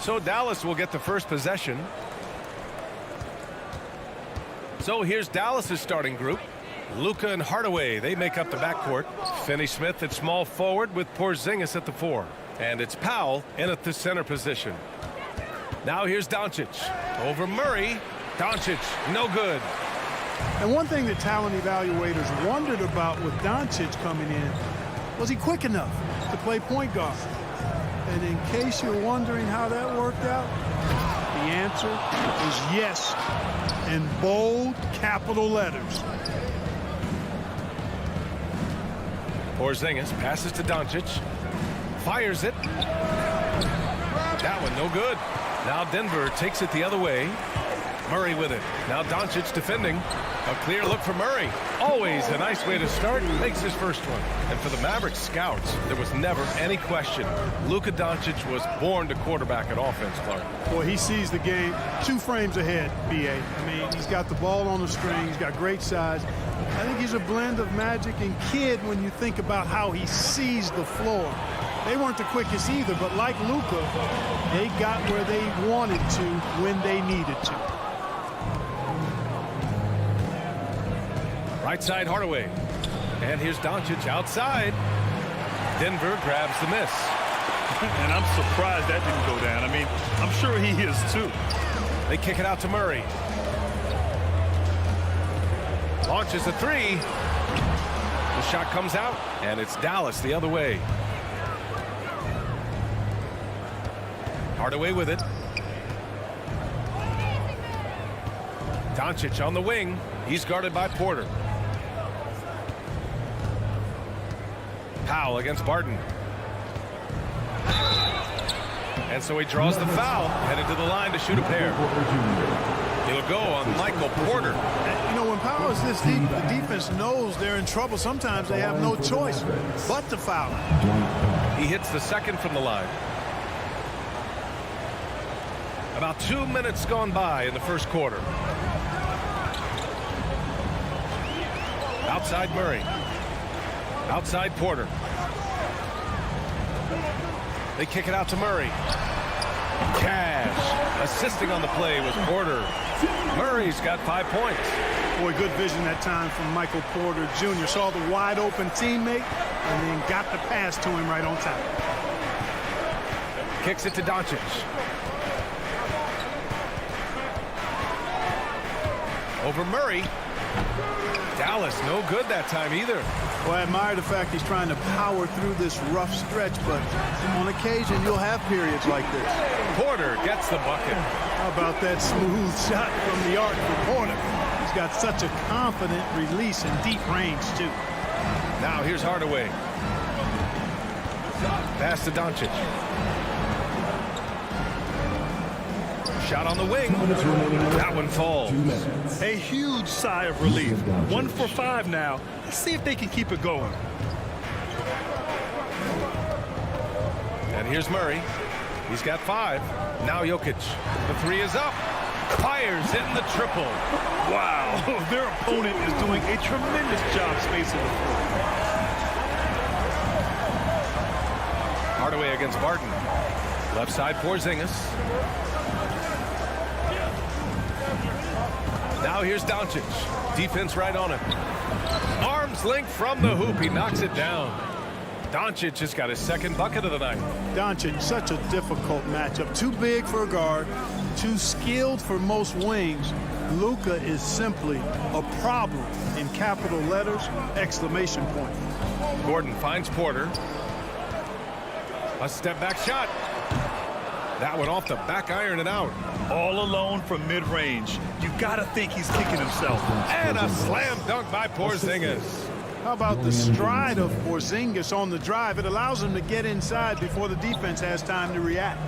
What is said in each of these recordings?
So Dallas will get the first possession. So here's Dallas's starting group. Luka and Hardaway, they make up the backcourt. Finney-Smith at small forward with Porzingis at the 4. And it's Powell in at the center position. Now here's Doncic. Over Murray. Doncic, no good. And one thing that talent evaluators wondered about with Doncic coming in, was he quick enough to play point guard? And in case you're wondering how that worked out, the answer is yes, in bold capital letters. Porzingis passes to Doncic. Fires it. That one no good. Now Denver takes it the other way. Murray with it. Now Doncic defending. A clear look for Murray. Always a nice way to start. Makes his first one. And for the Mavericks scouts, there was never any question. Luka Doncic was born to quarterback at offense, Clark. Boy, he sees the game 2 frames ahead, B.A. I mean, he's got the ball on the string. He's got great size. I think he's a blend of Magic and Kidd when you think about how he sees the floor. They weren't the quickest either, but like Luka, they got where they wanted to when they needed to. Right side Hardaway. And here's Doncic outside. Denver grabs the miss. And I'm surprised that didn't go down. I mean, I'm sure he is too. They kick it out to Murray. Launches a 3. The shot comes out, and it's Dallas the other way. Hardaway with it. Doncic on the wing. He's guarded by Porter. Powell against Barton. And so he draws the foul, headed to the line to shoot a pair. He'll go on Michael Porter. You know, when Powell is this deep, the defense knows they're in trouble. Sometimes they have no choice but to foul. He hits the second from the line. About 2 minutes gone by in the first quarter. Outside Murray. Outside Porter. They kick it out to Murray. Cash. Assisting on the play was Porter. Murray's got 5 points. Boy, good vision that time from Michael Porter Jr. Saw the wide open teammate and then got the pass to him right on time. Kicks it to Doncic. Over Murray. Dallas no good that time either. Well, I admire the fact he's trying to power through this rough stretch, but on occasion you'll have periods like this. Porter gets the bucket. How about that smooth shot from the arc for Porter? He's got such a confident release in deep range, too. Now here's Hardaway. Pass to Doncic. Shot on the wing. That one falls. A huge sigh of relief. 1 for 5 now. Let's see if they can keep it going. And here's Murray. He's got 5. Now Jokic. The 3 is up. Fires in the triple. Wow. Their opponent is doing a tremendous job spacing the floor. Hardaway against Barton. Left side Porzingis. Now here's Doncic. Defense right on him. Arms length from the hoop. He knocks it down. Doncic has got his second bucket of the night. Doncic, such a difficult matchup. Too big for a guard, too skilled for most wings. Luka is simply a problem in capital letters, exclamation point. Gordon finds Porter. A step back shot. That one off the back iron and out. All alone from mid-range. You gotta think he's kicking himself. And a slam dunk by Porzingis. How about the stride of Porzingis on the drive? It allows him to get inside before the defense has time to react.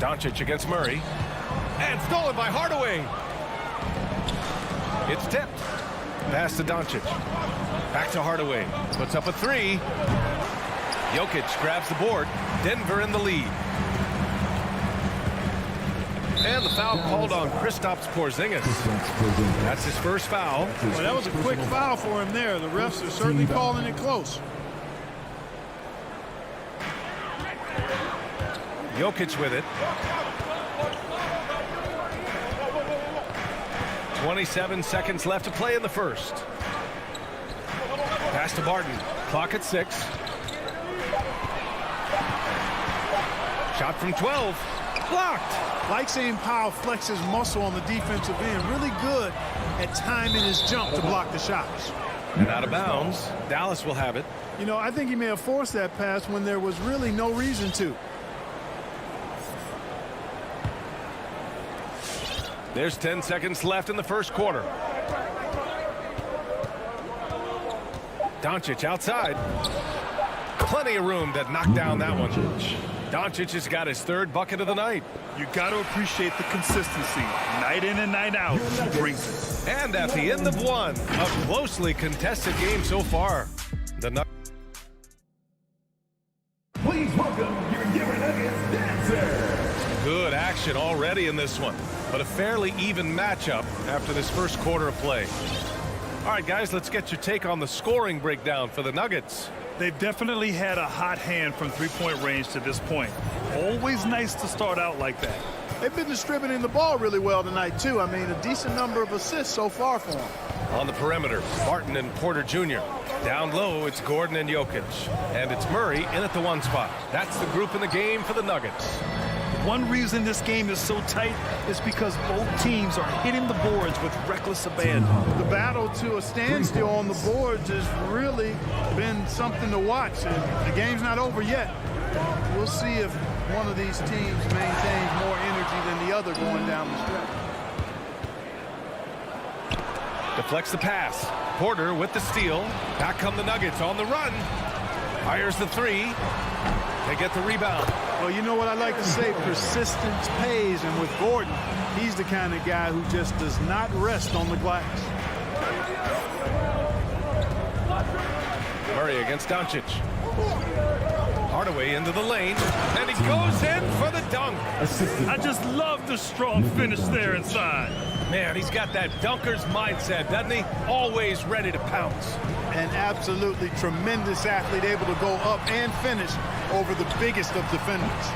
Doncic against Murray. And stolen by Hardaway. It's tipped. Pass to Doncic. Back to Hardaway. Puts up a 3. Jokic grabs the board. Denver in the lead. And the foul called on Kristaps Porzingis. That's his first foul. Well, that was a quick foul for him there. The refs are certainly calling it close. Jokic with it. 27 seconds left to play in the first. Pass to Barton. Clock at 6. Shot from 12. Blocked. Like seeing Powell flex his muscle on the defensive end. Really good at timing his jump to block the shots. And out of bounds. Dallas will have it. You know, I think he may have forced that pass when there was really no reason to. There's 10 seconds left in the first quarter. Doncic outside. Plenty of room to knock down that one. Doncic has got his third bucket of the night. You got to appreciate the consistency. Night in and night out, he brings it. And at the end of one, a closely contested game so far. The Nuggets. Please welcome your Denver Nuggets dancer. Good action already in this one, but a fairly even matchup after this first quarter of play. All right, guys, let's get your take on the scoring breakdown for the Nuggets. They've definitely had a hot hand from three-point range to this point. Always nice to start out like that. They've been distributing the ball really well tonight, too. I mean, a decent number of assists so far for them. On the perimeter, Barton and Porter Jr. Down low, it's Gordon and Jokic. And it's Murray in at the 1 spot. That's the group in the game for the Nuggets. One reason this game is so tight is because both teams are hitting the boards with reckless abandon. The battle to a standstill on the boards has really been something to watch. And the game's not over yet. We'll see if one of these teams maintains more energy than the other going down the stretch. Deflects the pass. Porter with the steal. Back come the Nuggets on the run. Fires the 3. They get the rebound. Well, you know what I like to say, persistence pays, and with Gordon, he's the kind of guy who just does not rest on the glass. Murray against Doncic. Hardaway into the lane, and he goes in for the dunk. I just love the strong finish there inside. Man, he's got that dunker's mindset, doesn't he? Always ready to pounce. An absolutely tremendous athlete, able to go up and finish over the biggest of defenders.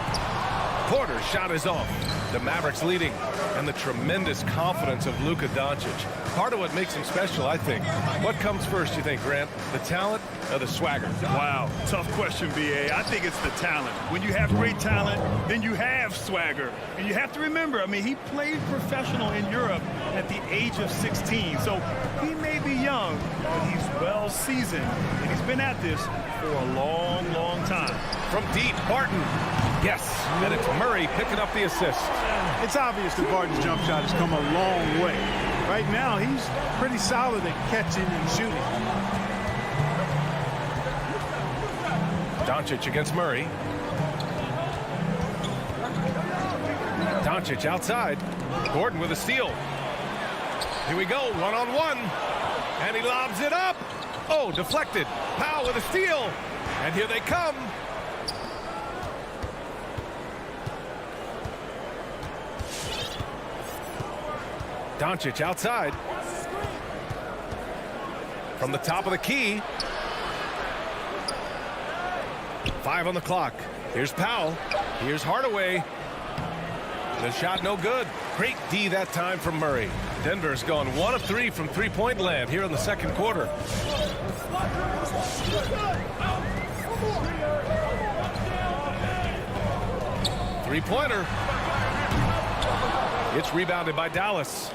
Porter's shot is off. The Mavericks leading, and the tremendous confidence of Luka Doncic. Part of what makes him special, I think. What comes first, you think, Grant? The talent or the swagger? Wow, tough question, B.A. I think it's the talent. When you have great talent, then you have swagger. And you have to remember, I mean, he played professional in Europe at the age of 16. So he may be young, but he's well seasoned. And he's been at this for a long, long time. From deep, Barton. Yes, and it's Murray picking up the assist. It's obvious that Barton's jump shot has come a long way. Right now, he's pretty solid at catching and shooting. Doncic against Murray. Doncic outside. Gordon with a steal. Here we go, one-on-one. And he lobs it up. Oh, deflected. Powell with a steal. And here they come. Doncic outside. From the top of the key. 5 on the clock. Here's Powell. Here's Hardaway. The shot no good. Great D that time from Murray. Denver's gone 1 of 3 from three-point land here in the second quarter. Three-pointer. It's rebounded by Dallas.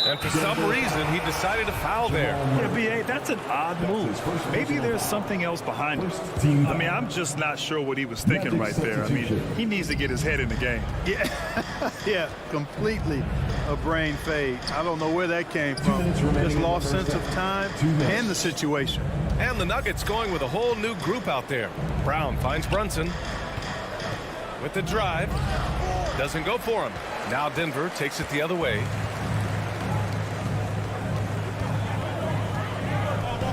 And for some reason, he decided to foul there. Yeah, B.A., that's an odd move. Maybe there's something else behind it. I mean, I'm just not sure what he was thinking right there. I mean, he needs to get his head in the game. Yeah, completely a brain fade. I don't know where that came from. Just lost sense of time and the situation. And the Nuggets going with a whole new group out there. Brown finds Brunson with the drive. Doesn't go for him. Now Denver takes it the other way.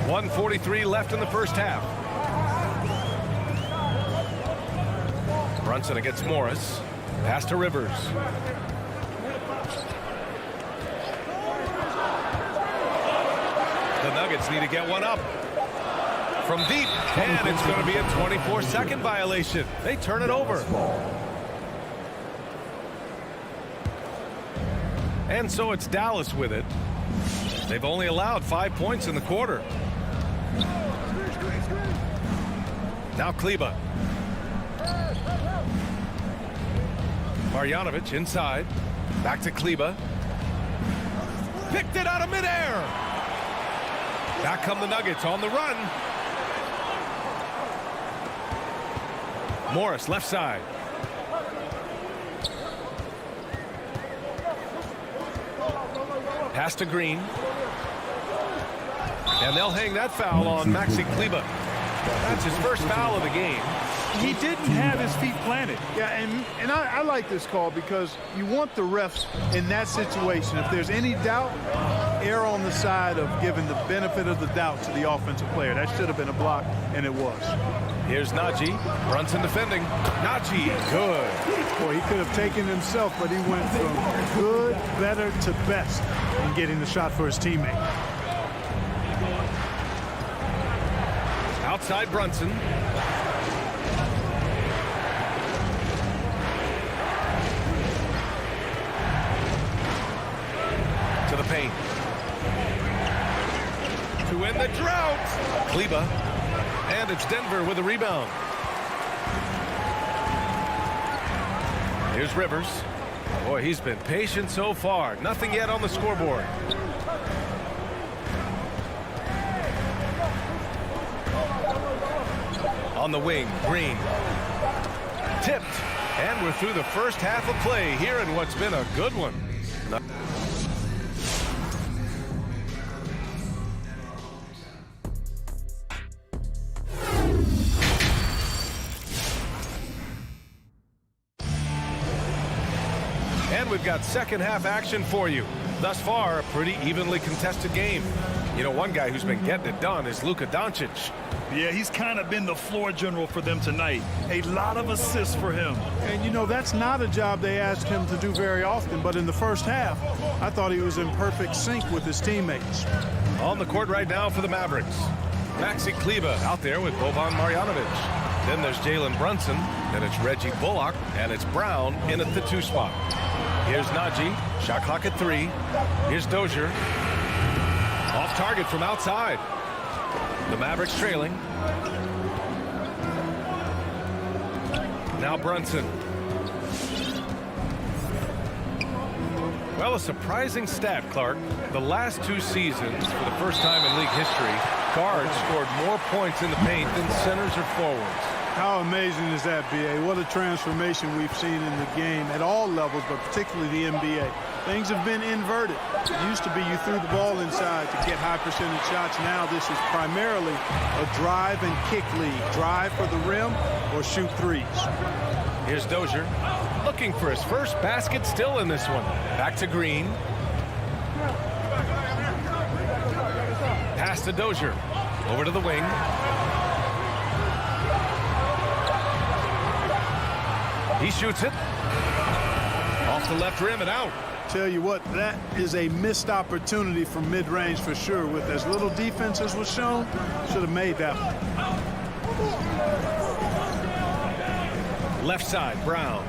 1:43 left in the first half. Brunson against Morris. Pass to Rivers. The Nuggets need to get one up. From deep, and it's going to be a 24-second violation. They turn it over. And so it's Dallas with it. They've only allowed 5 points in the quarter. Now Kleber. Marjanovic inside. Back to Kleber. Picked it out of midair. Back come the Nuggets on the run. Morris left side. Pass to Green. And they'll hang that foul on Maxi Kleber. That's his first foul of the game. He didn't have his feet planted. Yeah, and I like this call because you want the refs in that situation. If there's any doubt, err on the side of giving the benefit of the doubt to the offensive player. That should have been a block, and it was. Here's Najee. Brunson defending. Najee, good. Boy, he could have taken himself, but he went from good, better to best in getting the shot for his teammate. Outside Brunson. To the paint. To win the drought. Kleber. And it's Denver with a rebound. Here's Rivers. Boy, he's been patient so far. Nothing yet on the scoreboard. On the wing, Green. Tipped. And we're through the first half of play here in what's been a good one. And we've got second half action for you. Thus far, a pretty evenly contested game. You know, one guy who's been getting it done is Luka Doncic. Yeah, he's kind of been the floor general for them tonight. A lot of assists for him. And, you know, that's not a job they asked him to do very often, but in the first half, I thought he was in perfect sync with his teammates. On the court right now for the Mavericks. Maxi Kleber out there with Boban Marjanovic. Then there's Jalen Brunson. Then it's Reggie Bullock. And it's Brown in at the 2 spot. Here's Najee. Shot clock at 3. Here's Dozier. Off target from outside. The Mavericks trailing. Now Brunson. Well, a surprising stat, Clark. The last 2 seasons, for the first time in league history, guards scored more points in the paint than centers or forwards. How amazing is that, B.A.? What a transformation we've seen in the game at all levels, but particularly the NBA. Things have been inverted. It used to be you threw the ball inside to get high percentage shots. Now this is primarily a drive and kick league. Drive for the rim or shoot threes. Here's Dozier looking for his first basket still in this one. Back to Green. Pass to Dozier. Over to the wing. He shoots it. Off the left rim and out. Tell you what, that is a missed opportunity from mid-range for sure. With as little defense as was shown, should have made that one. Left side, Brown.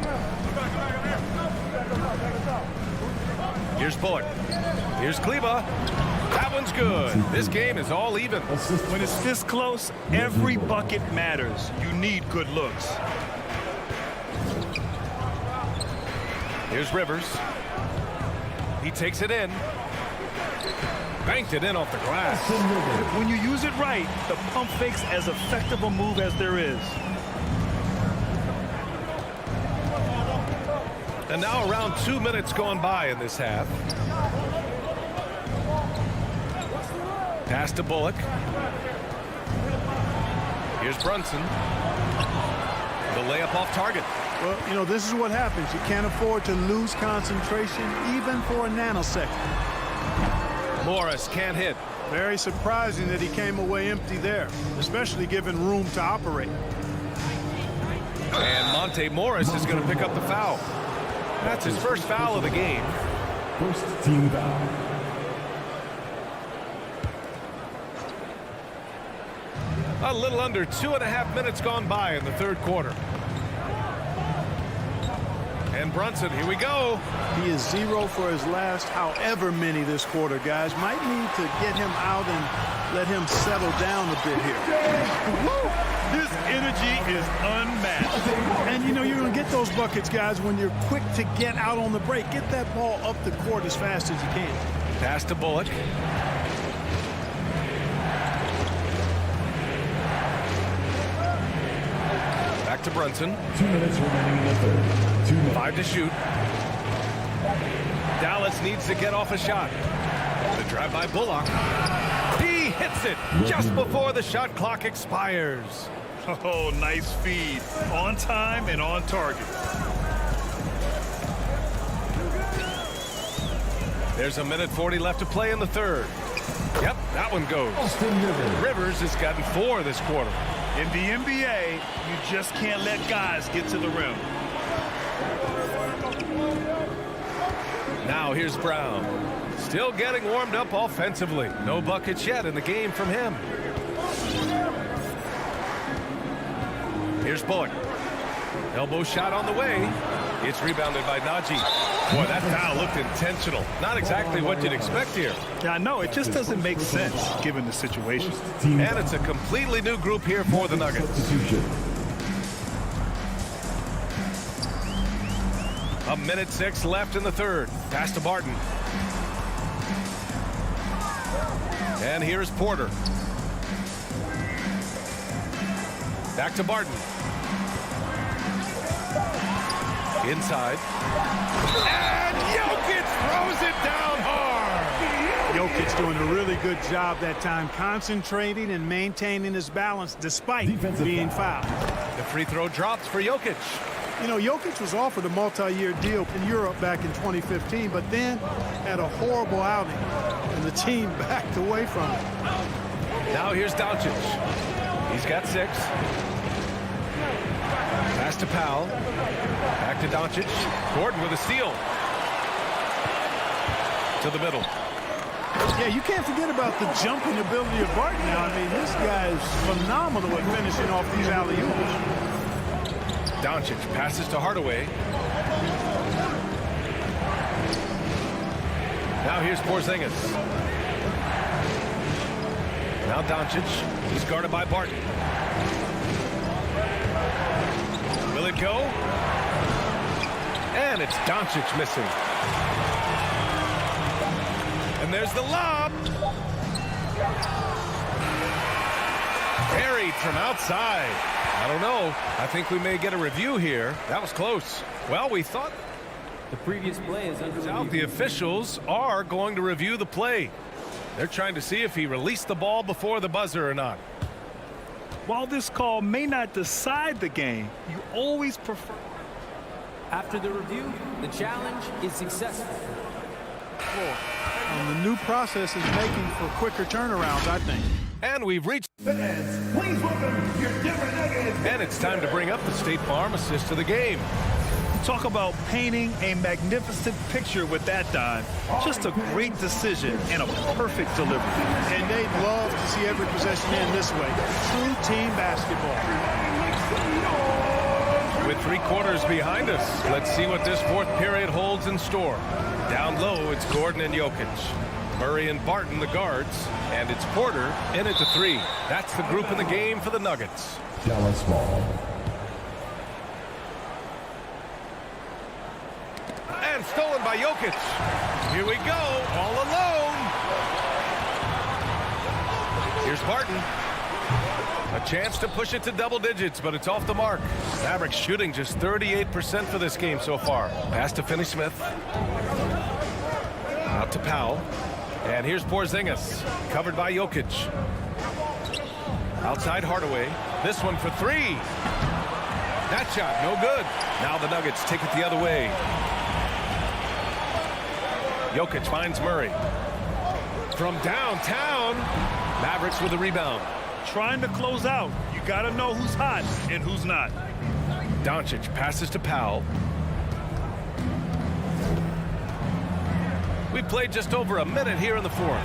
Here's Bullock. Here's Kleber. That one's good. This game is all even. When it's this close, every bucket matters. You need good looks. Here's Rivers. He takes it in. Banked it in off the glass. When you use it right, the pump fake's as effective a move as there is. And now around 2 minutes gone by in this half. Pass to Bullock. Here's Brunson. The layup off target. Well, you know, this is what happens. You can't afford to lose concentration even for a nanosecond. Morris can't hit. Very surprising that he came away empty there, especially given room to operate. And Monte Morris is going to pick up the foul. That's his first foul of the game. First team foul. A little under 2.5 minutes gone by in the third quarter. And Brunson, here we go. He is 0 for his last however many this quarter, guys. Might need to get him out and let him settle down a bit here. His energy is unmatched. And, you know, you're going to get those buckets, guys, when you're quick to get out on the break. Get that ball up the court as fast as you can. Pass to Bullock. Back to Brunson. 2 minutes remaining in the third. 2 minutes. 5 to shoot. Dallas needs to get off a shot. The drive by Bullock. He hits it just before the shot clock expires. Oh, nice feed. On time and on target. There's a minute 40 left to play in the third. Yep, that one goes. Rivers has gotten 4 this quarter. In the NBA, you just can't let guys get to the rim. Now here's Brown. Still getting warmed up offensively. No buckets yet in the game from him. Here's Bullock. Elbow shot on the way. It's rebounded by Najee. Boy, that foul looked intentional. Not exactly what you'd expect here. Yeah, I know. It just doesn't make sense given the situation. And it's a completely new group here for the Nuggets. A minute 6 left in the third. Pass to Barton. And here's Porter. Back to Barton. Inside. And Jokic throws it down hard. Jokic doing a really good job that time, concentrating and maintaining his balance despite being fouled. The free throw drops for Jokic. You know, Jokic was offered a multi-year deal in Europe back in 2015, but then had a horrible outing, and the team backed away from it. Now here's Doncic. He's got 6. Pass to Powell. Back to Doncic. Gordon with a steal. To the middle. Yeah, you can't forget about the jumping ability of Barton now. I mean, this guy is phenomenal at finishing off these alley-oops. Doncic passes to Hardaway. Now here's Porzingis. Now Doncic. He's guarded by Barton. Will it go? And it's Doncic missing. And there's the lob. Buried from outside. I don't know. I think we may get a review here. That was close. Well, we thought the previous play is under review. The officials are going to review the play. They're trying to see if he released the ball before the buzzer or not. While this call may not decide the game, you always prefer. After the review, the challenge is successful. And the new process is making for quicker turnarounds, I think. And we've reached. Fans, please welcome your Denver Nuggets. And it's time to bring up the State Farm assist to the game. Talk about painting a magnificent picture with that dive. Just a great decision and a perfect delivery. And they'd love to see every possession end this way. True team basketball. With 3 quarters behind us, let's see what this fourth period holds in store. Down low, it's Gordon and Jokic. Murray and Barton, the guards. And it's Porter in at the 3. That's the group in the game for the Nuggets. Dallas Ball. And stolen by Jokic. Here we go, all alone. Here's Barton. A chance to push it to double digits, but it's off the mark. Mavericks shooting just 38% for this game so far. Pass to Finney-Smith. Out to Powell. And here's Porzingis, covered by Jokic. Outside Hardaway. This one for 3. That shot, no good. Now the Nuggets take it the other way. Jokic finds Murray. From downtown, Mavericks with a rebound. Trying to close out. You got to know who's hot and who's not. Doncic passes to Powell. We played just over a minute here in the fourth.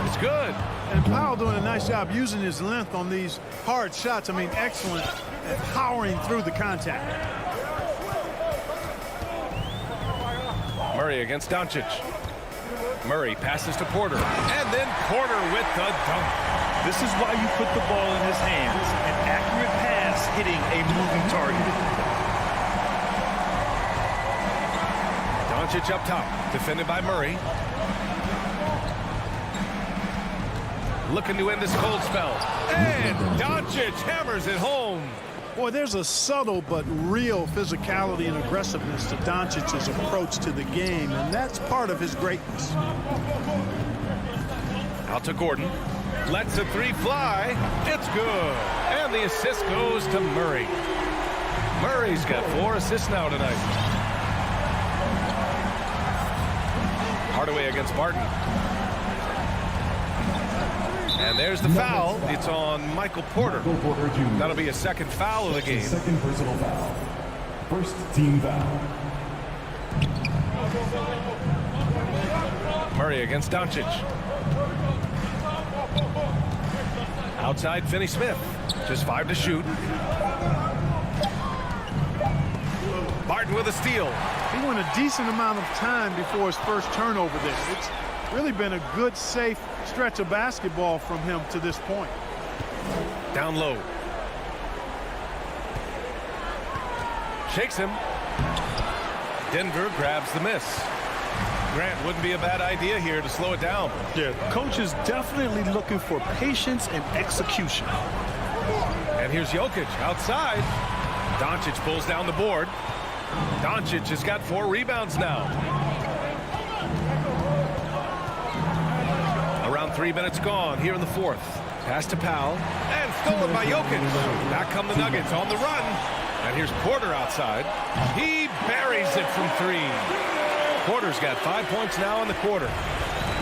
It's good. And Powell doing a nice job using his length on these hard shots. I mean, excellent at powering through the contact. Murray against Doncic. Murray passes to Porter. And then Porter with the dunk. This is why you put the ball in his hands. An accurate pass hitting a moving target. Doncic up top, defended by Murray. Looking to end this cold spell. And Doncic hammers it home. Boy, there's a subtle but real physicality and aggressiveness to Doncic's approach to the game, and that's part of his greatness. Out to Gordon. Lets a three fly. It's good. And the assist goes to Murray. Murray's got 4 assists now tonight. Hardaway against Barton. And there's the foul. It's on Michael Porter. That'll be a second foul of the game. Second personal foul. First team foul. Murray against Doncic. Outside Finney-Smith. Just 5 to shoot. Barton with a steal. He went a decent amount of time before his first turnover there. It's really been a good, safe stretch of basketball from him to this point. Down low. Shakes him. Denver grabs the miss. Grant, wouldn't be a bad idea here to slow it down. Yeah, coach is definitely looking for patience and execution. And here's Jokic outside. Doncic pulls down the board. Doncic has got 4 rebounds now. Around 3 minutes gone here in the fourth. Pass to Powell. And stolen by Jokic. Back come the Nuggets on the run. And here's Porter outside. He buries it from 3. Porter's got 5 points now in the quarter.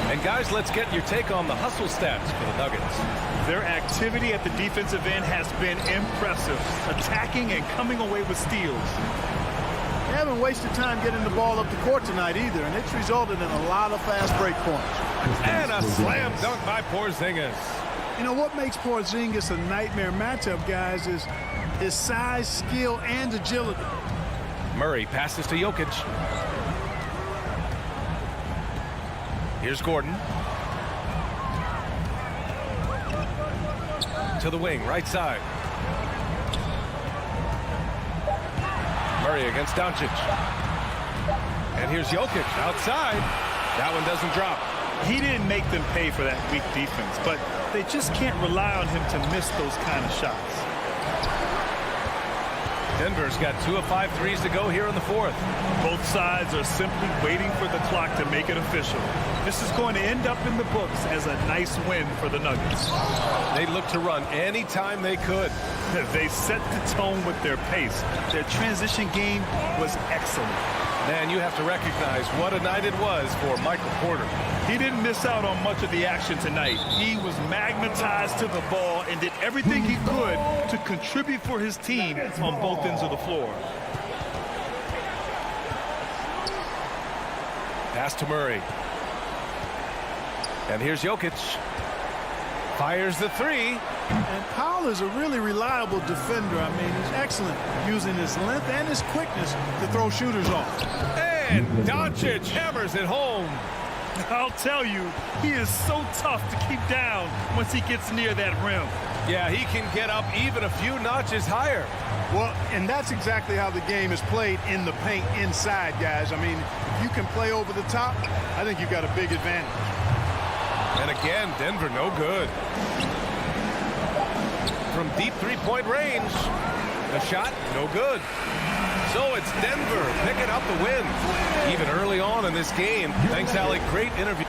And guys, let's get your take on the hustle stats for the Nuggets. Their activity at the defensive end has been impressive, attacking and coming away with steals. They haven't wasted time getting the ball up the court tonight either, and it's resulted in a lot of fast break points. And a slam dunk by Porzingis. You know, what makes Porzingis a nightmare matchup, guys, is his size, skill, and agility. Murray passes to Jokic. Here's Gordon. To the wing, right side. Murray against Doncic. And here's Jokic outside. That one doesn't drop. He didn't make them pay for that weak defense, but they just can't rely on him to miss those kind of shots. Denver's got 2 of 5 threes to go here in the fourth. Both sides are simply waiting for the clock to make it official. This is going to end up in the books as a nice win for the Nuggets. They look to run anytime they could. They set the tone with their pace. Their transition game was excellent. Man, you have to recognize what a night it was for Michael Porter. He didn't miss out on much of the action tonight. He was magnetized to the ball and did everything he could to contribute for his team on both ends of the floor. Pass to Murray. And here's Jokic. Fires the 3. And Powell is a really reliable defender. I mean, he's excellent using his length and his quickness to throw shooters off. And Doncic hammers it home. I'll tell you, he is so tough to keep down once he gets near that rim. Yeah, he can get up even a few notches higher. Well, and that's exactly how the game is played in the paint inside, guys. I mean, if you can play over the top, I think you've got a big advantage. And again, Denver no good. From deep three-point range, the shot no good. So it's Denver picking up the win. Even early on in this game. Thanks, Alec. Great interview.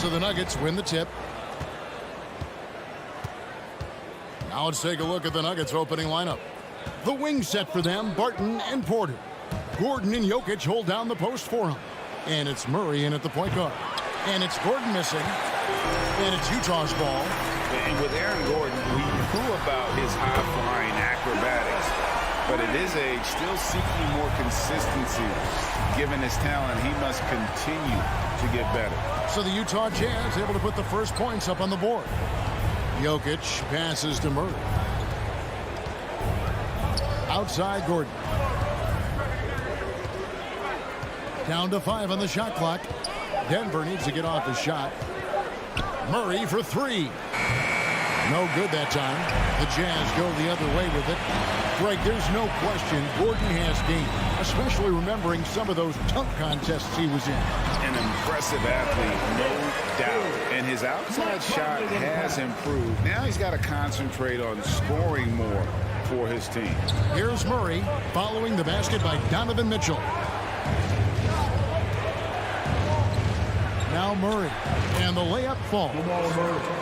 So the Nuggets win the tip. Now let's take a look at the Nuggets opening lineup. The wing set for them, Barton and Porter. Gordon and Jokic hold down the post for him. And it's Murray in at the point guard. And it's Gordon missing. And it's Utah's ball. And with Aaron Gordon, we knew about his high-flying acrobatics. But at his age, still seeking more consistency. Given his talent, he must continue to get better. So the Utah Jazz able to put the first points up on the board. Jokic passes to Murray. Outside Gordon. Down to 5 on the shot clock. Denver needs to get off his shot. Murray for 3. No good that time. The Jazz go the other way with it. Greg, there's no question Gordon has game, especially remembering some of those dunk contests he was in. An impressive athlete, no doubt. And his outside shot has improved. Now he's got to concentrate on scoring more for his team. Here's Murray following the basket by Donovan Mitchell. Now Murray, and the layup falls.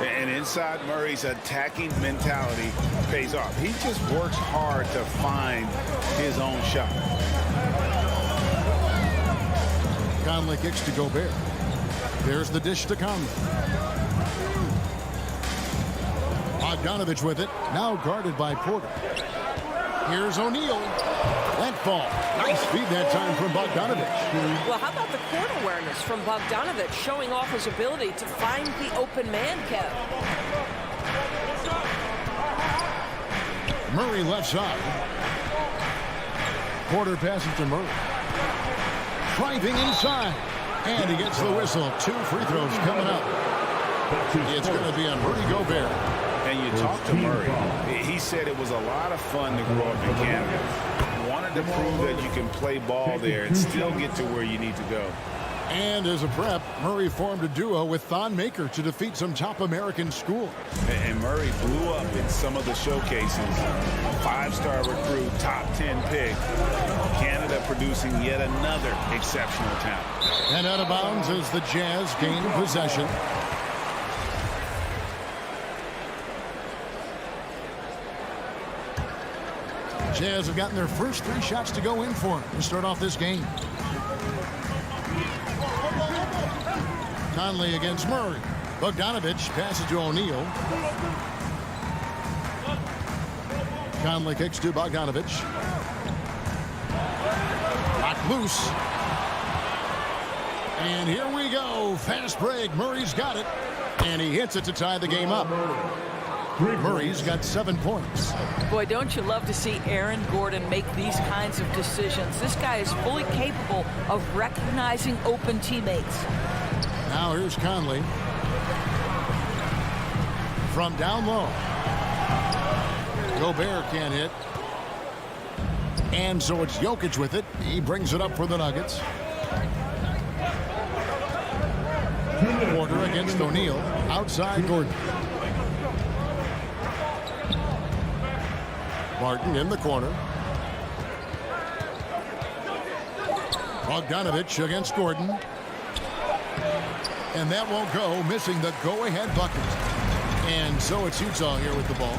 And inside Murray's attacking mentality pays off. He just works hard to find his own shot. Conley kicks to Gobert. There's the dish to Conley. Bogdanovich with it, now guarded by Porter. Here's O'Neal. That ball. Nice feed that time from Bogdanovich. Well, how about the court awareness from Bogdanovich showing off his ability to find the open man, Kev? Murray left side. Porter passes to Murray. Driving inside. And he gets the whistle. 2 free throws coming up. It's going to be on Rudy Gobert. And you talk to Murray. He said it was a lot of fun to grow up in Canada. Wanted to prove that you can play ball there and still get to where you need to go. And as a prep, Murray formed a duo with Thon Maker to defeat some top American schools. And Murray blew up in some of the showcases. 5-star recruit, top 10 pick. Canada producing yet another exceptional talent. And out of bounds as the Jazz gain possession. Jazz have gotten their first 3 shots to go in for them to start off this game. Conley against Murray. Bogdanovich passes to O'Neal. Conley kicks to Bogdanovich. Locked loose. And here we go. Fast break. Murray's got it. And he hits it to tie the game up. Murray's got 7 points. Boy, don't you love to see Aaron Gordon make these kinds of decisions. This guy is fully capable of recognizing open teammates. Now here's Conley. From down low. Gobert can't hit. And so it's Jokic with it. He brings it up for the Nuggets. Porter against O'Neal. Outside Gordon. Martin in the corner. Bogdanovich against Gordon. And that won't go, missing the go-ahead bucket. And so it's Utah here with the ball.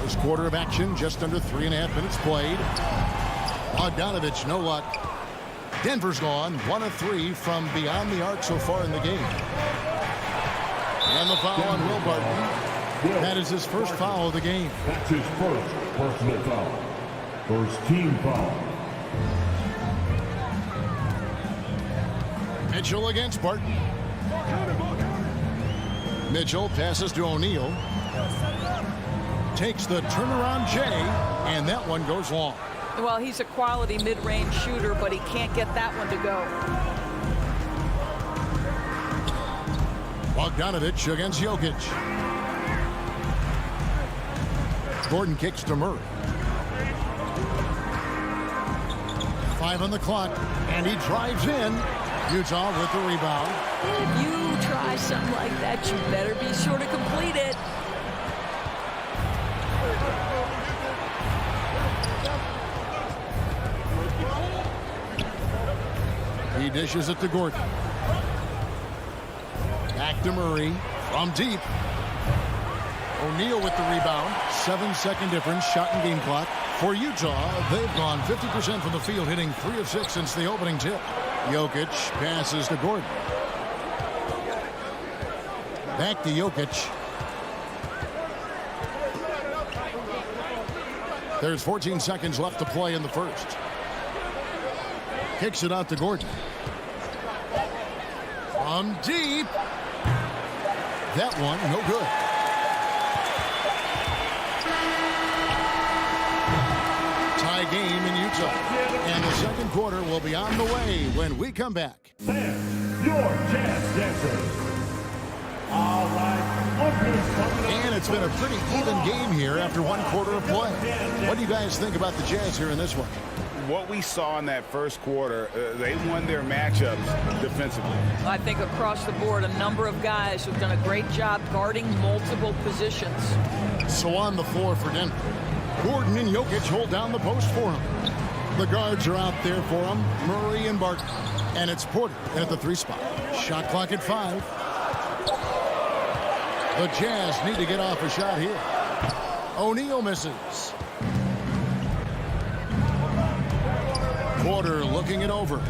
First quarter of action, just under 3.5 minutes played. Bogdanovich, no luck. Denver's gone 1 of 3 from beyond the arc so far in the game. And the foul on Will Barton. That is his first foul of the game. That's his first personal foul. First team foul. Mitchell against Barton. Mitchell passes to O'Neal. Takes the turnaround J, and that one goes long. Well, he's a quality mid-range shooter, but he can't get that one to go. Bogdanovich against Jokic. Gordon kicks to Murray. 5 on the clock, and he drives in. Utah with the rebound. If you try something like that, you better be sure to complete it. He dishes it to Gordon. Back to Murray from deep. O'Neal with the rebound. 7-second difference, shot and game clock. For Utah, they've gone 50% from the field, hitting 3 of 6 since the opening tip. Jokic passes to Gordon. Back to Jokic. There's 14 seconds left to play in the first. Kicks it out to Gordon. From deep. That one, no good. Tie game in Utah. And the second quarter will be on the way when we come back. And your Jazz dancers. All right. And it's been a pretty even game here after one quarter of play. What do you guys think about the Jazz here in this one? What we saw in that first quarter, they won their matchups defensively. I think across the board, a number of guys who've done a great job guarding multiple positions. So on the floor for Denver, Gordon and Jokic hold down the post for him. The guards are out there for him, Murray and Barton. And it's Porter at the 3 spot. Shot clock at 5. The Jazz need to get off a shot here. O'Neal misses. Porter looking it over.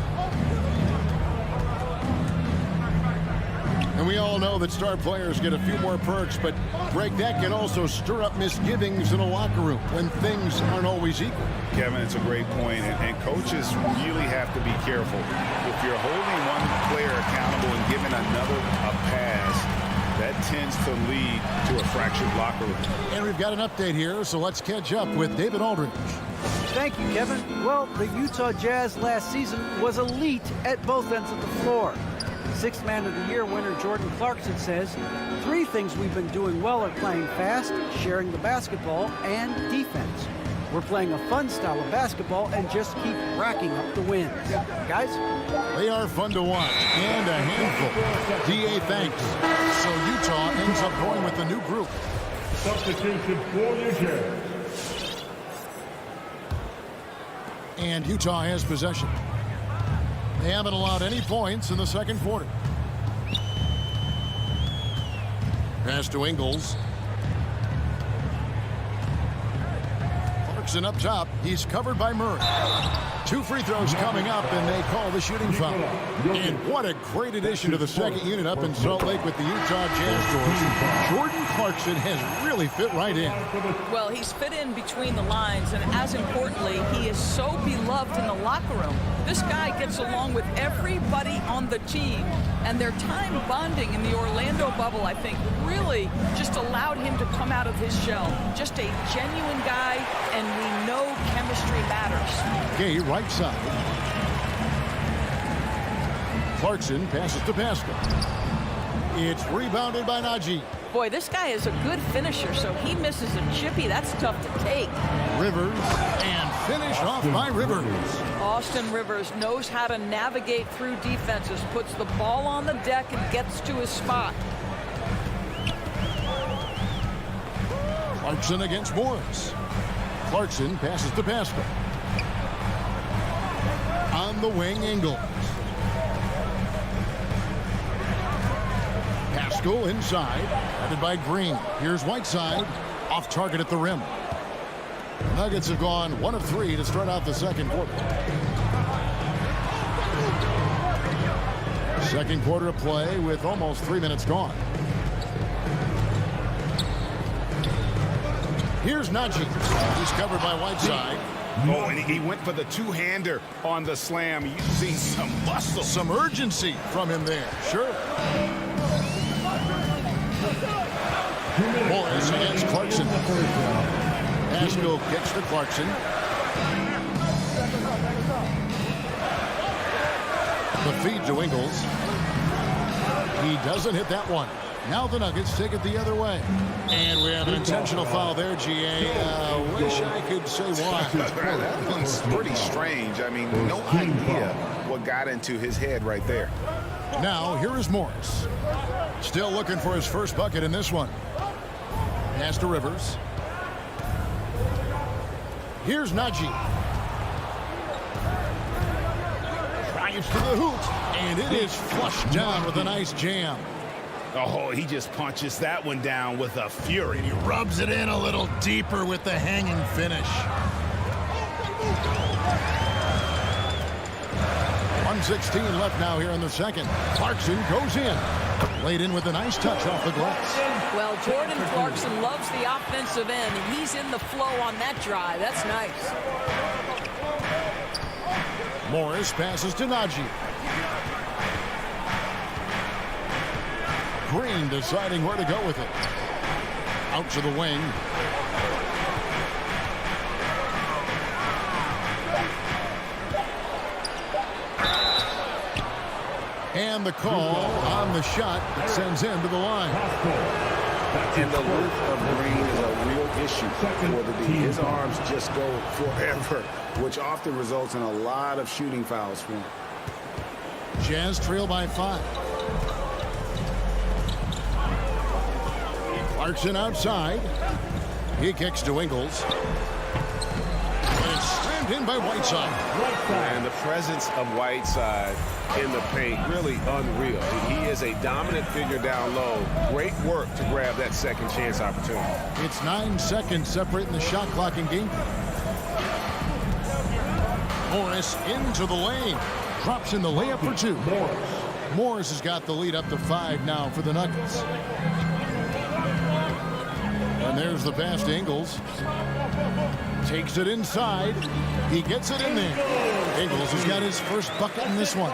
And we all know that star players get a few more perks, but Greg, that can also stir up misgivings in a locker room when things aren't always equal. Kevin, it's a great point, and coaches really have to be careful. If you're holding one player accountable and giving another a pass, that tends to lead to a fractured locker room. And we've got an update here, so let's catch up with David Aldridge. Thank you, Kevin. Well, the Utah Jazz last season was elite at both ends of the floor. Sixth Man of the Year winner Jordan Clarkson says, 3 things we've been doing well are playing fast, sharing the basketball, and defense. We're playing a fun style of basketball and just keep racking up the wins. Guys? They are fun to watch and a handful. DA thanks. So Utah ends up going with the new group. Substitution for New Jersey. And Utah has possession. They haven't allowed any points in the second quarter. Pass to Ingles. Clarkson up top. He's covered by Murray. 2 free throws coming up, and they call the shooting foul. And what a great addition to the second unit up in Salt Lake with the Utah Jazz doors. Jordan Clarkson has really fit right in. Well, he's fit in between the lines, and as importantly, he is so beloved in the locker room. This guy gets along with everybody on the team, and their time bonding in the Orlando bubble, I think, really just allowed him to come out of his shell. Just a genuine guy, and we know chemistry matters. Okay, right side. Clarkson passes to Pascal. It's rebounded by Najee. Boy, this guy is a good finisher, so he misses a chippy. That's tough to take. Rivers, and finished off by Rivers. Austin Rivers knows how to navigate through defenses, puts the ball on the deck and gets to his spot. Clarkson against Morris. Clarkson passes to Pascal. On the wing, Ingles. Pascal inside, headed by Green. Here's Whiteside, off target at the rim. Nuggets have gone 1 of 3 to start out the second quarter. Second quarter of play with almost 3 minutes gone. Here's Najee. He's covered by Whiteside. Oh, and he went for the 2-hander on the slam. You see some muscle. Some urgency from him there. Sure. Morris against Clarkson. Pascal kicks to Clarkson. The feed to Ingles. He doesn't hit that one. Now the Nuggets take it the other way. And we have an intentional foul there, GA. Wish I could say why. That one's pretty strange. I mean, no idea what got into his head right there. Now, here is Morris. Still looking for his first bucket in this one. Pass to Rivers. Here's Najee. Trying Drives to the hoop, and it is flushed down with a nice jam. Oh, he just punches that one down with a fury. He rubs it in a little deeper with the hanging finish. 1:16 left now here in the second. Clarkson goes in. Laid in with a nice touch off the glass. Well, Jordan Clarkson loves the offensive end, and he's in the flow on that drive. That's nice. Morris passes to Najee. Green deciding where to go with it. Out to the wing. And the call on the shot that sends him to the line. And the length of Green is a real issue for the D. His arms just go forever, which often results in a lot of shooting fouls for him. Jazz trail by 5. Clarkson outside. He kicks to Ingles. And it's slammed in by Whiteside. And the presence of Whiteside in the paint, really unreal. He is a dominant figure down low. Great work to grab that second chance opportunity. It's 9 seconds separating the shot clock and game. Morris into the lane. Drops in the layup for 2. Morris has got the lead up to 5 now for the Nuggets. And there's the pass to Ingles. Takes it inside. He gets it in there. Ingles has got his first bucket in this one.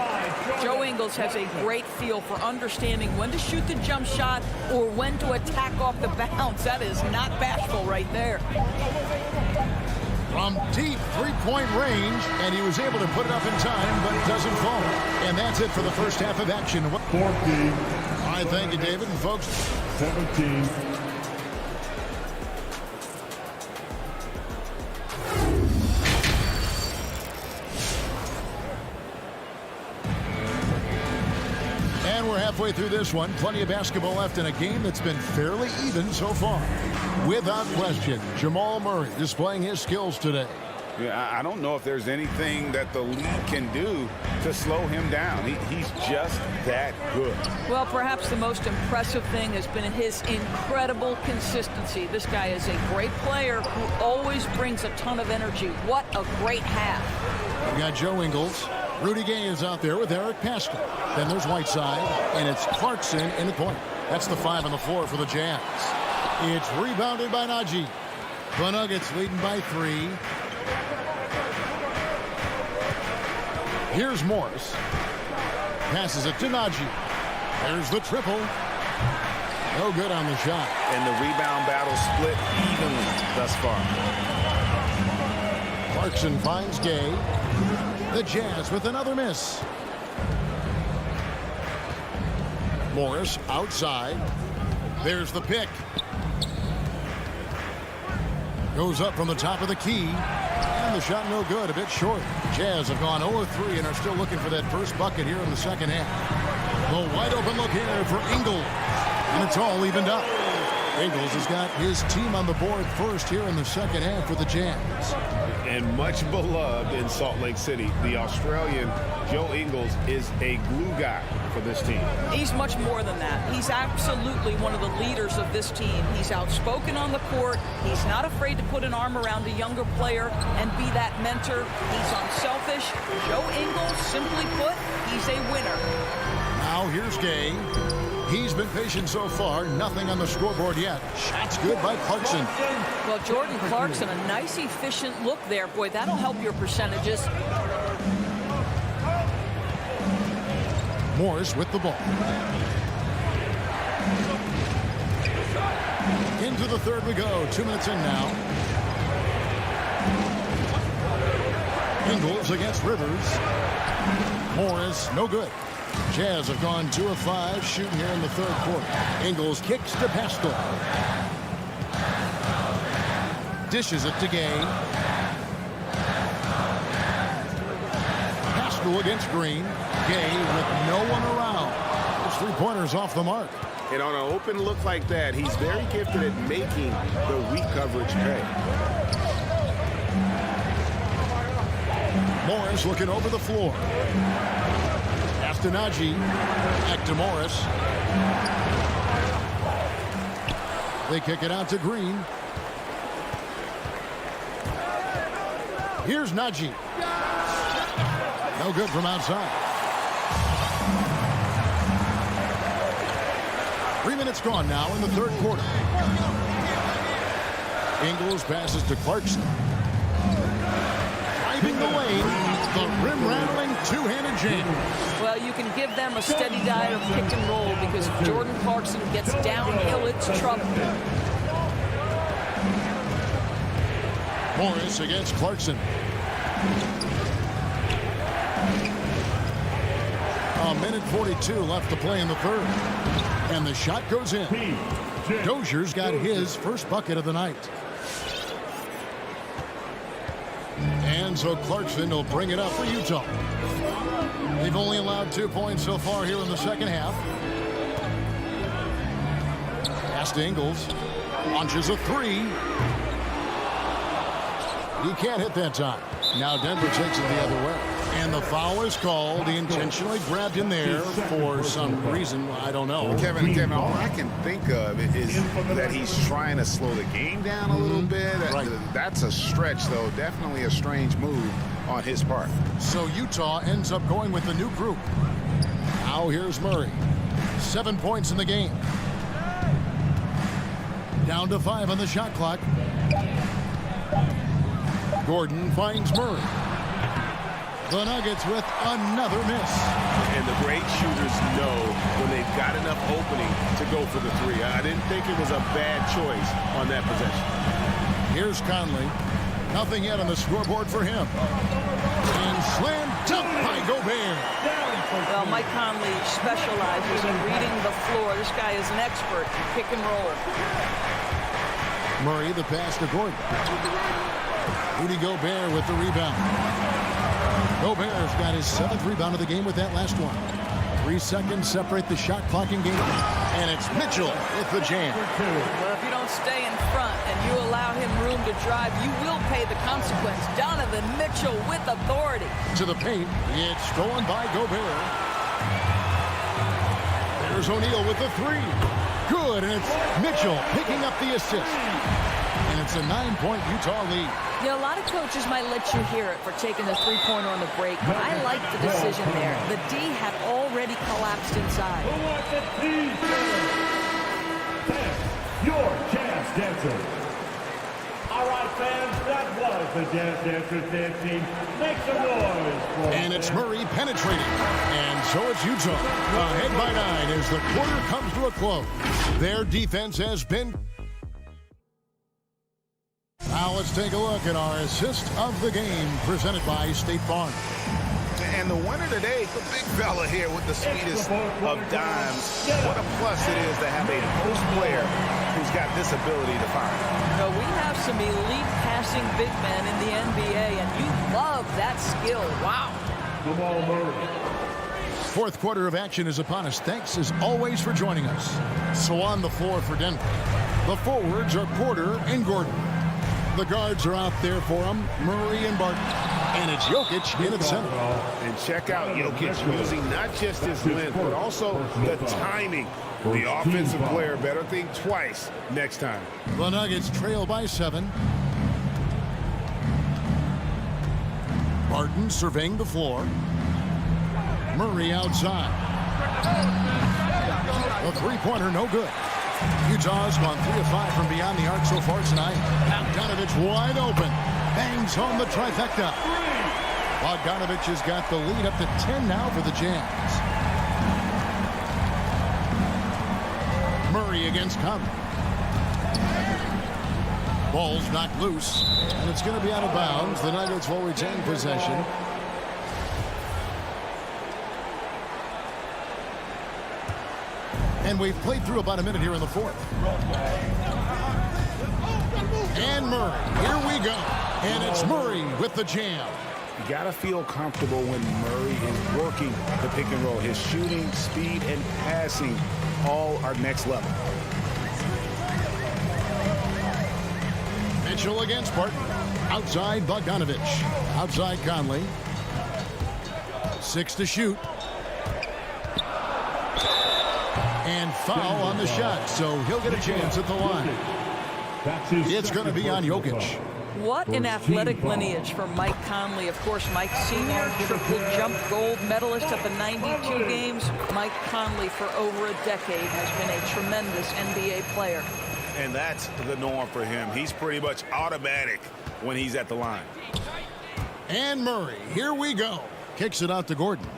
Joe Ingles has a great feel for understanding when to shoot the jump shot or when to attack off the bounce. That is not bashful right there. From deep three-point range, and he was able to put it up in time, but it doesn't fall. And that's it for the first half of action. 14. All right, thank you, David. And folks, 17. halfway through this one. Plenty of basketball left in a game that's been fairly even so far. Without question, Jamal Murray displaying his skills today. Yeah, I don't know if there's anything that the league can do to slow him down. He's just that good. Well, perhaps the most impressive thing has been his incredible consistency. This guy is a great player who always brings a ton of energy. What a great half. We got Joe Ingles. Rudy Gay is out there with Eric Pascal. Then there's Whiteside, and it's Clarkson in the point. That's the 5 on the floor for the Jazz. It's rebounded by Najee. The Nuggets leading by 3. Here's Morris. Passes it to Najee. There's the triple. No good on the shot. And the rebound battle split evenly thus far. Clarkson finds Gay. The Jazz with another miss. Morris outside. There's the pick. Goes up from the top of the key. And the shot no good, a bit short. Jazz have gone 0-3 and are still looking for that first bucket here in the second half. The wide open look here for Ingles. And it's all evened up. Ingles has got his team on the board first here in the second half for the Jazz. And much beloved in Salt Lake City, the Australian Joe Ingles is a glue guy for this team. He's much more than that. He's absolutely one of the leaders of this team. He's outspoken on the court. He's not afraid to put an arm around a younger player and be that mentor. He's unselfish. Joe Ingles, simply put, he's a winner. Now here's Gay. He's been patient so far. Nothing on the scoreboard yet. Shots good by Clarkson. Well, Jordan Clarkson, a nice, efficient look there. Boy, that'll help your percentages. Morris with the ball. Into the third we go. 2 minutes in now. Ingles against Rivers. Morris, no good. Jazz have gone 2 of 5 shooting here in the third quarter. Ingles kicks to Pascal. Dishes it to Gay. Pascal against Green. Gay with no one around. Those 3-pointers off the mark. And on an open look like that, he's very gifted at making the weak coverage pay. Morris looking over the floor. to Najee. Back to Morris. They kick it out to Green. Here's Najee. No good from outside. 3 minutes gone now in the third quarter. Ingles passes to Clarkson. Driving the lane, the rim-rattling two-handed jam. Well, you can give them a steady diet of pick and roll because if Jordan Clarkson gets downhill, it's trouble. Morris against Clarkson. A minute 42 left to play in the third. And the shot goes in. Dozier's got his first bucket of the night. And so Clarkson will bring it up for Utah. They've only allowed 2 points so far here in the second half. Pass to Ingles. Launches a three. He can't hit that time. Now Denver takes it the other way. And the foul is called. He intentionally grabbed him there for some reason. I don't know. Kevin, all I can think of is that he's trying to slow the game down a little bit. Right. That's a stretch, though. Definitely a strange move on his part. So Utah ends up going with the new group. Now here's Murray. 7 points in the game. Down to 5 on the shot clock. Gordon finds Murray. The Nuggets with another miss. And the great shooters know when they've got enough opening to go for the three. I didn't think it was a bad choice on that possession. Here's Conley. Nothing yet on the scoreboard for him. And slam dunk by Gobert. Well, Mike Conley specializes in reading the floor. This guy is an expert in pick and roll. Murray the pass to Gordon. Rudy Gobert with the rebound. Gobert's got his 7th rebound of the game with that last one. 3 seconds separate the shot clock and game. And it's Mitchell with the jam. Well, if you don't stay in front and you allow him room to drive, you will pay the consequence. Donovan Mitchell with authority. To the paint. It's stolen by Gobert. There's O'Neal with the three. Good, and it's Mitchell picking up the assist. And it's a 9-point Utah lead. You know, a lot of coaches might let you hear it for taking the three-pointer on the break, but I like the decision there. The D had already collapsed inside. Your Jazz Dancer. All right, fans, that was the Jazz Dancers dancing. Make some noise for And it's Murray penetrating. And so it's Utah. Ahead by 9 as the quarter comes to a close. Their defense has been... Now let's take a look at our assist of the game presented by State Farm. And the winner today, the big fella here with the sweetest of dimes. What a plus it is to have a post player who's got this ability to fire. You know, we have some elite passing big men in the NBA, and you love that skill. Wow. Jamal Murray. Fourth quarter of action is upon us. Thanks as always for joining us. So on the floor for Denver, the forwards are Porter and Gordon. The guards are out there for them, Murray and Barton. And it's Jokic in at center. And check out Jokic using not just his length, but also the timing. The offensive player better think twice next time. The Nuggets trail by 7. Barton surveying the floor. Murray outside. A three-pointer, no good. Utah's gone 3 of 5 from beyond the arc so far tonight. Bogdanovich wide open. Bangs home the trifecta. Bogdanovich has got the lead up to 10 now for the Jazz. Murray against Conley. Ball's knocked loose, and it's going to be out of bounds. The Nuggets will retain possession. And we've played through about a minute here in the fourth. And Murray, here we go. And it's Murray with the jam. You got to feel comfortable when Murray is working the pick and roll. His shooting, speed, and passing all are next level. Mitchell against Barton. Outside Bogdanovich. Outside Conley. 6 to shoot. And foul on the shot, so he'll get a chance at the line. It's going to be on Jokic. What an athletic lineage for Mike Conley. Of course, Mike Sr., triple jump gold medalist at the 92 games. Mike Conley, for over a decade, has been a tremendous NBA player. And that's the norm for him. He's pretty much automatic when he's at the line. And Murray, here we go. Kicks it out to Gordon.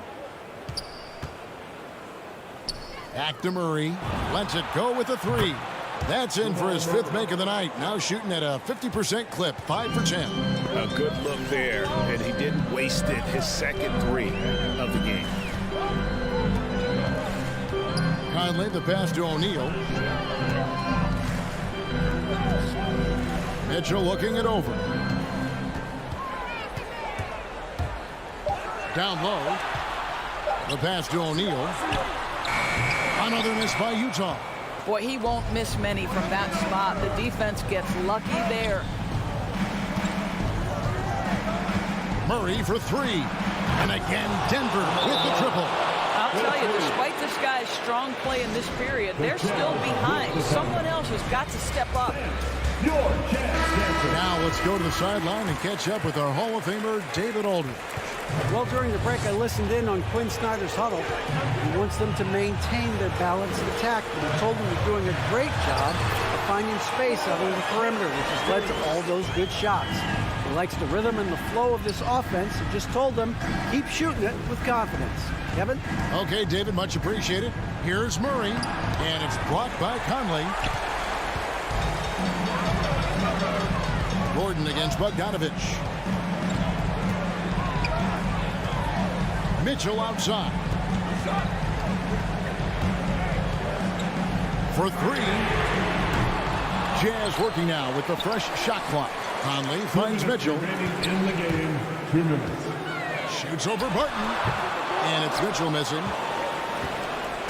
Back to Murray. Lets it go with a three. That's in for his 5th make of the night. Now shooting at a 50% clip, 5 for 10. A good look there, and he didn't waste it. His 2nd 3 of the game. Conley, the pass to O'Neal. Mitchell looking it over. Down low. The pass to O'Neal. Another miss by Utah. Boy, he won't miss many from that spot. The defense gets lucky there. Murray for 3. And again, Denver with the triple. I'll tell you, despite this guy's strong play in this period, they're still behind. Someone else has got to step up. Now let's go to the sideline and catch up with our Hall of Famer, David Aldridge. Well, during the break, I listened in on Quinn Snyder's huddle. He wants them to maintain their balanced attack, but he told them they're doing a great job of finding space out on the perimeter, which has led to all those good shots. He likes the rhythm and the flow of this offense. He just told them, keep shooting it with confidence. Kevin? Okay, David, much appreciated. Here's Murray, and it's blocked by Conley. Gordon against Bogdanovich. Mitchell outside. For 3. Jazz working now with the fresh shot clock. Conley finds Mitchell. In the game, 2 minutes. Shoots over Barton. And it's Mitchell missing.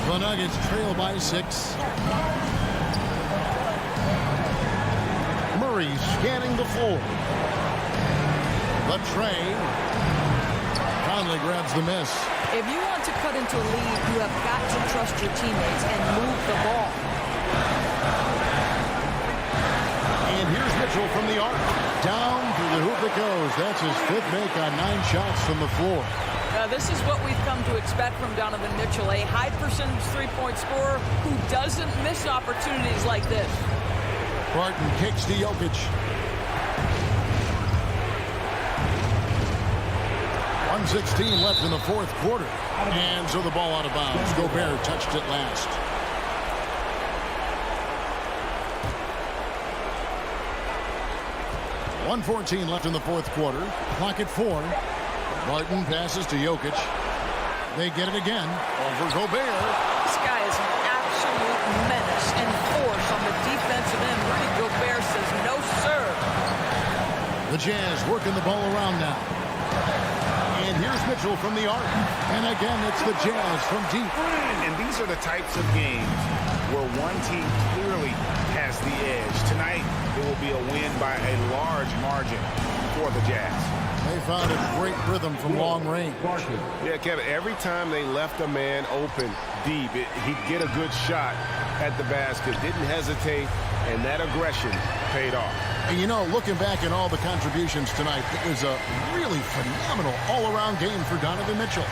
The Nuggets trail by 6. Murray scanning the floor. The tray. Conley grabs the miss. If you want to cut into a lead, you have got to trust your teammates and move the ball. And here's Mitchell from the arc. Down through the hoop it goes. That's his 5th make on 9 shots from the floor. This is what we've come to expect from Donovan Mitchell, a high percentage three-point scorer who doesn't miss opportunities like this. Barton kicks to Jokic. 1:16 left in the 4th quarter. And so the ball out of bounds. Gobert touched it last. .114 left in the 4th quarter. Clock at 4. Barton passes to Jokic. They get it again. Over Gobert. This guy is an absolute menace and force on the defensive end. Rudy Gobert says no, sir. The Jazz working the ball around now. And here's Mitchell from the arc. And again, it's the Jazz from deep. And these are the types of games where one team clearly has the edge. Tonight, it will be a win by a large margin for the Jazz. They found a great rhythm from long range. Yeah, Kevin, every time they left a man open deep, he'd get a good shot at the basket. Didn't hesitate, and that aggression paid off. And you know, looking back at all the contributions tonight, it was a really phenomenal all-around game for Donovan Mitchell.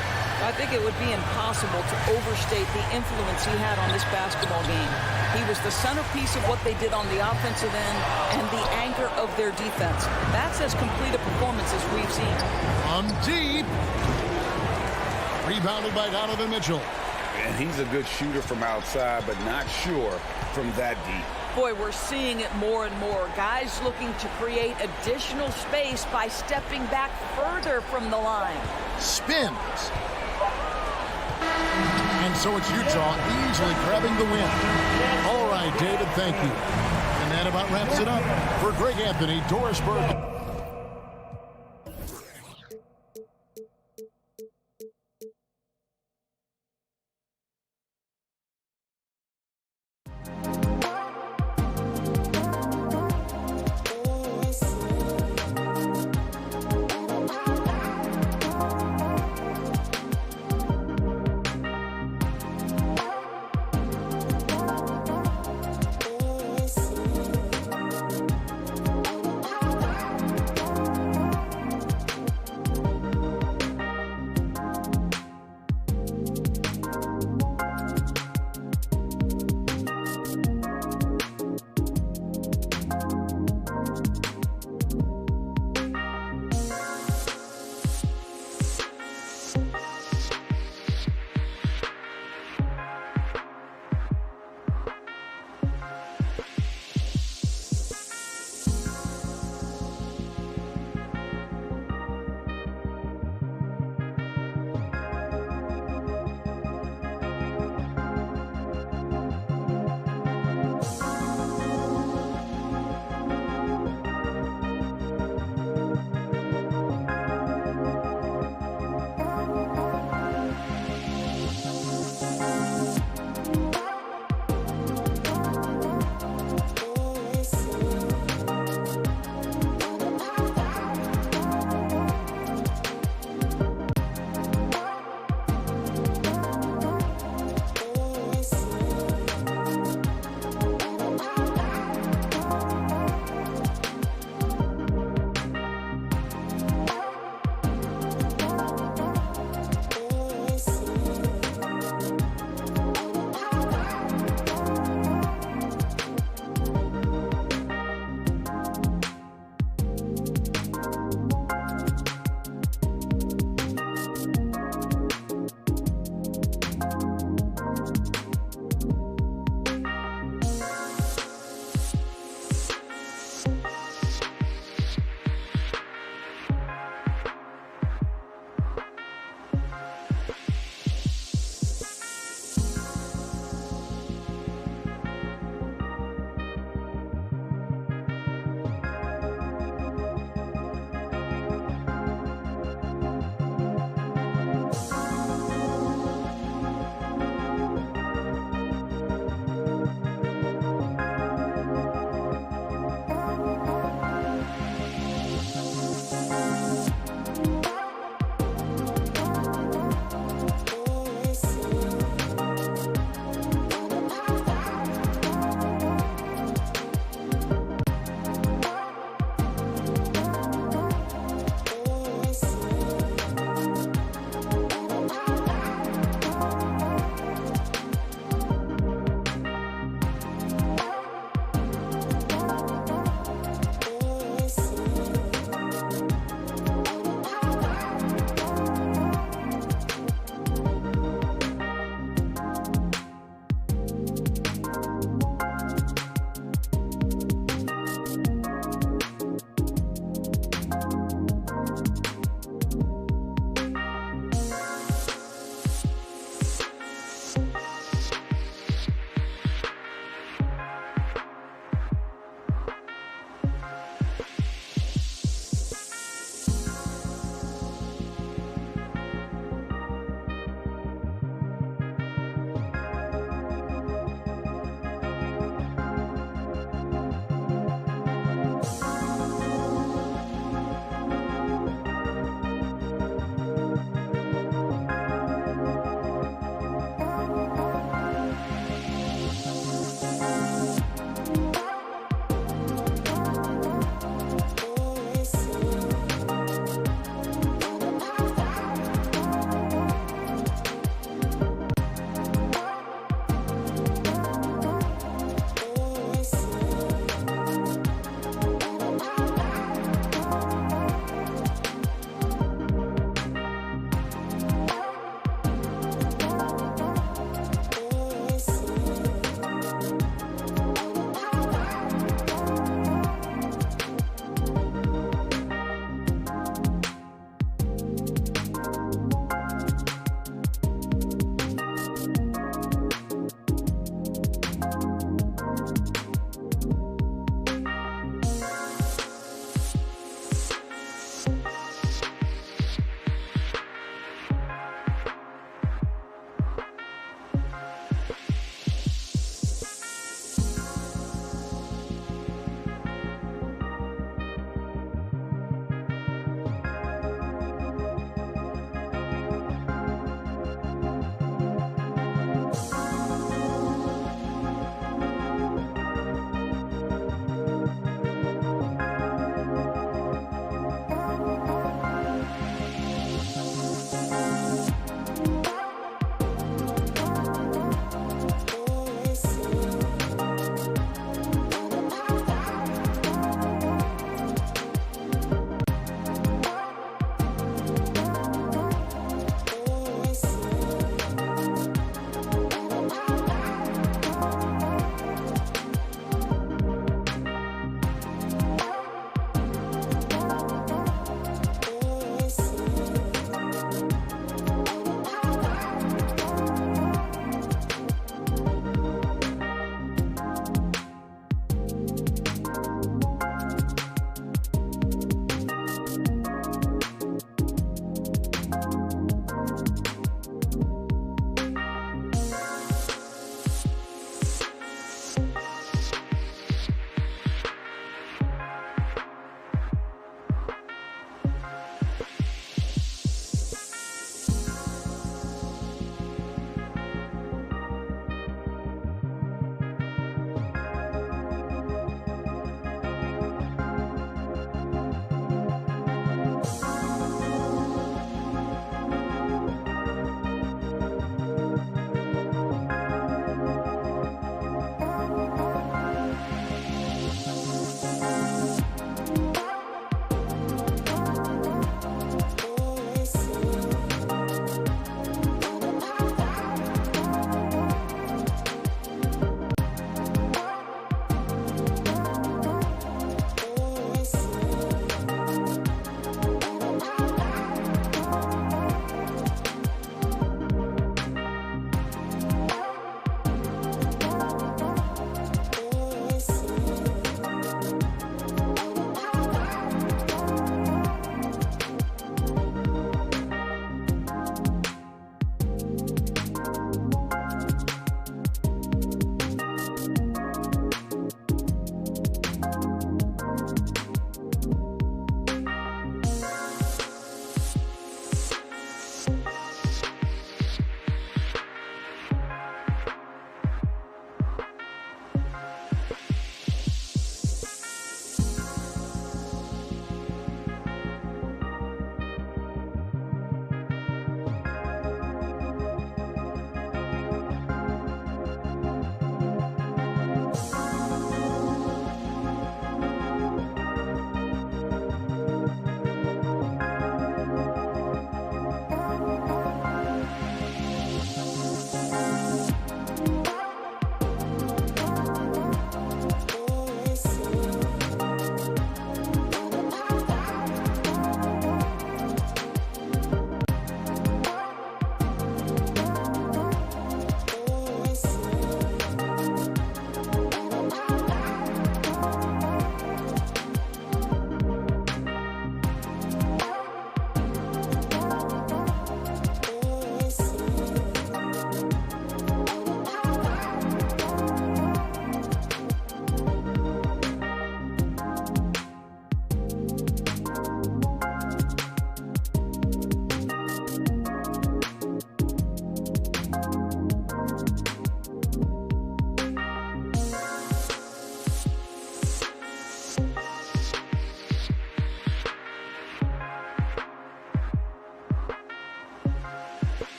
I think it would be impossible to overstate the influence he had on this basketball game. He was the centerpiece of what they did on the offensive end and the anchor of their defense. That's as complete a performance as we've seen. From deep. Rebounded by Donovan Mitchell. And he's a good shooter from outside, but not sure from that deep. Boy, we're seeing it more and more. Guys looking to create additional space by stepping back further from the line. Spins. And so it's Utah easily grabbing the win. All right, David, thank you. And that about wraps it up. For Greg Anthony, Doris Burke.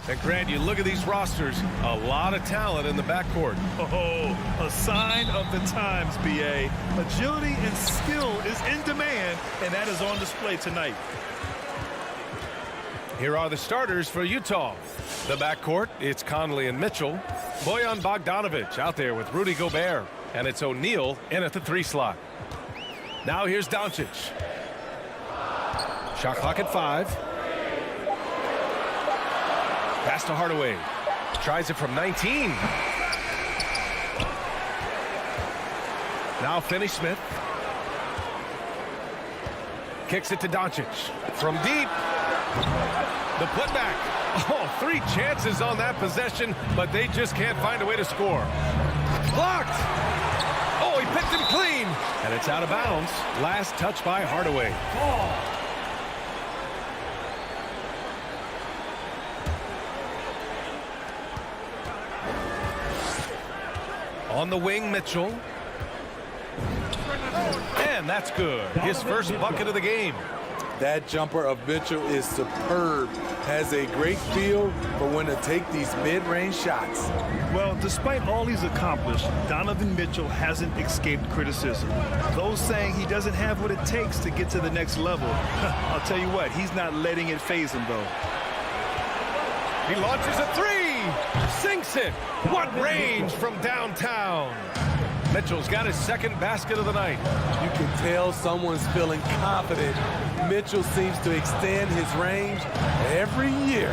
And Grant, you look at these rosters, a lot of talent in the backcourt. Oh, a sign of the times, B.A. Agility and skill is in demand, and that is on display tonight. Here are the starters for Utah. The backcourt, it's Conley and Mitchell. Bojan Bogdanovic out there with Rudy Gobert. And it's O'Neal in at the 3 slot. Now here's Doncic. Shot clock at 5. Pass to Hardaway. Tries it from 19. Now Finney-Smith. Kicks it to Doncic. From deep. The putback. Oh, 3 chances on that possession, but they just can't find a way to score. Blocked. Oh, he picked him clean. And it's out of bounds. Last touch by Hardaway. On the wing, Mitchell. And that's good. His first bucket of the game. That jumper of Mitchell is superb. Has a great feel for when to take these mid-range shots. Well, despite all he's accomplished, Donovan Mitchell hasn't escaped criticism. Those saying he doesn't have what it takes to get to the next level. I'll tell you what, he's not letting it faze him, though. He launches a 3. Sinks it. What range from downtown. Mitchell's got his second basket of the night. You can tell someone's feeling confident. Mitchell seems to extend his range every year.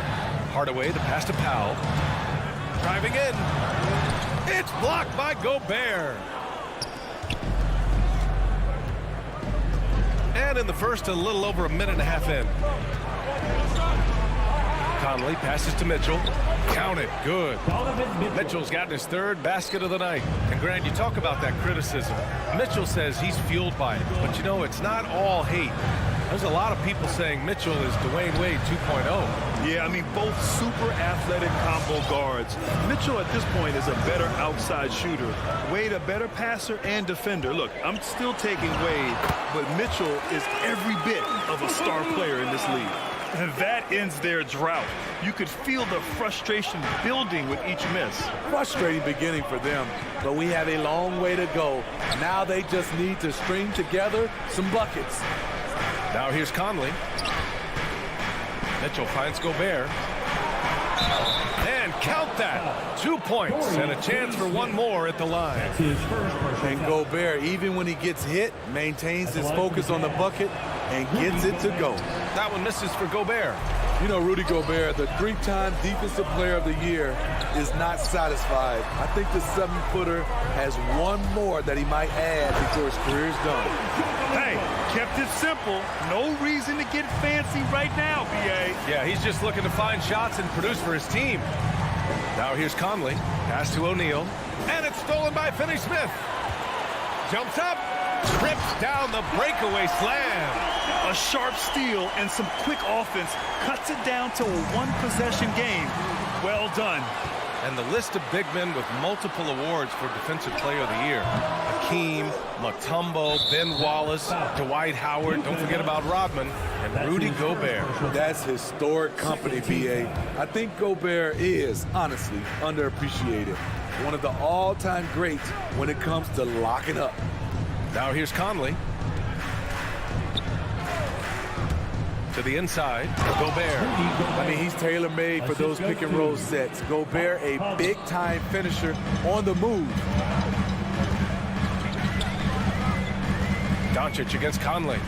Hardaway, the pass to Powell. Driving in. It's blocked by Gobert. And in the first, a little over a minute and a half in. Conley passes to Mitchell. Count it. Good. Mitchell's gotten his 3rd basket of the night. And Grant, you talk about that criticism. Mitchell says he's fueled by it. But, you know, it's not all hate. There's a lot of people saying Mitchell is Dwayne Wade 2.0. Yeah, I mean, both super athletic combo guards. Mitchell at this point is a better outside shooter. Wade a better passer and defender. Look, I'm still taking Wade, but Mitchell is every bit of a star player in this league. And that ends their drought. You could feel the frustration building with each miss. Frustrating beginning for them, but we have a long way to go. Now they just need to string together some buckets. Now here's Conley. Mitchell finds Gobert. And count that. 2 points and a chance for one more at the line. And Gobert, even when he gets hit, maintains his focus on the bucket and gets it to go. That one misses for Gobert. You know, Rudy Gobert, the 3-time Defensive Player of the Year, is not satisfied. I think the 7-footer has one more that he might add before his career is done. Hey, kept it simple. No reason to get fancy right now, B.A. Yeah, he's just looking to find shots and produce for his team. Now here's Conley. Pass to O'Neal. And it's stolen by Finney-Smith. Jumps up. Trips down the breakaway slam. A sharp steal and some quick offense cuts it down to a 1-possession game. Well done. And the list of big men with multiple awards for Defensive Player of the Year. Hakeem, Mutombo, Ben Wallace, Dwight Howard, don't forget about Rodman, and Rudy Gobert. That's historic company, B.A. I think Gobert is, honestly, underappreciated. One of the all-time greats when it comes to locking up. Now here's Conley. To the inside, Gobert. I mean, he's tailor-made for those pick-and-roll sets. Gobert, a big-time finisher on the move. Doncic against Conley.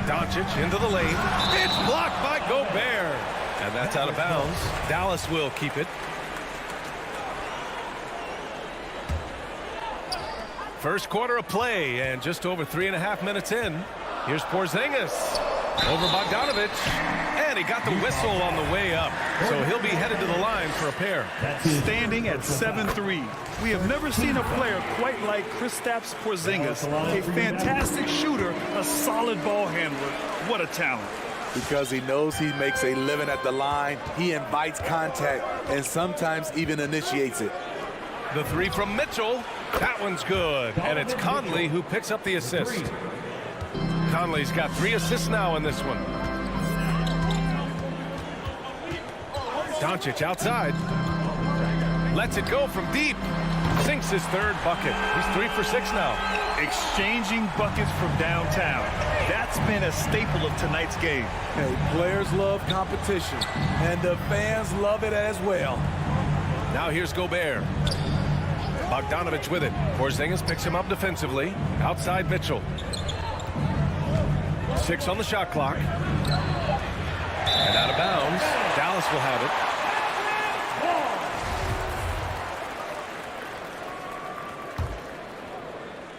Doncic into the lane. It's blocked by Gobert. And that's out of bounds. Dallas will keep it. First quarter of play, and just over 3.5 minutes in. Here's Porzingis over Bogdanovic, and he got the whistle on the way up, so he'll be headed to the line for a pair. Standing at 7'3", we have never seen a player quite like Kristaps Porzingis. A fantastic shooter, a solid ball handler. What a talent. Because he knows he makes a living at the line, he invites contact and sometimes even initiates it. The 3 from Mitchell. That one's good, and it's Conley who picks up the assist. Conley's got 3 assists now in this one. Doncic outside. Lets it go from deep. Sinks his third bucket. He's 3 for 6 now. Exchanging buckets from downtown. That's been a staple of tonight's game. Hey, players love competition, and the fans love it as well. Now here's Gobert. Bogdanovich with it. Porzingis picks him up defensively. Outside Mitchell. 6 on the shot clock. And out of bounds. Dallas will have it.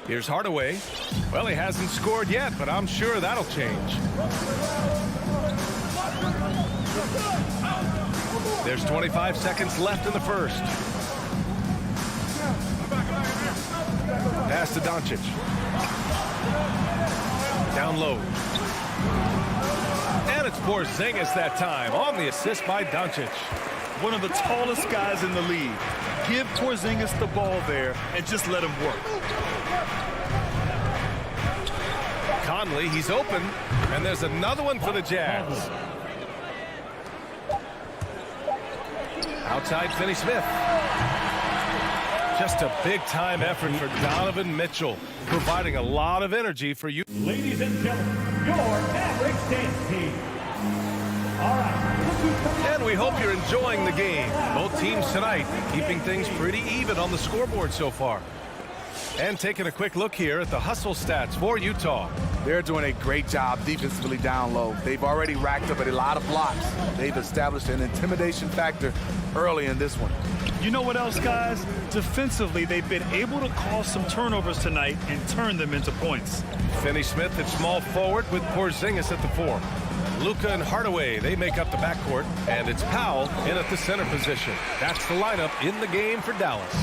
Here's Hardaway. Well, he hasn't scored yet, but I'm sure that'll change. There's 25 seconds left in the first. Pass to Doncic. Down low. And it's Porzingis that time on the assist by Doncic. One of the tallest guys in the league. Give Porzingis the ball there and just let him work. Conley, he's open, and there's another one for the Jazz. Outside Finney-Smith. Just a big-time effort for Donovan Mitchell, providing a lot of energy for you. Ladies and gentlemen, your Mavericks dance team. All right. And we hope you're enjoying the game. Both teams tonight keeping things pretty even on the scoreboard so far. And taking a quick look here at the hustle stats for Utah. They're doing a great job defensively down low. They've already racked up a lot of blocks. They've established an intimidation factor early in this one. You know what else, guys? Defensively, they've been able to cause some turnovers tonight and turn them into points. Finney-Smith at small forward with Porzingis at the 4. Luka and Hardaway, they make up the backcourt. And it's Powell in at the center position. That's the lineup in the game for Dallas.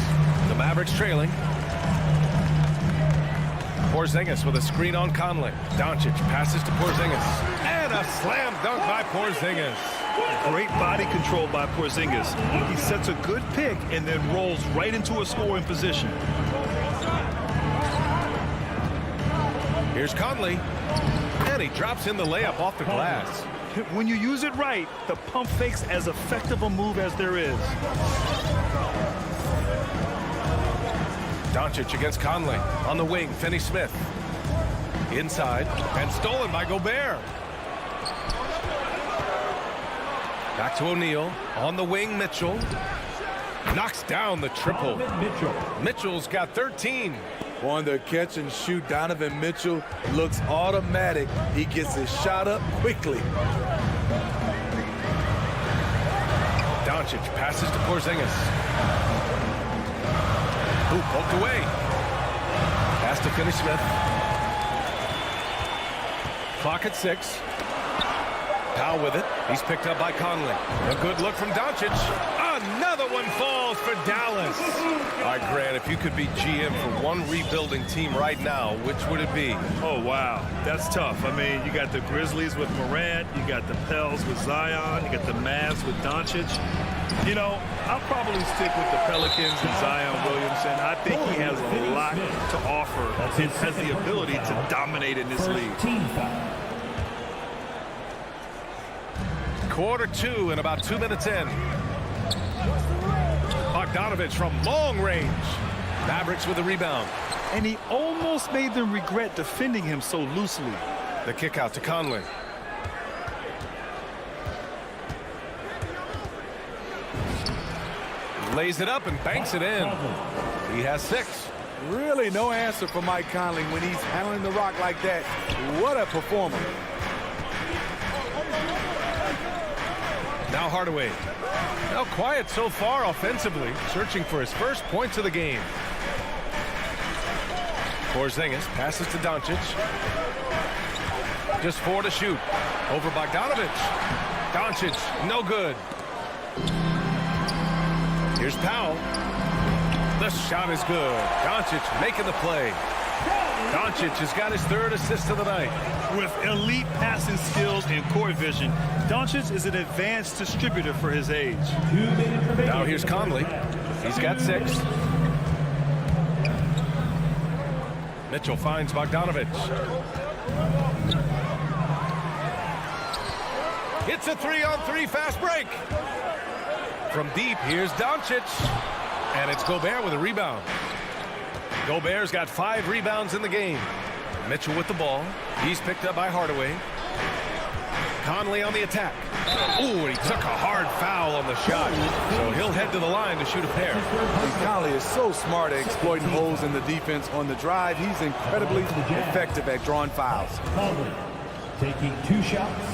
The Mavericks trailing. Porzingis with a screen on Conley. Doncic passes to Porzingis. And a slam dunk by Porzingis. Great body control by Porzingis. He sets a good pick and then rolls right into a scoring position. Here's Conley. And he drops in the layup off the glass. When you use it right, the pump fake's as effective a move as there is. Doncic against Conley. On the wing, Finney-Smith. Inside, and stolen by Gobert. Back to O'Neal. On the wing, Mitchell. Knocks down the triple. Mitchell's got 13. On the catch and shoot, Donovan Mitchell looks automatic. He gets his shot up quickly. Doncic passes to Porzingis. Who poked away. Pass to Finney-Smith. Clock at 6. Powell with it. He's picked up by Conley. A good look from Doncic. Another one falls for Dallas. All right, Grant, if you could be GM for one rebuilding team right now, which would it be? Oh, wow. That's tough. I mean, you got the Grizzlies with Morant. You got the Pels with Zion. You got the Mavs with Doncic. You know, I'll probably stick with the Pelicans and Zion Williamson. I think he has a lot to offer and has the ability to dominate in this league. Quarter 2 and about 2 minutes in. Bogdanovich from long range. Mavericks with the rebound. And he almost made them regret defending him so loosely. The kick out to Conley. Lays it up and banks it in. He has 6. Really no answer for Mike Conley when he's handling the rock like that. What a performer. Now Hardaway. Now quiet so far offensively, searching for his first points of the game. Porzingis passes to Doncic. Just 4 to shoot. Over Bogdanovich. Doncic, no good. Here's Powell. The shot is good. Doncic making the play. Doncic has got his 3rd assist of the night. With elite passing skills and court vision, Doncic is an advanced distributor for his age. Now here's Conley. He's got 6. Mitchell finds Bogdanovich. It's a 3-on-3 fast break. From deep, here's Doncic. And it's Gobert with a rebound. Gobert's got 5 rebounds in the game. Mitchell with the ball. He's picked up by Hardaway. Conley on the attack. Ooh, he took a hard foul on the shot. So he'll head to the line to shoot a pair. Conley is so smart at exploiting holes in the defense on the drive. He's incredibly effective at drawing fouls. Conley taking 2 shots.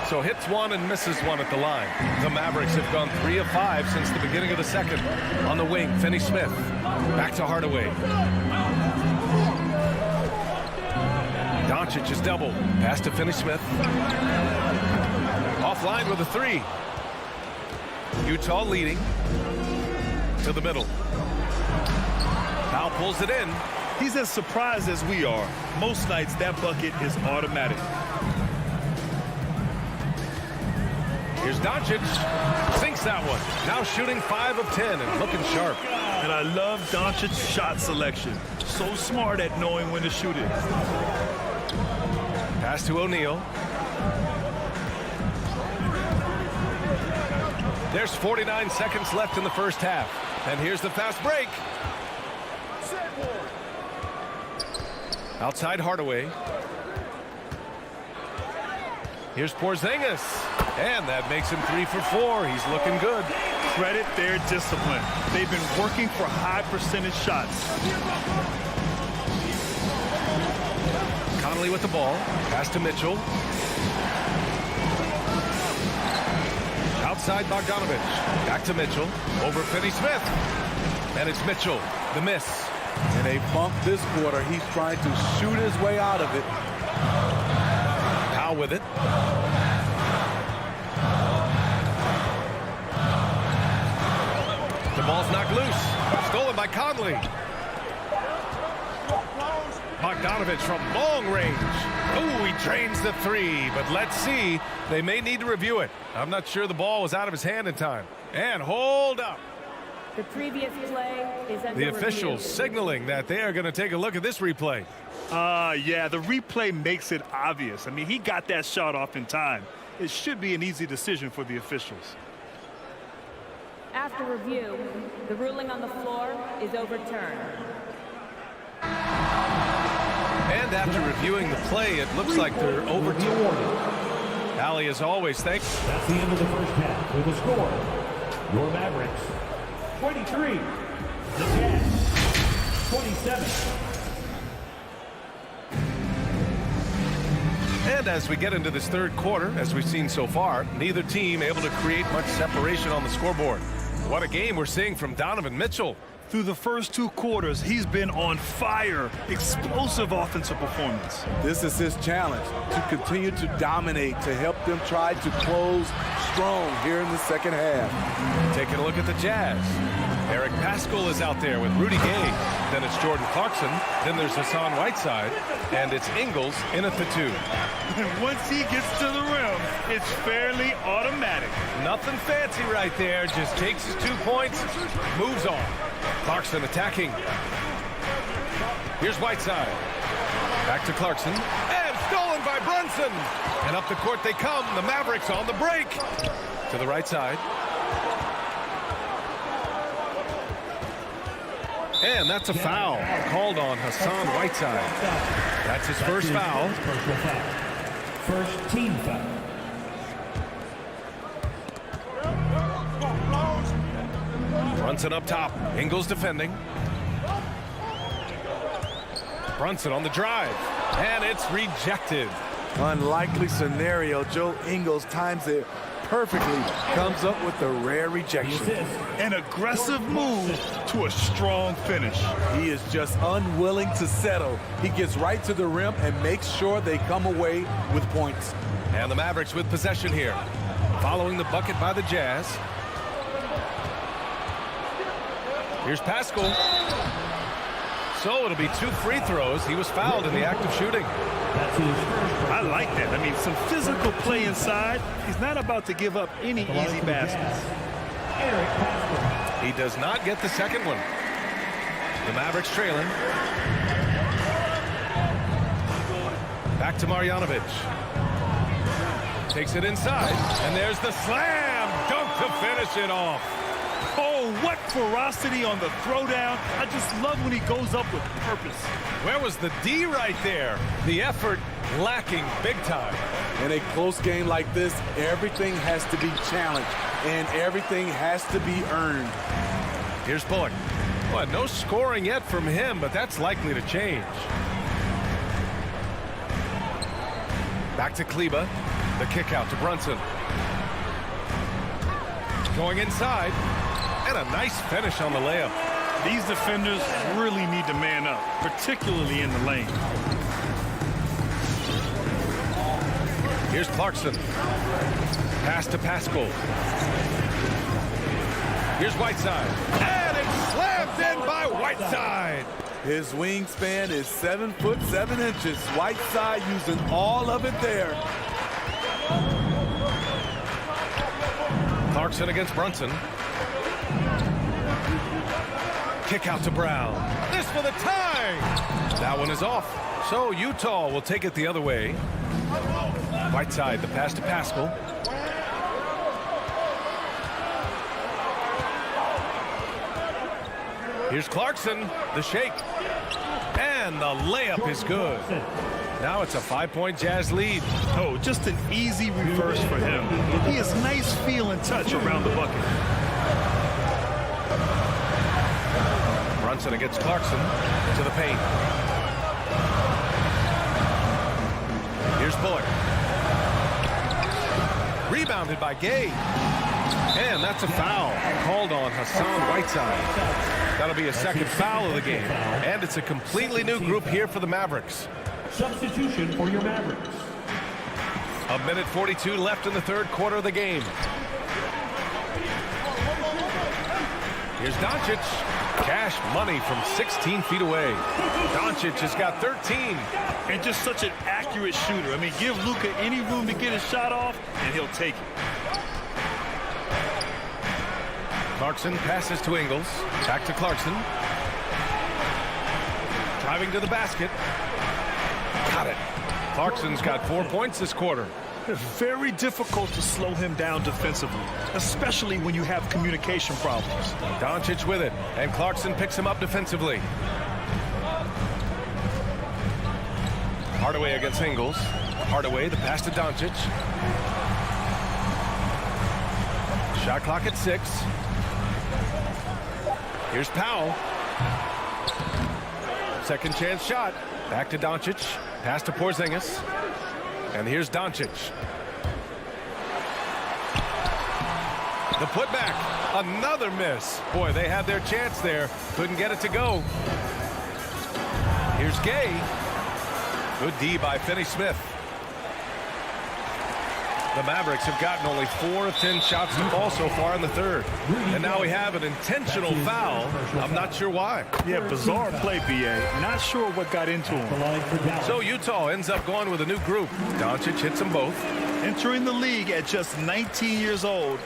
So hits 1 and misses 1 at the line. The Mavericks have gone 3 of 5 since the beginning of the second. On the wing, Finney-Smith. Back to Hardaway. Doncic is doubled. Pass to Finney-Smith. Offline with a 3. Utah leading. To the middle. Now pulls it in. He's as surprised as we are. Most nights that bucket is automatic. Here's Doncic. Sinks that one. Now shooting 5 of 10 and looking sharp. And I love Doncic's shot selection. So smart at knowing when to shoot it. Pass to O'Neal. There's 49 seconds left in the first half. And here's the fast break. Outside Hardaway. Here's Porzingis. And that makes him 3 for 4. He's looking good. Credit their discipline. They've been working for high percentage shots. Conley with the ball. Pass to Mitchell. Outside Bogdanovich. Back to Mitchell. Over Finney-Smith. And it's Mitchell. The miss. In a bump this quarter, he's trying to shoot his way out of it. Powell with it. The ball's knocked loose. Stolen by Conley. Bogdanovich from long range. Ooh, he drains the 3, but let's see. They may need to review it. I'm not sure the ball was out of his hand in time. And hold up. The previous play is under The officials signaling that they are going to take a look at this replay. Yeah, the replay makes it obvious. I mean, he got that shot off in time. It should be an easy decision for the officials. After review, the ruling on the floor is overturned. And after reviewing the play, it looks like they're overturned. Allie, as always, thanks. That's the end of the first half. With the score, your Mavericks 23, the Jazz 27. And as we get into this third quarter, as we've seen so far, neither team able to create much separation on the scoreboard. What a game we're seeing from Donovan Mitchell. Through the first 2 quarters, he's been on fire. Explosive offensive performance. This is his challenge, to continue to dominate, to help them try to close strong here in the second half. Taking a look at the Jazz. Eric Paschall is out there with Rudy Gay. Then it's Jordan Clarkson. Then there's Hassan Whiteside. And it's Ingles in at the 2. And once he gets to the rim, it's fairly automatic. Nothing fancy right there. Just takes his 2 points, moves on. Clarkson attacking. Here's Whiteside. Back to Clarkson. And stolen by Brunson. And up the court they come. The Mavericks on the break. To the right side. And that's a foul called on Hassan Whiteside. That's his first foul. First team foul. Brunson up top. Ingles defending. Brunson on the drive. And it's rejected. Unlikely scenario. Joe Ingles times it perfectly. Comes up with the rare rejection. An aggressive move to a strong finish. He is just unwilling to settle. He gets right to the rim and makes sure they come away with points. And the Mavericks with possession here. Following the bucket by the Jazz. Here's Paschall. So it'll be 2 free throws. He was fouled in the act of shooting. I like that. I mean, some physical play inside. He's not about to give up any easy baskets. He does not get the second one. The Mavericks trailing. Back to Marjanovic. takes it inside, and there's the slam dunk to finish it off. Oh, what ferocity on the throwdown. I just love when he goes up with purpose. Where was the D right there? The effort lacking big time. In a close game like this, everything has to be challenged, and everything has to be earned. Here's Bullock. Well, no scoring yet from him, but that's likely to change. Back to Kleber. The kick out to Brunson. Going inside. And a nice finish on the layup. These defenders really need to man up, particularly in the lane. Here's Clarkson. Pass to Pascal. Here's Whiteside. And it's slammed in by Whiteside. His wingspan is 7 foot 7 inches. Whiteside using all of it there. Clarkson against Brunson. Kick out to Brown. This for the tie. That one is off. So Utah will take it the other way. Whiteside, the pass to Pascal. Here's Clarkson, the shake. And the layup is good. Now it's a 5-point Jazz lead. Oh, just an easy reverse for him. He has nice feel and touch around the bucket. Brunson against Clarkson to the paint. Here's Bullock. Rebounded by Gay. And that's a foul called on Hassan Whiteside. That'll be a second foul of the game. And it's a completely new group here for the Mavericks. Substitution for your Mavericks. A minute 42 left in the third quarter of the game. Here's Doncic. Cash money from 16 feet away. Doncic has got 13. And just such an accurate shooter. I mean, give Luka any room to get his shot off, and he'll take it. Clarkson passes to Ingles. Back to Clarkson. Driving to the basket. Got it. Clarkson's got 4 points this quarter. It's very difficult to slow him down defensively, especially when you have communication problems. Doncic with it, and Clarkson picks him up defensively. Hardaway against Ingles. Hardaway, the pass to Doncic. Shot clock at 6. Here's Powell. Second chance shot. Back to Doncic. Pass to Porzingis. And here's Doncic. The putback. Another miss. Boy, they had their chance there. Couldn't get it to go. Here's Gay. Good D by Finney-Smith. The Mavericks have gotten only 4 of 10 shots to fall so far in the third. And now we have an intentional foul. I'm not sure why. Yeah, bizarre play, B.A. Not sure what got into him. So Utah ends up going with a new group. Doncic hits them both. Entering the league at just 19 years old,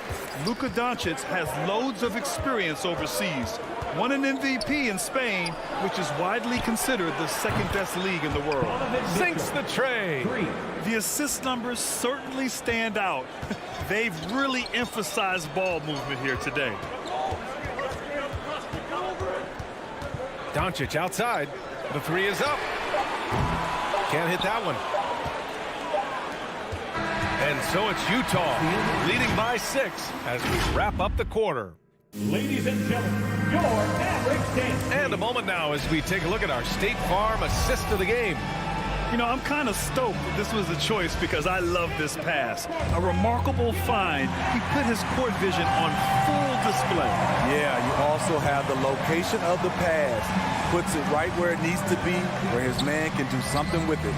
Luka Doncic has loads of experience overseas. Won an MVP in Spain, which is widely considered the second-best league in the world. Sinks the tray. The assist numbers certainly stand out. They've really emphasized ball movement here today. Doncic outside. The three is up. Can't hit that one. And so it's Utah leading by 6 as we wrap up the quarter. Ladies and gentlemen, your Mavericks dance. And a moment now as we take a look at our State Farm assist of the game. You know, I'm kind of stoked that this was a choice because I love this pass. A remarkable find. He put his court vision on full display. Yeah, you also have the location of the pass. Puts it right where it needs to be, where his man can do something with it.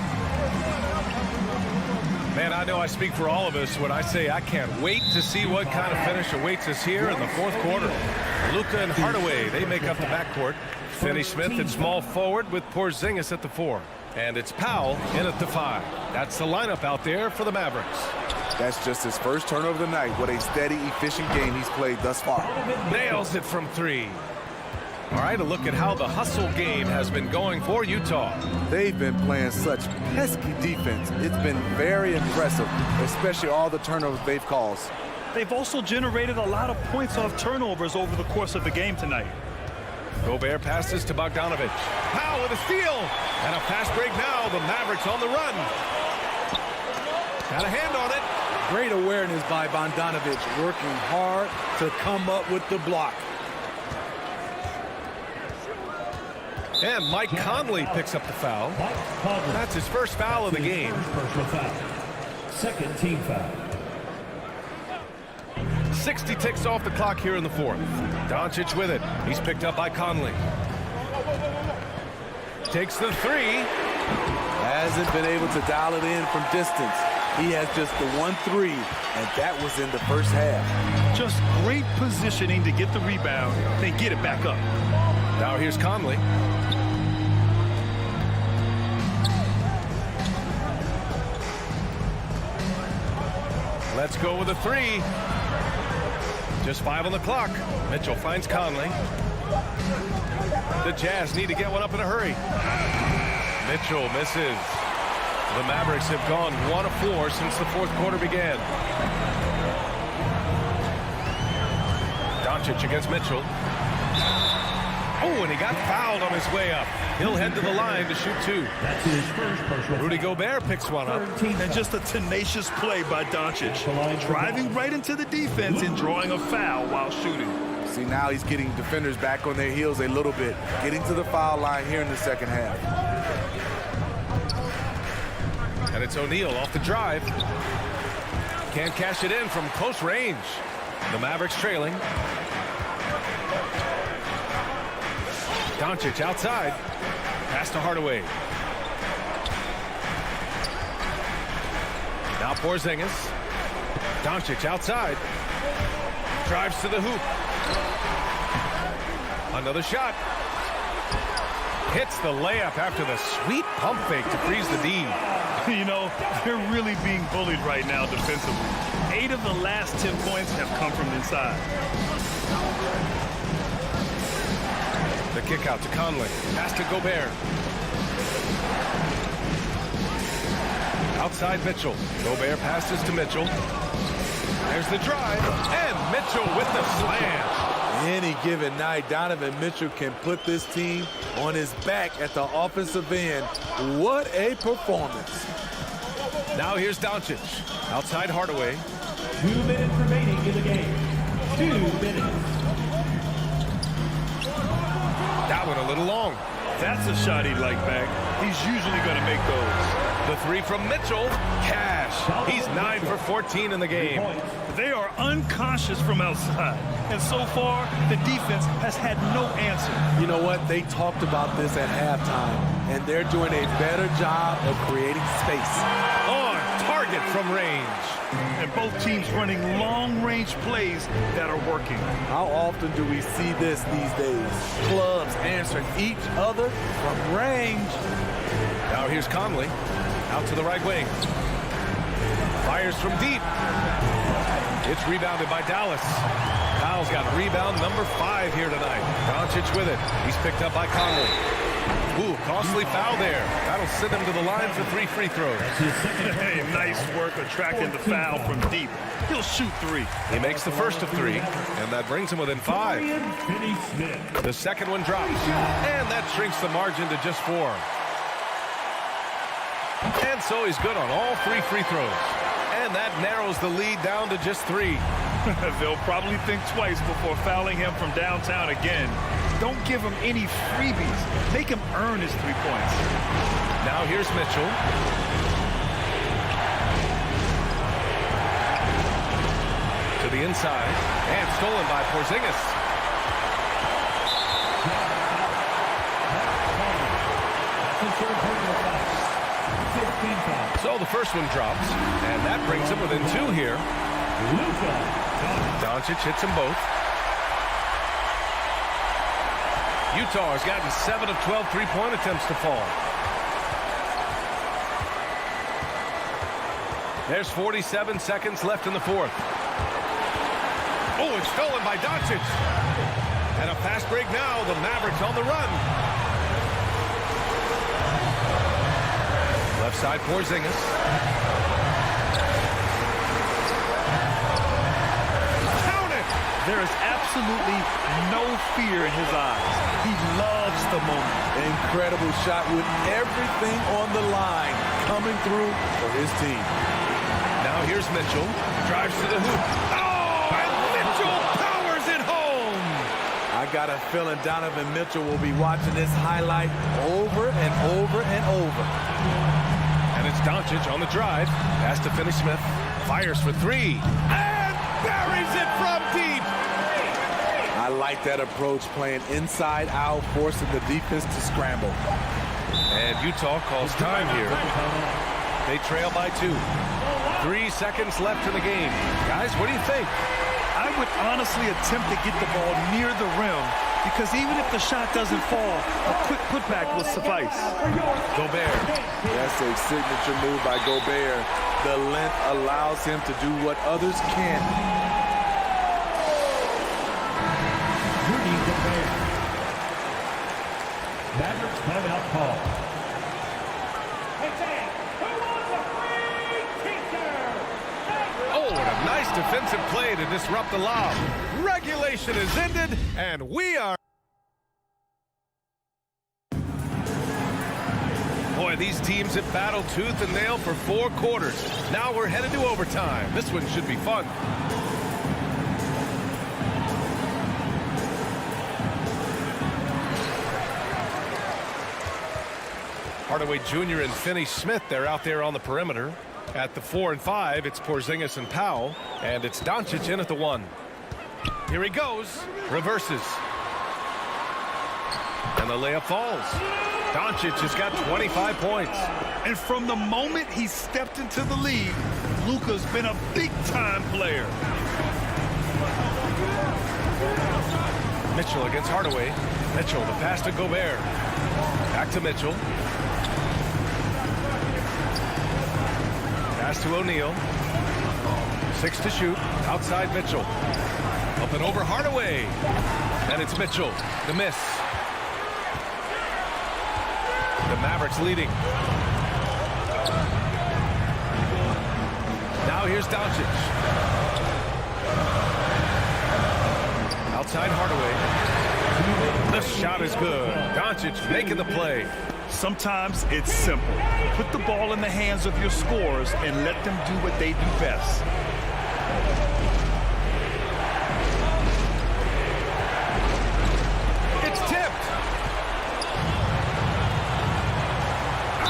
Man, I know I speak for all of us when I say I can't wait to see what kind of finish awaits us here in the fourth quarter. Luka and Hardaway, they make up the backcourt. Finney-Smith at small forward with Porzingis at the 4. And it's Powell in at the 5. That's the lineup out there for the Mavericks. That's just his first turnover of the night. What a steady, efficient game he's played thus far. Nails it from 3. All right, a look at how the hustle game has been going for Utah. They've been playing such pesky defense. It's been very impressive, especially all the turnovers they've caused. They've also generated a lot of points off turnovers over the course of the game tonight. Gobert passes to Bogdanovic. Powell with a steal. And a fast break now. The Mavericks on the run. Got a hand on it. Great awareness by Bogdanovic, working hard to come up with the block. And Mike Conley picks up the foul. That's his first foul of the game. Personal foul. Second team foul. 60 ticks off the clock here in the fourth. Doncic with it. He's picked up by Conley. Takes the three. Hasn't been able to dial it in from distance. He has just the 1-3, and that was in the first half. Just great positioning to get the rebound, then get it back up. Now here's Conley. Let's go with a three. Just 5 on the clock. Mitchell finds Conley. The Jazz need to get one up in a hurry. Mitchell misses. The Mavericks have gone 1 of 4 since the fourth quarter began. Doncic against Mitchell. Oh, and he got fouled on his way up. He'll head to the line to shoot 2. That's his first personal Rudy Gobert picks one up. And just a tenacious play by Doncic. Driving right into the defense and drawing a foul while shooting. See, now he's getting defenders back on their heels a little bit, getting to the foul line here in the second half. And it's O'Neal off the drive. Can't cash it in from close range. The Mavericks trailing. Doncic outside. Pass to Hardaway. Now Porzingis. Doncic outside. Drives to the hoop. Another shot. Hits the layup after the sweet pump fake to freeze the D. You know, they're really being bullied right now defensively. 8 of the last 10 points have come from inside. The kick out to Conley. Pass to Gobert. Outside Mitchell. Gobert passes to Mitchell. There's the drive. And Mitchell with the slam. Any given night, Donovan Mitchell can put this team on his back at the offensive end. What a performance. Now here's Doncic. Outside Hardaway. 2 minutes remaining in the game. 2 minutes. That one a little long. That's a shot he'd like back. He's usually going to make those. The three from Mitchell. Cash. He's 9 for 14 in the game. They are unconscious from outside. And so far, the defense has had no answer. You know what? They talked about this at halftime, and they're doing a better job of creating space. On target from range. And both teams running long-range plays that are working. How often do we see this these days? Clubs answering each other from range. Now here's Conley. Out to the right wing. Fires from deep. It's rebounded by Dallas. Kyle's got rebound number 5 here tonight. Doncic with it. He's picked up by Conley. Ooh, costly foul there. That'll send him to the line for 3 free throws. Hey, nice work attracting the foul from deep. He'll shoot 3. He makes the first of 3, and that brings him within 5. The second one drops, and that shrinks the margin to just 4. And so he's good on all 3 free throws. And that narrows the lead down to just 3. They'll probably think twice before fouling him from downtown again. Don't give him any freebies. Make him earn his 3 points. Now here's Mitchell. To the inside. And stolen by Porzingis. So the first one drops, and that brings him within 2 here. Doncic hits them both. Utah has gotten 7 of 12 three-point attempts to fall. There's 47 seconds left in the fourth. Oh, it's stolen by Doncic. And a fast break now. The Mavericks on the run. Left side, Porzingis. Count it! There is absolutely no fear in his eyes. He loves the moment. Incredible shot with everything on the line coming through for his team. Now here's Mitchell. Drives to the hoop. Oh, and Mitchell powers it home. I got a feeling Donovan Mitchell will be watching this highlight over and over and over. And it's Doncic on the drive. Pass to Finney-Smith. Fires for three. And buries it from deep. I like that approach, playing inside out, forcing the defense to scramble. And Utah calls time here. They trail by 2. 3 seconds left in the game. Guys, what do you think? I would honestly attempt to get the ball near the rim because even if the shot doesn't fall, a quick putback will suffice. Gobert. That's a signature move by Gobert. The length allows him to do what others can't. Rudy Gobert. Mavericks timeout call. Oh, and a nice defensive play to disrupt the lob. Regulation is ended, and we are... Boy, these teams have battled tooth and nail for 4 quarters. Now we're headed to overtime. This one should be fun. Hardaway Jr. and Finney-Smith, they're out there on the perimeter. At the 4 and 5, it's Porzingis and Powell, and it's Doncic in at the 1. Here he goes, reverses. And the layup falls. Doncic has got 25 points. And from the moment he stepped into the league, Luka's been a big-time player. Mitchell against Hardaway. Mitchell, the pass to Gobert. Back to Mitchell. Pass to O'Neal. 6 to shoot. Outside Mitchell. Up and over Hardaway. And it's Mitchell. The miss. The Mavericks leading. Now here's Doncic. Outside Hardaway. The shot is good. Doncic making the play. Sometimes it's simple. Put the ball in the hands of your scorers and let them do what they do best. It's tipped.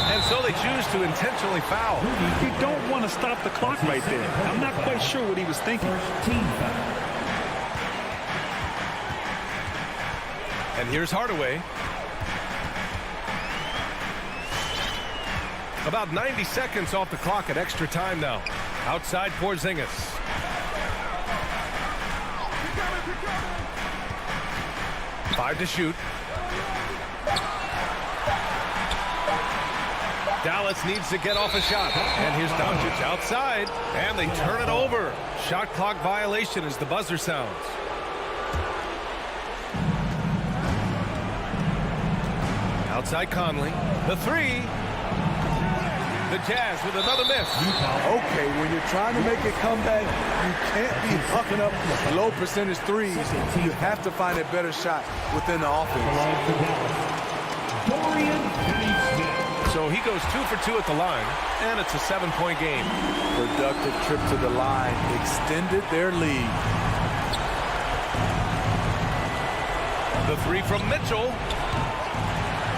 And so they choose to intentionally foul. You don't want to stop the clock right there. I'm not quite sure what he was thinking. And here's Hardaway. About 90 seconds off the clock at extra time now. Outside Porzingis. Five to shoot. Dallas needs to get off a shot. And here's Doncic outside. And they turn it over. Shot clock violation as the buzzer sounds. Outside Conley. The 3. The Jazz with another miss. Okay, when you're trying to make a comeback, you can't be hucking up low percentage threes. You have to find a better shot within the offense. So he goes 2 for 2 at the line, and it's a 7-point game. Productive trip to the line extended their lead. The 3 from Mitchell.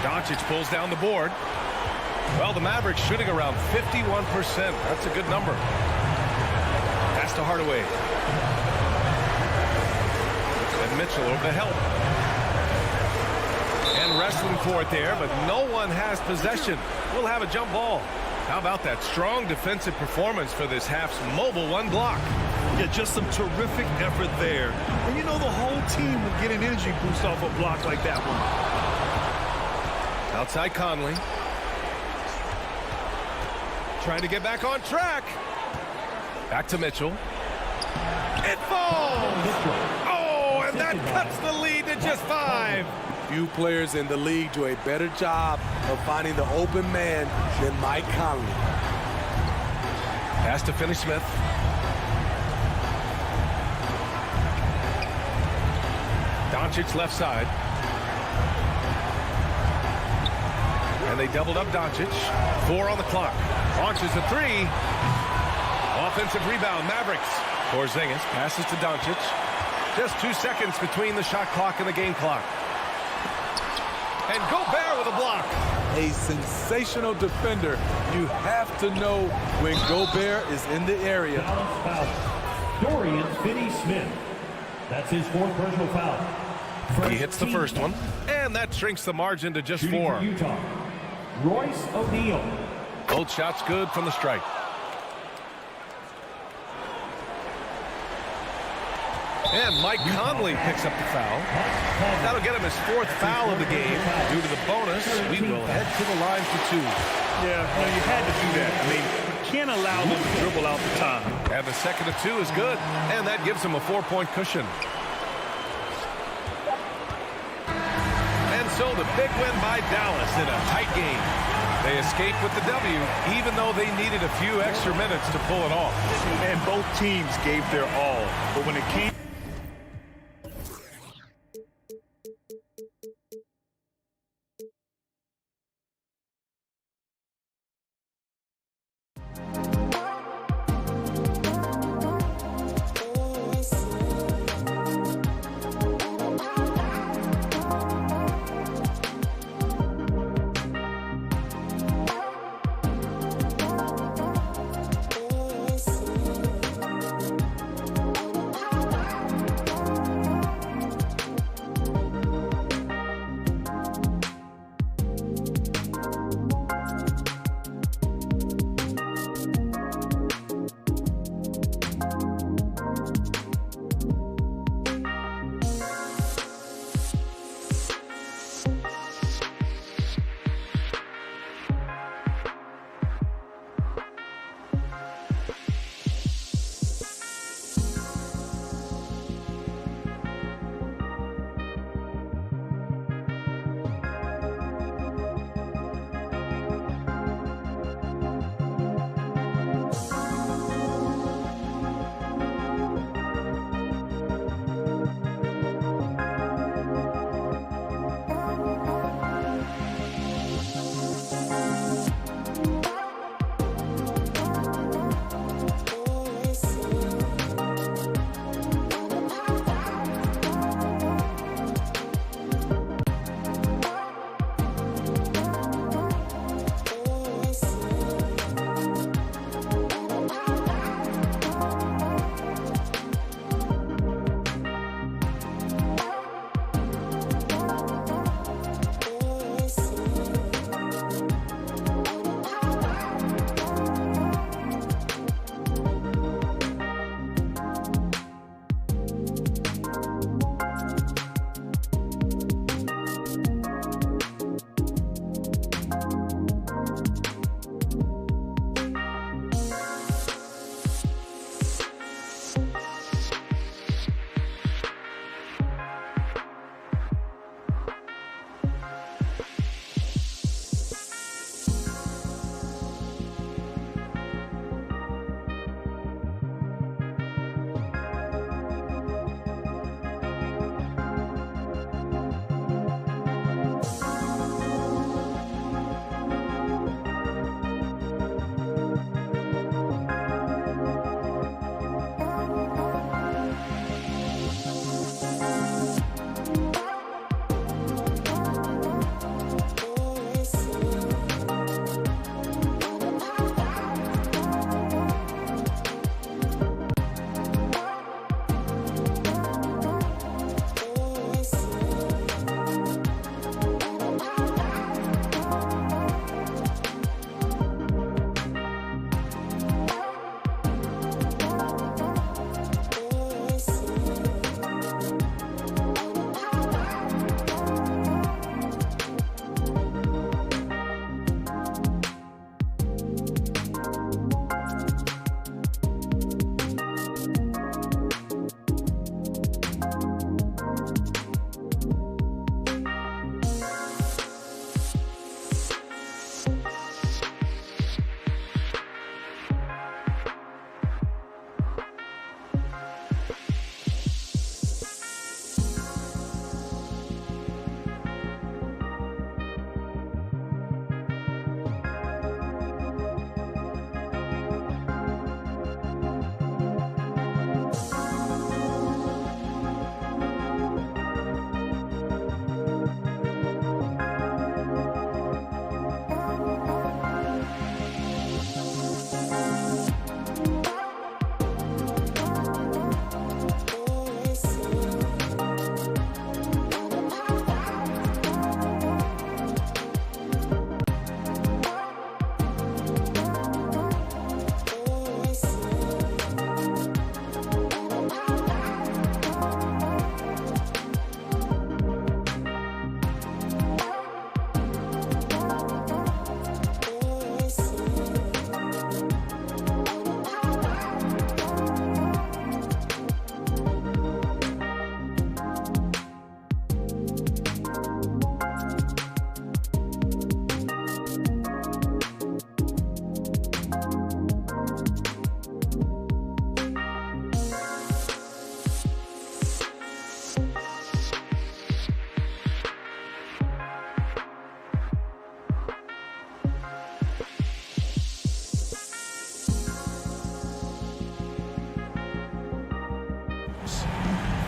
Doncic pulls down the board. Well, the Mavericks shooting around 51%. That's a good number. Pass to Hardaway. And Mitchell over the help. And wrestling for it there, but no one has possession. We'll have a jump ball. How about that strong defensive performance for this half's mobile 1 block? Yeah, just some terrific effort there. And you know the whole team will get an energy boost off a block like that one. Outside Conley. Trying to get back on track. Back to Mitchell. It falls! Oh, and that cuts the lead to just 5. Few players in the league do a better job of finding the open man than Mike Conley. Pass to Finney-Smith. Doncic left side. And they doubled up Doncic. 4 on the clock. Launches a 3. Offensive rebound, Mavericks. Porzingis passes to Doncic. Just 2 seconds between the shot clock and the game clock. And Gobert with a block. A sensational defender. You have to know when Gobert is in the area. Dorian Finney-Smith. That's his 4th personal foul. He hits the first one, and that shrinks the margin to just 4. Utah, Royce O'Neal. Both shots good from the stripe. And Mike Conley picks up the foul. That'll get him his 4th foul of the game. Due to the bonus, we will head to the line for 2. Yeah, you had to do that. I mean, you can't allow them to dribble out the time. And the second of 2 is good, and that gives him a 4-point cushion. And so the big win by Dallas in a tight game. They escape with the W, even though they needed a few extra minutes to pull it off. And both teams gave their all. But when it came...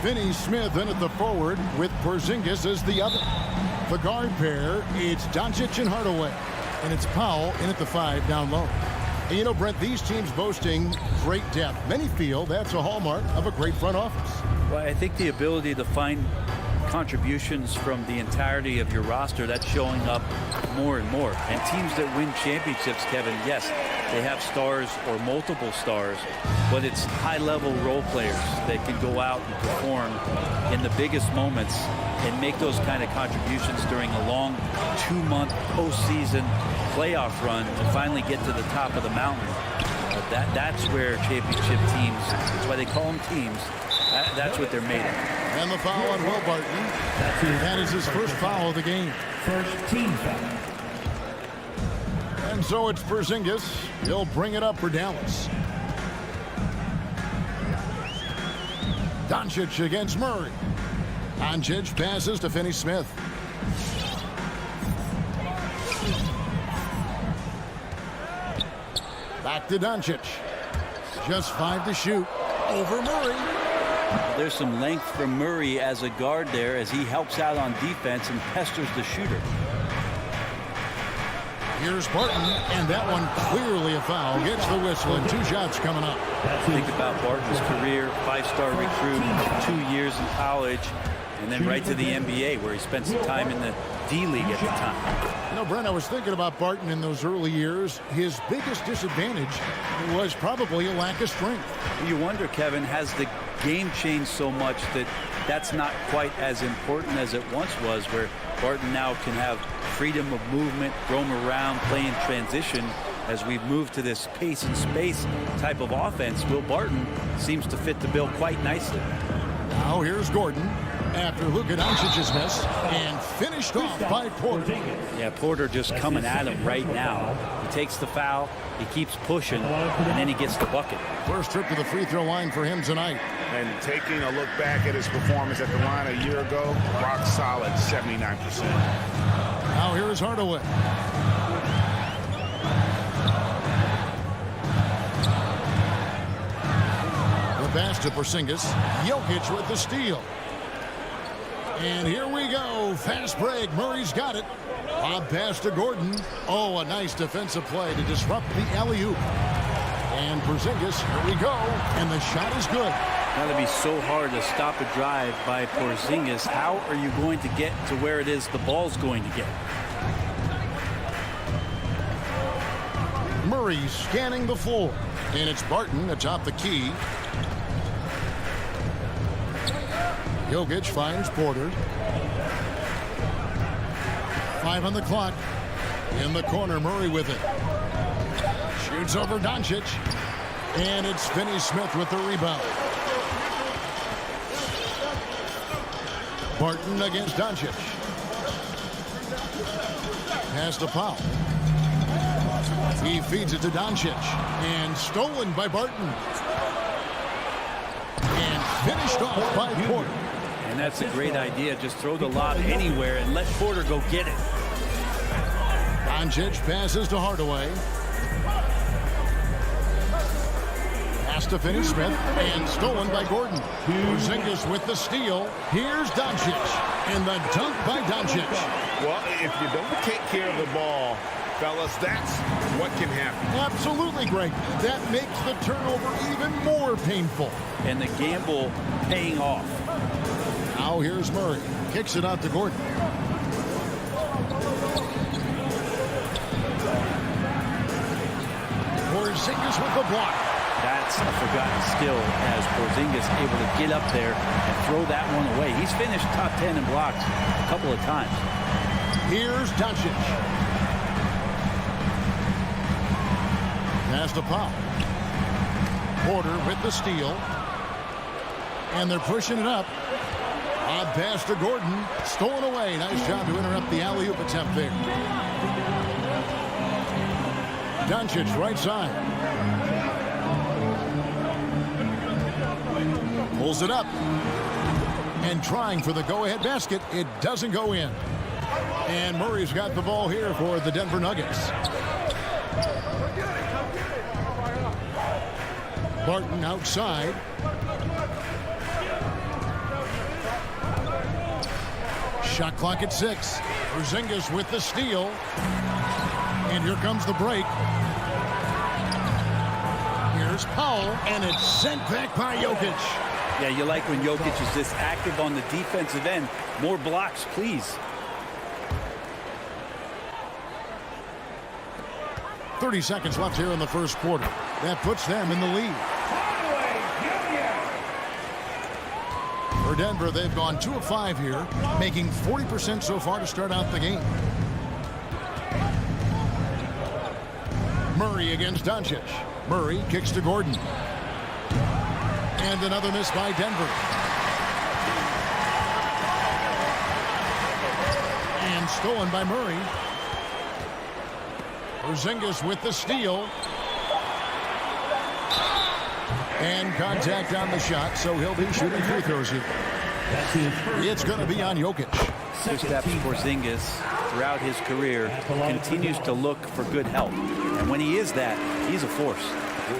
Finney Smith in at the forward with Porzingis as the other. The guard pair, it's Doncic and Hardaway. And it's Powell in at the 5 down low. And you know, Brent, these teams boasting great depth. Many feel that's a hallmark of a great front office. Well, I think the ability to find contributions from the entirety of your roster, that's showing up more and more. And teams that win championships, Kevin, yes, they have stars or multiple stars, but it's high-level role players that can go out and perform in the biggest moments and make those kind of contributions during a long 2-month postseason playoff run to finally get to the top of the mountain. But that's where championship teams, that's why they call them teams, that's what they're made of. And the foul on Will Barton. That is his first foul of the game. First team foul. And so it's Porzingis. He'll bring it up for Dallas. Doncic against Murray. Doncic passes to Finney Smith. Back to Doncic. Just 5 to shoot. Over Murray. There's some length from Murray as a guard there as he helps out on defense and pesters the shooter. Here's Barton, and that one clearly a foul. Gets the whistle, and 2 shots coming up. Think about Barton's career, 5-star recruit, 2 years in college, and then right to the NBA where he spent some time in the D-League at the time. You know, Brent, I was thinking about Barton in those early years. His biggest disadvantage was probably a lack of strength. You wonder, Kevin, has the game changed so much that that's not quite as important as it once was, where Barton now can have freedom of movement, roam around, play in transition. As we've moved to this pace and space type of offense, Will Barton seems to fit the bill quite nicely. Now here's Gordon after Luka Doncic's miss and finished off by Porter. Yeah, Porter just coming at him right now. He takes the foul, he keeps pushing, and then he gets the bucket. First trip to the free throw line for him tonight. And taking a look back at his performance at the line a year ago, rock solid, 79%. Now here's Hardaway. The pass to Porzingis. Jokic with the steal. And here we go. Fast break. Murray's got it. Lob pass to Gordon. Oh, a nice defensive play to disrupt the alley-oop. And Porzingis, here we go. And the shot is good. That'll be so hard to stop a drive by Porzingis. How are you going to get to where it is the ball's going to get? Murray scanning the floor. And it's Barton atop the key. Jokic finds Porter. 5 on the clock. In the corner, Murray with it. Shoots over Doncic. And it's Finney Smith with the rebound. Barton against Doncic. Pass to Powell. He feeds it to Doncic. And stolen by Barton. And finished off by Porter. And that's a great idea. Just throw the lob anywhere and let Porter go get it. Doncic passes to Hardaway. Pass to Finney Smith and stolen by Gordon. Porzingis with the steal. Here's Doncic. And the dunk by Doncic. Well, if you don't take care of the ball, fellas, that's what can happen. Absolutely, Greg. That makes the turnover even more painful. And the gamble paying off. Now here's Murray. Kicks it out to Gordon. Porzingis with the block. That's a forgotten skill as Porzingis able to get up there and throw that one away. He's finished top 10 in blocks a couple of times. Here's Doncic. Pass to Powell. Porter with the steal. And they're pushing it up. Odd pass to Gordon. Stolen away. Nice job to interrupt the alley-oop attempt there. Doncic right side. Pulls it up. And trying for the go-ahead basket. It doesn't go in. And Murray's got the ball here for the Denver Nuggets. Barton outside. Shot clock at 6. Porzingis with the steal. And here comes the break. Here's Powell, and it's sent back by Jokic. Yeah, you like when Jokic is this active on the defensive end. More blocks, please. 30 seconds left here in the first quarter. That puts them in the lead. For Denver, they've gone 2 of 5 here, making 40% so far to start out the game. Murray against Doncic. Murray kicks to Gordon. And another miss by Denver. And stolen by Murray. Porzingis with the steal. And contact on the shot, so he'll be shooting free throws here. It's going to be on Jokic. Kristaps Porzingis, throughout his career, continues to look for good help. And when he is that, he's a force.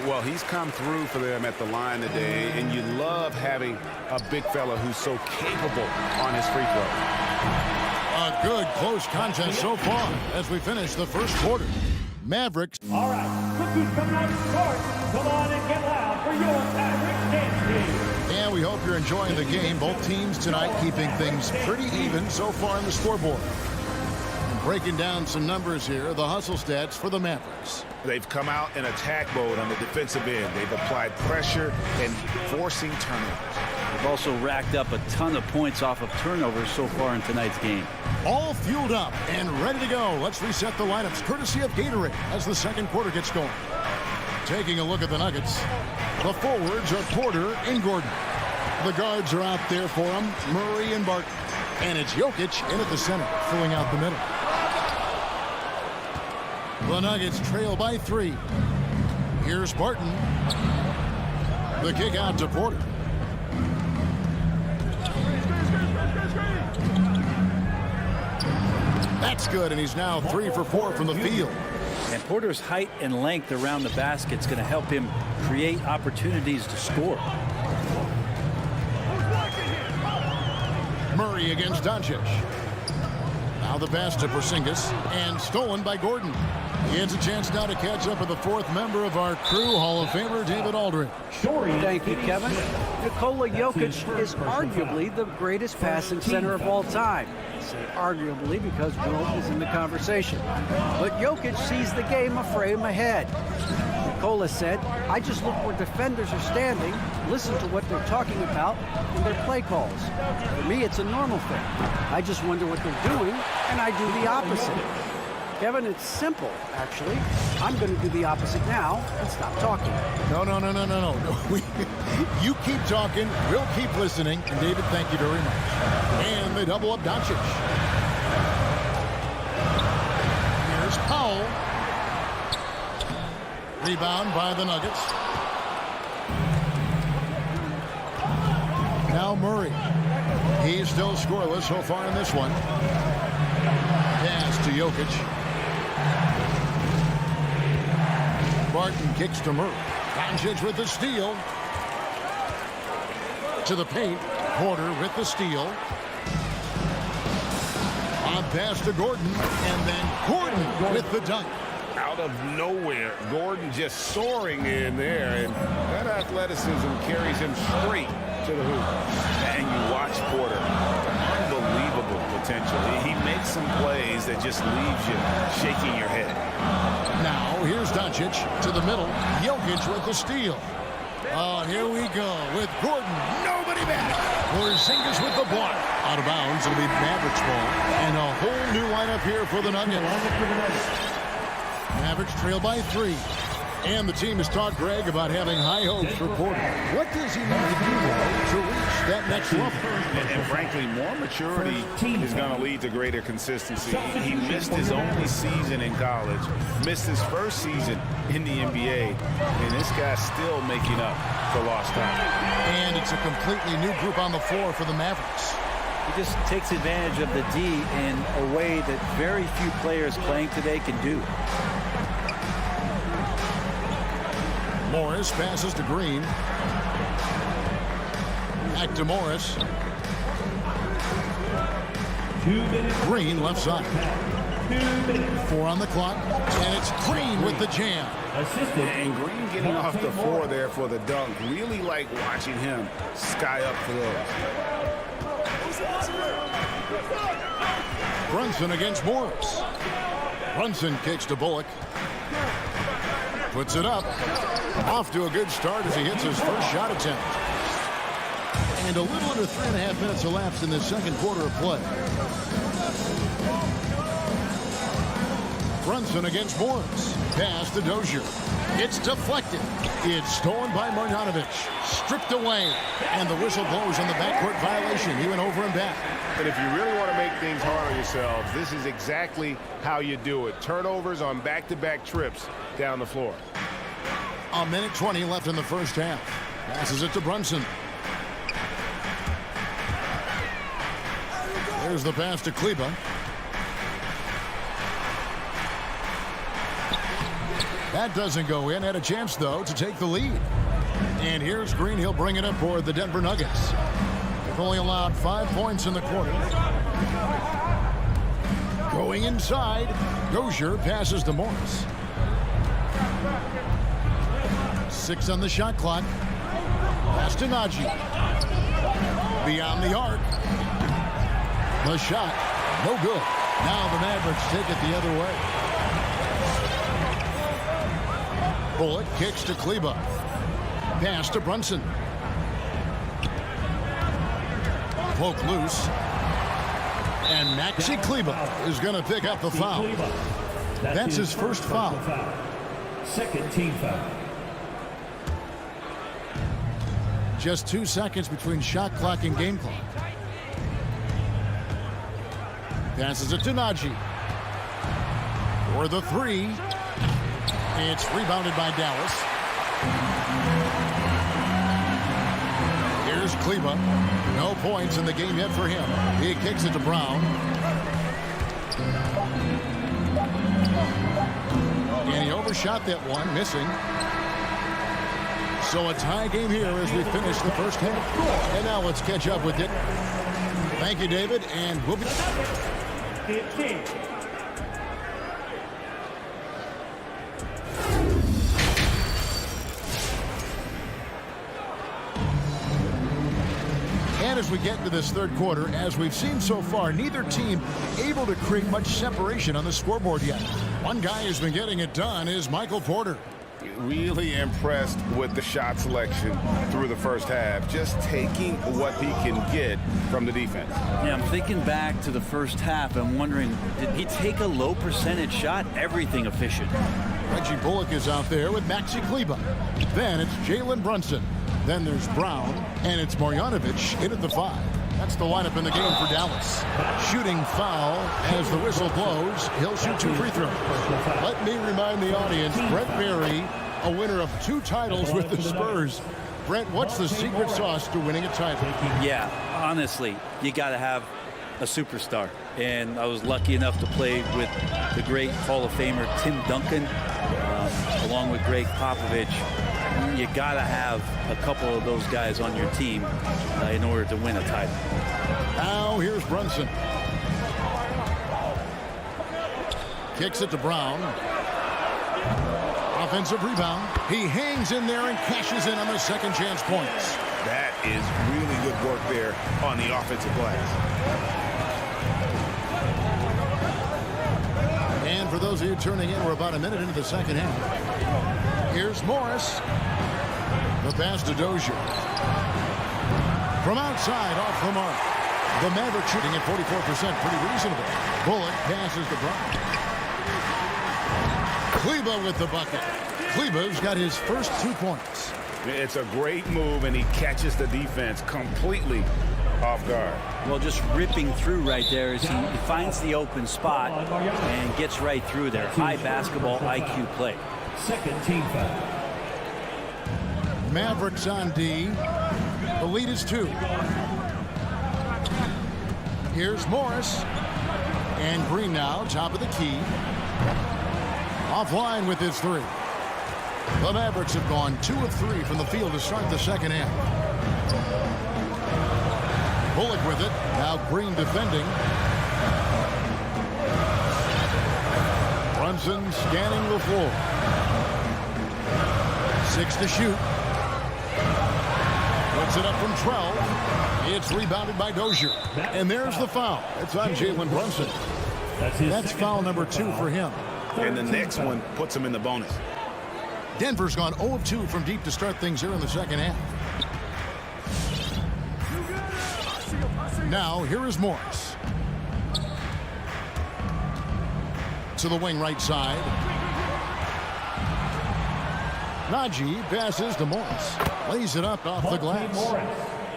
Well, he's come through for them at the line today, and you love having a big fella who's so capable on his free throw. A good close contest so far as we finish the first quarter. Mavericks. All right, cookies coming out of court. Come on and get loud for your Mavericks dance team. And we hope you're enjoying the game. Both teams tonight keeping things pretty even so far on the scoreboard. And breaking down some numbers here, the hustle stats for the Mavericks. They've come out in attack mode on the defensive end. They've applied pressure and forcing turnovers. They've also racked up a ton of points off of turnovers so far in tonight's game. All fueled up and ready to go. Let's reset the lineups courtesy of Gatorade as the second quarter gets going. Taking a look at the Nuggets. The forwards are Porter and Gordon. The guards are out there for them, Murray and Barton. And it's Jokic in at the center, filling out the middle. The Nuggets trail by 3. Here's Barton. The kick out to Porter. That's good, and he's now 3 for 4 from the field. And Porter's height and length around the basket is going to help him create opportunities to score. Murray against Doncic. Now the pass to Porzingis, and stolen by Gordon. He has a chance now to catch up with the 4th member of our crew, Hall of Famer David Aldridge. Thank you, Kevin. Nikola Jokic is arguably the greatest passing center of all time. I say arguably because Wilt is in the conversation. But Jokic sees the game a frame ahead. Nikola said, I just look where defenders are standing, listen to what they're talking about in their play calls. For me, it's a normal thing. I just wonder what they're doing, and I do the opposite. Kevin, it's simple, actually. I'm going to do the opposite now and stop talking. No. You keep talking, we'll keep listening. And David, thank you very much. And they double up Doncic. Here's Powell. Rebound by the Nuggets. Now Murray. He's still scoreless so far in this one. Pass to Jokic. Barton kicks to Murray. Doncic with the steal. To the paint. Porter with the steal. On pass to Gordon. And then Gordon with the dunk. Out of nowhere, Gordon just soaring in there, and that athleticism carries him straight to the hoop. And you watch Porter. Unbelievable potential. He makes some plays that just leaves you shaking your head. Now, here's Doncic to the middle. Jokic with the steal. Oh, here we go with Gordon. Nobody back. Porzingis with the block. Out of bounds. It'll be Mavericks ball. And a whole new lineup here for the Nuggets. Mavericks trail by 3. And the team has talked Greg about having high hopes for Porter. What does he need to do, though, to reach that next level? And frankly, more maturity is going to lead to greater consistency. He missed his only season in college, missed his first season in the NBA, and this guy's still making up for lost time. And it's a completely new group on the floor for the Mavericks. He just takes advantage of the D in a way that very few players playing today can do. Morris passes to Green. Back to Morris. 2 minutes. Green left side. 2 minutes. 4 on the clock, and it's Green with the jam. Assisted. And Green getting off the floor there for the dunk. Really like watching him sky up for those. Brunson against Morris. Brunson kicks to Bullock. Puts it up. Off to a good start as he hits his first shot attempt. And a little under 3.5 minutes elapsed in the second quarter of play. Brunson against Morris. Pass to Dozier. It's deflected. It's stolen by Marjanovic. Stripped away. And the whistle blows on the backcourt violation. He went over and back. And if you really want to make things hard on yourselves, this is exactly how you do it. Turnovers on back-to-back trips down the floor. A minute 20 left in the first half. Passes it to Brunson. There's the pass to Kleber. That doesn't go in. Had a chance, though, to take the lead. And here's Green. He'll bring it up for the Denver Nuggets. They've only allowed 5 points in the quarter. Going inside. Dozier passes to Morris. 6 on the shot clock. Pass to Nagy. Beyond the arc. The shot. No good. Now the Mavericks take it the other way. Bullock kicks to Kleber. Pass to Brunson. Poke loose. And Maxi Kleber is going to pick up the foul. That's his first foul. Second team foul. Just 2 seconds between shot clock and game clock. Passes it to Nagy. For the 3. It's rebounded by Dallas. Here's Kleber. No points in the game yet for him. He kicks it to Brown. And he overshot that one, missing. So a tie game here as we finish the first half. And now let's catch up with it. Thank you, David, and we'll be... 15. And as we get into this third quarter, as we've seen so far, neither team able to create much separation on the scoreboard yet. One guy who's been getting it done is Michael Porter. Really impressed with the shot selection through the first half. Just taking what he can get from the defense. Yeah, I'm thinking back to the first half. I'm wondering, did he take a low percentage shot? Everything efficient. Reggie Bullock is out there with Maxi Kleber. Then it's Jalen Brunson. Then there's Brown. And it's Marjanovic in at the 5. That's the lineup in the game for Dallas. Shooting foul as the whistle blows. He'll shoot 2 free throws. Let me remind the audience, Brent Barry, a winner of 2 titles with the Spurs. Brent, what's the secret sauce to winning a title? Yeah, honestly, you got to have a superstar. And I was lucky enough to play with the great Hall of Famer Tim Duncan, along with Greg Popovich. You got to have a couple of those guys on your team in order to win a title. Now here's Brunson. Kicks it to Brown. Offensive rebound. He hangs in there and cashes in on the second chance points. That is really good work there on the offensive glass. And for those of you turning in, we're about a minute into the second half. Here's Morris. The pass to Dozier. From outside, off the mark. The Mavericks shooting at 44%, pretty reasonable. Bullock passes to Brown. Kleber with the bucket. Kleber's got his first 2 points. It's a great move, and he catches the defense completely off guard. Well, just ripping through right there as he finds the open spot and gets right through there. High basketball IQ play. Second team foul. Mavericks on D. The lead is 2. Here's Morris. And Green now, top of the key. Offline with his 3. The Mavericks have gone 2 of 3 from the field to start the second half. Bullock with it. Now Green defending. Brunson scanning the floor. 6 to shoot. Puts it up from 12. It's rebounded by Dozier. And there's the foul. It's on Jalen Brunson. That's foul number 2 for him. And the next one puts him in the bonus. Denver's gone 0 of 2 from deep to start things here in the second half. Now, here is Morris. To the wing right side. Najee passes to Morris. Lays it up off the glass.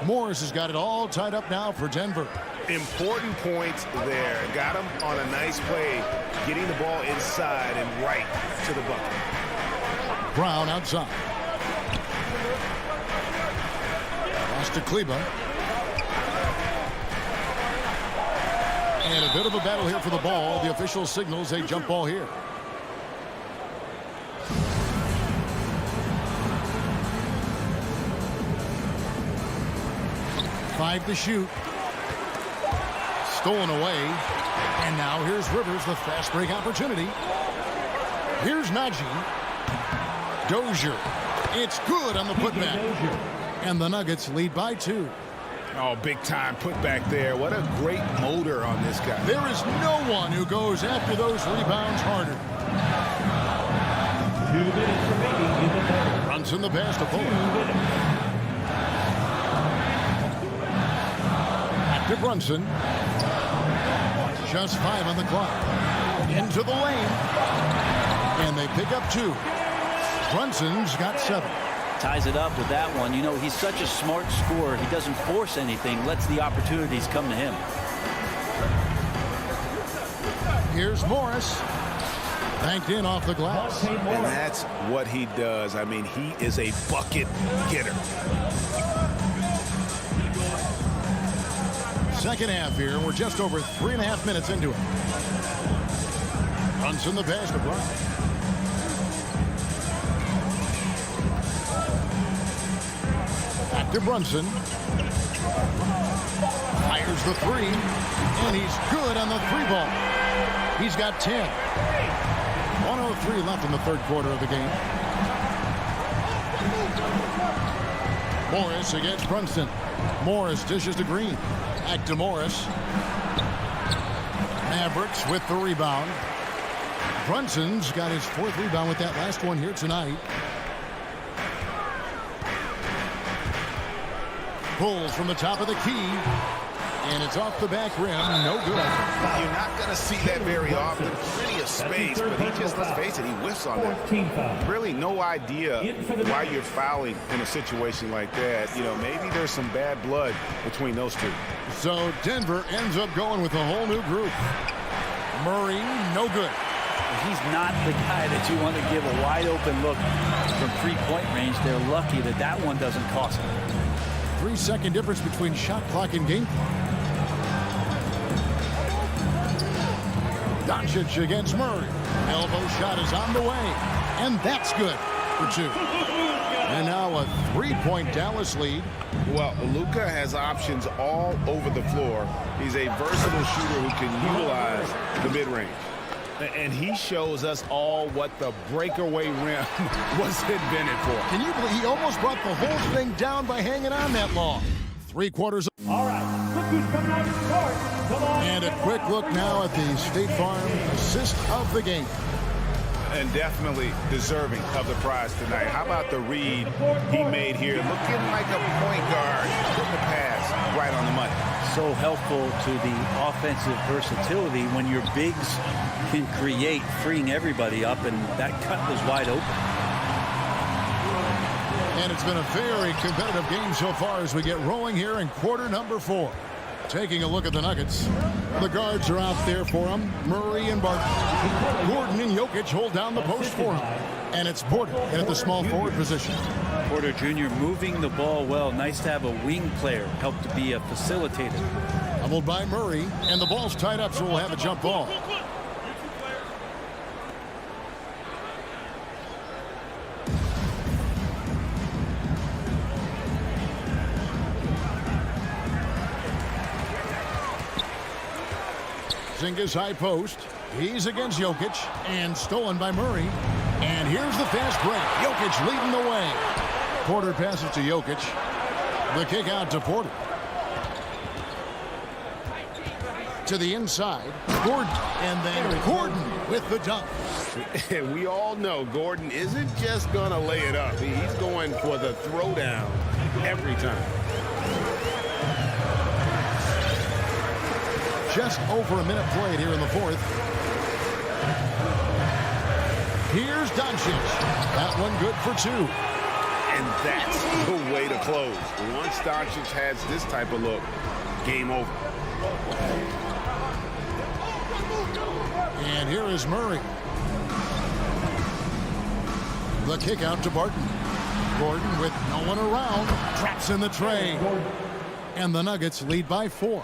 Morris has got it all tied up now for Denver. Important points there. Got him on a nice play, getting the ball inside and right to the bucket. Brown outside. Pass to Kleba. And a bit of a battle here for the ball. The official signals a jump ball here. Five to shoot. Stolen away. And now here's Rivers, the fast break opportunity. Here's Najee. Dozier. It's good on the putback. And the Nuggets lead by 2. Oh, big time putback there. What a great motor on this guy. There is no one who goes after those rebounds harder. 2 minutes remaining in the third. Brunson the pass to Fuller. To Brunson. Just 5 on the clock. Into the lane. And they pick up 2. Brunson's got 7. Ties it up with that one. You know, he's such a smart scorer. He doesn't force anything, lets the opportunities come to him. Here's Morris. Banked in off the glass. And that's what he does. I mean, he is a bucket getter. Second half here. We're just over 3.5 minutes into it. Brunson the pass to Brown. Back to Brunson. Fires the 3. And he's good on the 3-ball. He's got 10. 1:03 left in the third quarter of the game. Morris against Brunson. Morris dishes to Green. Back to Morris. Mavericks with the rebound. Brunson's got his 4th rebound with that last one here tonight. Pulls from the top of the key. And it's off the back rim. No good. You're not going to see that very often. Plenty of space, but he just, let's face it, he whiffs on that. Really no idea why you're fouling in a situation like that. You know, maybe there's some bad blood between those two. So Denver ends up going with a whole new group. Murray, no good. He's not the guy that you want to give a wide open look from 3-point range. They're lucky that that one doesn't cost them. 3-second difference between shot clock and game clock. Doncic against Murray. Elbow shot is on the way. And that's good for 2. And now a 3-point Dallas lead. Well, Luka has options all over the floor. He's a versatile shooter who can utilize the mid-range. And he shows us all what the breakaway rim was invented for. Can you believe he almost brought the whole thing down by hanging on that long? 3 quarters. All right, look who's coming on the court. Come on. And a quick look now at the State Farm assist of the game. And definitely deserving of the prize tonight. How about the read he made here? Looking like a point guard. Putting the pass right on the money. So helpful to the offensive versatility when your bigs can create, freeing everybody up, and that cut was wide open. And it's been a very competitive game so far as we get rolling here in quarter number 4. Taking a look at the Nuggets. The guards are out there for them. Murray and Barton. Gordon and Jokic hold down the post for him. And it's Porter in at the small forward position. Porter Jr. moving the ball well. Nice to have a wing player help to be a facilitator. Doubled by Murray. And the ball's tied up, so we'll have a jump ball. Porzingis high post. He's against Jokic and stolen by Murray. And here's the fast break. Jokic leading the way. Porter passes to Jokic. The kick out to Porter. To the inside. Gordon. And then Gordon with the dunk. We all know Gordon isn't just going to lay it up. He's going for the throwdown every time. Just over a minute played here in the fourth. Here's Doncic. That one good for two. And that's the way to close. Once Doncic has this type of look, game over. And here is Murray. The kick out to Barton. Gordon with no one around. Traps in the tray. And the Nuggets lead by 4.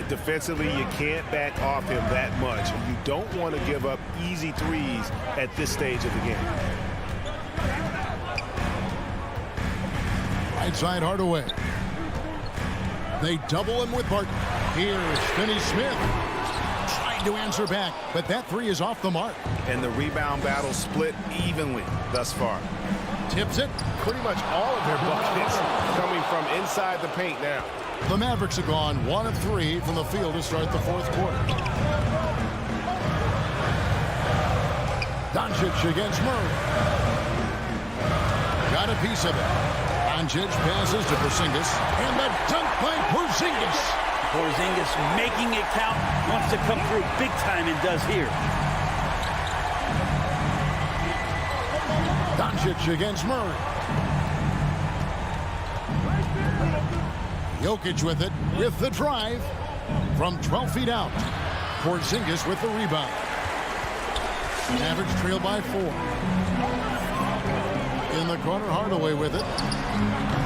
Defensively, you can't back off him that much. You don't want to give up easy threes at this stage of the game. Right side Hardaway. They double him with Barton. Here's Finney-Smith. Trying to answer back, but that three is off the mark. And the rebound battle split evenly thus far. Tips it. Pretty much all of their buckets coming from inside the paint now. The Mavericks have gone 1 of 3 from the field to start the fourth quarter. Doncic against Murray. Got a piece of it. Doncic passes to Porzingis. And the dunk by Porzingis. Porzingis making it count. Wants to come through big time and does here. Doncic against Murray. Jokic with it, with the drive from 12 feet out. Porzingis with the rebound. Mavericks trail by 4. In the corner, Hardaway with it.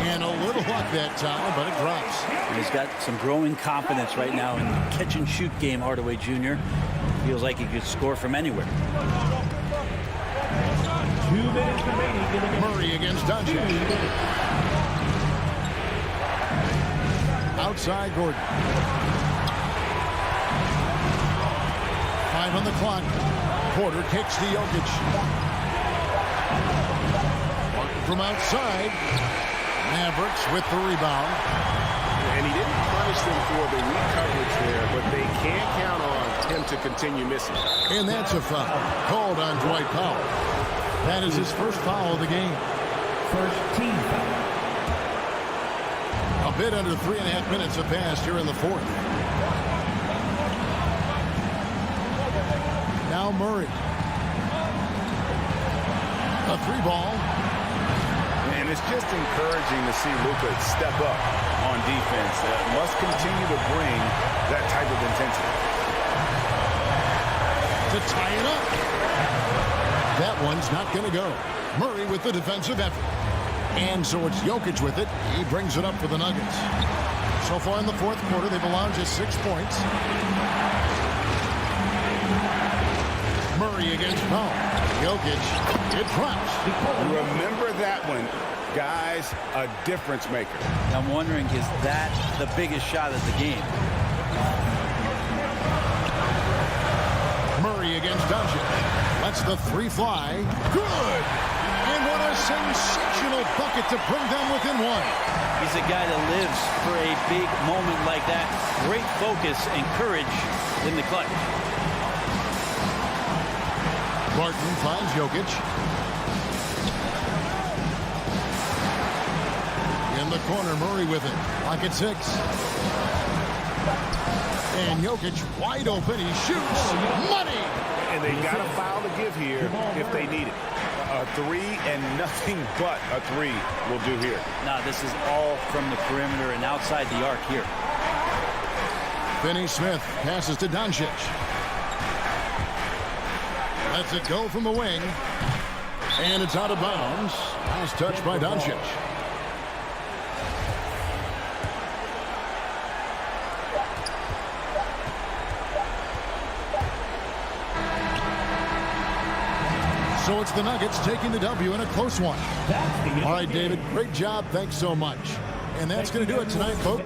And a little luck that time, but it drops. And he's got some growing confidence right now in the catch-and-shoot game, Hardaway Jr. Feels like he could score from anywhere. 2 minutes remaining. Murray against Doncic. Outside Gordon. 5 on the clock. Porter kicks to Jokic. From outside. Mavericks with the rebound. And he didn't punish them for the weak coverage there, but they can't count on him to continue missing. And that's a foul called on Dwight Powell. That is his first foul of the game. First team foul. A bit under 3.5 minutes have passed here in the fourth. Now Murray. A 3-ball. And it's just encouraging to see Luka step up on defense. Must continue to bring that type of intensity. To tie it up. That one's not going to go. Murray with the defensive effort. And so it's Jokic with it. He brings it up for the Nuggets. So far in the fourth quarter, they've allowed just 6 points. Murray against Powell. Jokic, it drops. Remember that one. Guys, a difference maker. I'm wondering, is that the biggest shot of the game? Murray against Doncic. Lets the 3 fly. Good! And what a sensational bucket to bring them within 1. He's a guy that lives for a big moment like that. Great focus and courage in the clutch. Barton finds Jokic. In the corner, Murray with it. Pocket 6. And Jokic wide open. He shoots. Money! And they got a foul to give here if they need it. A 3 and nothing but a 3 will do here. Now this is all from the perimeter and outside the arc here. Finney-Smith passes to Doncic. Lets it go from the wing. And it's out of bounds. Nice touch by Doncic. So it's the Nuggets taking the W in a close one. All right, David, great job. Thanks so much. And that's going to do it tonight, folks.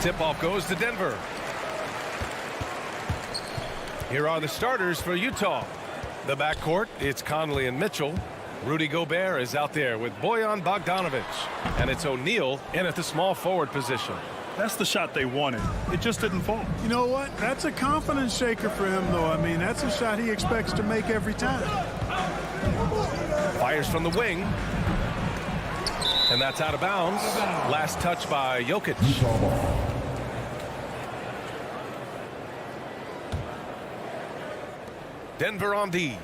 Tip-off goes to Denver. Here are the starters for Utah. The backcourt, it's Conley and Mitchell. Rudy Gobert is out there with Bojan Bogdanovic. And it's O'Neal in at the small forward position. That's the shot they wanted. It just didn't fall. You know what? That's a confidence shaker for him, though. I mean, that's a shot he expects to make every time. Fires from the wing. And that's out of bounds. Last touch by Jokic. Denver on D.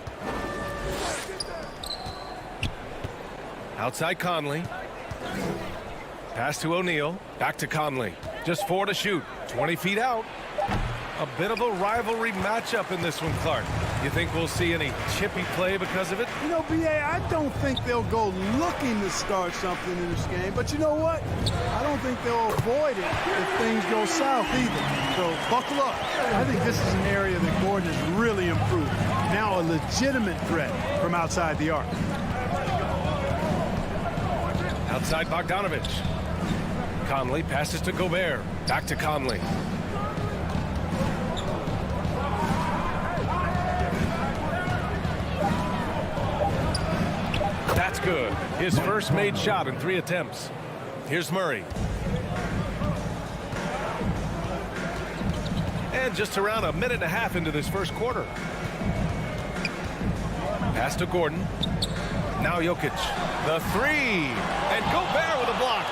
Outside Conley. Pass to O'Neal. Back to Conley. Just 4 to shoot. 20 feet out. A bit of a rivalry matchup in this one, Clark. You think we'll see any chippy play because of it? You know, B.A., I don't think they'll go looking to start something in this game. But you know what? I don't think they'll avoid it if things go south either. So buckle up. I think this is an area that Gordon has really improved. Now a legitimate threat from outside the arc. Outside Bogdanovic. Conley passes to Gobert. Back to Conley. That's good. His first made shot in 3 attempts. Here's Murray. And just around a minute and a half into this first quarter. Pass to Gordon. Now Jokic. The 3. And Gobert with a block.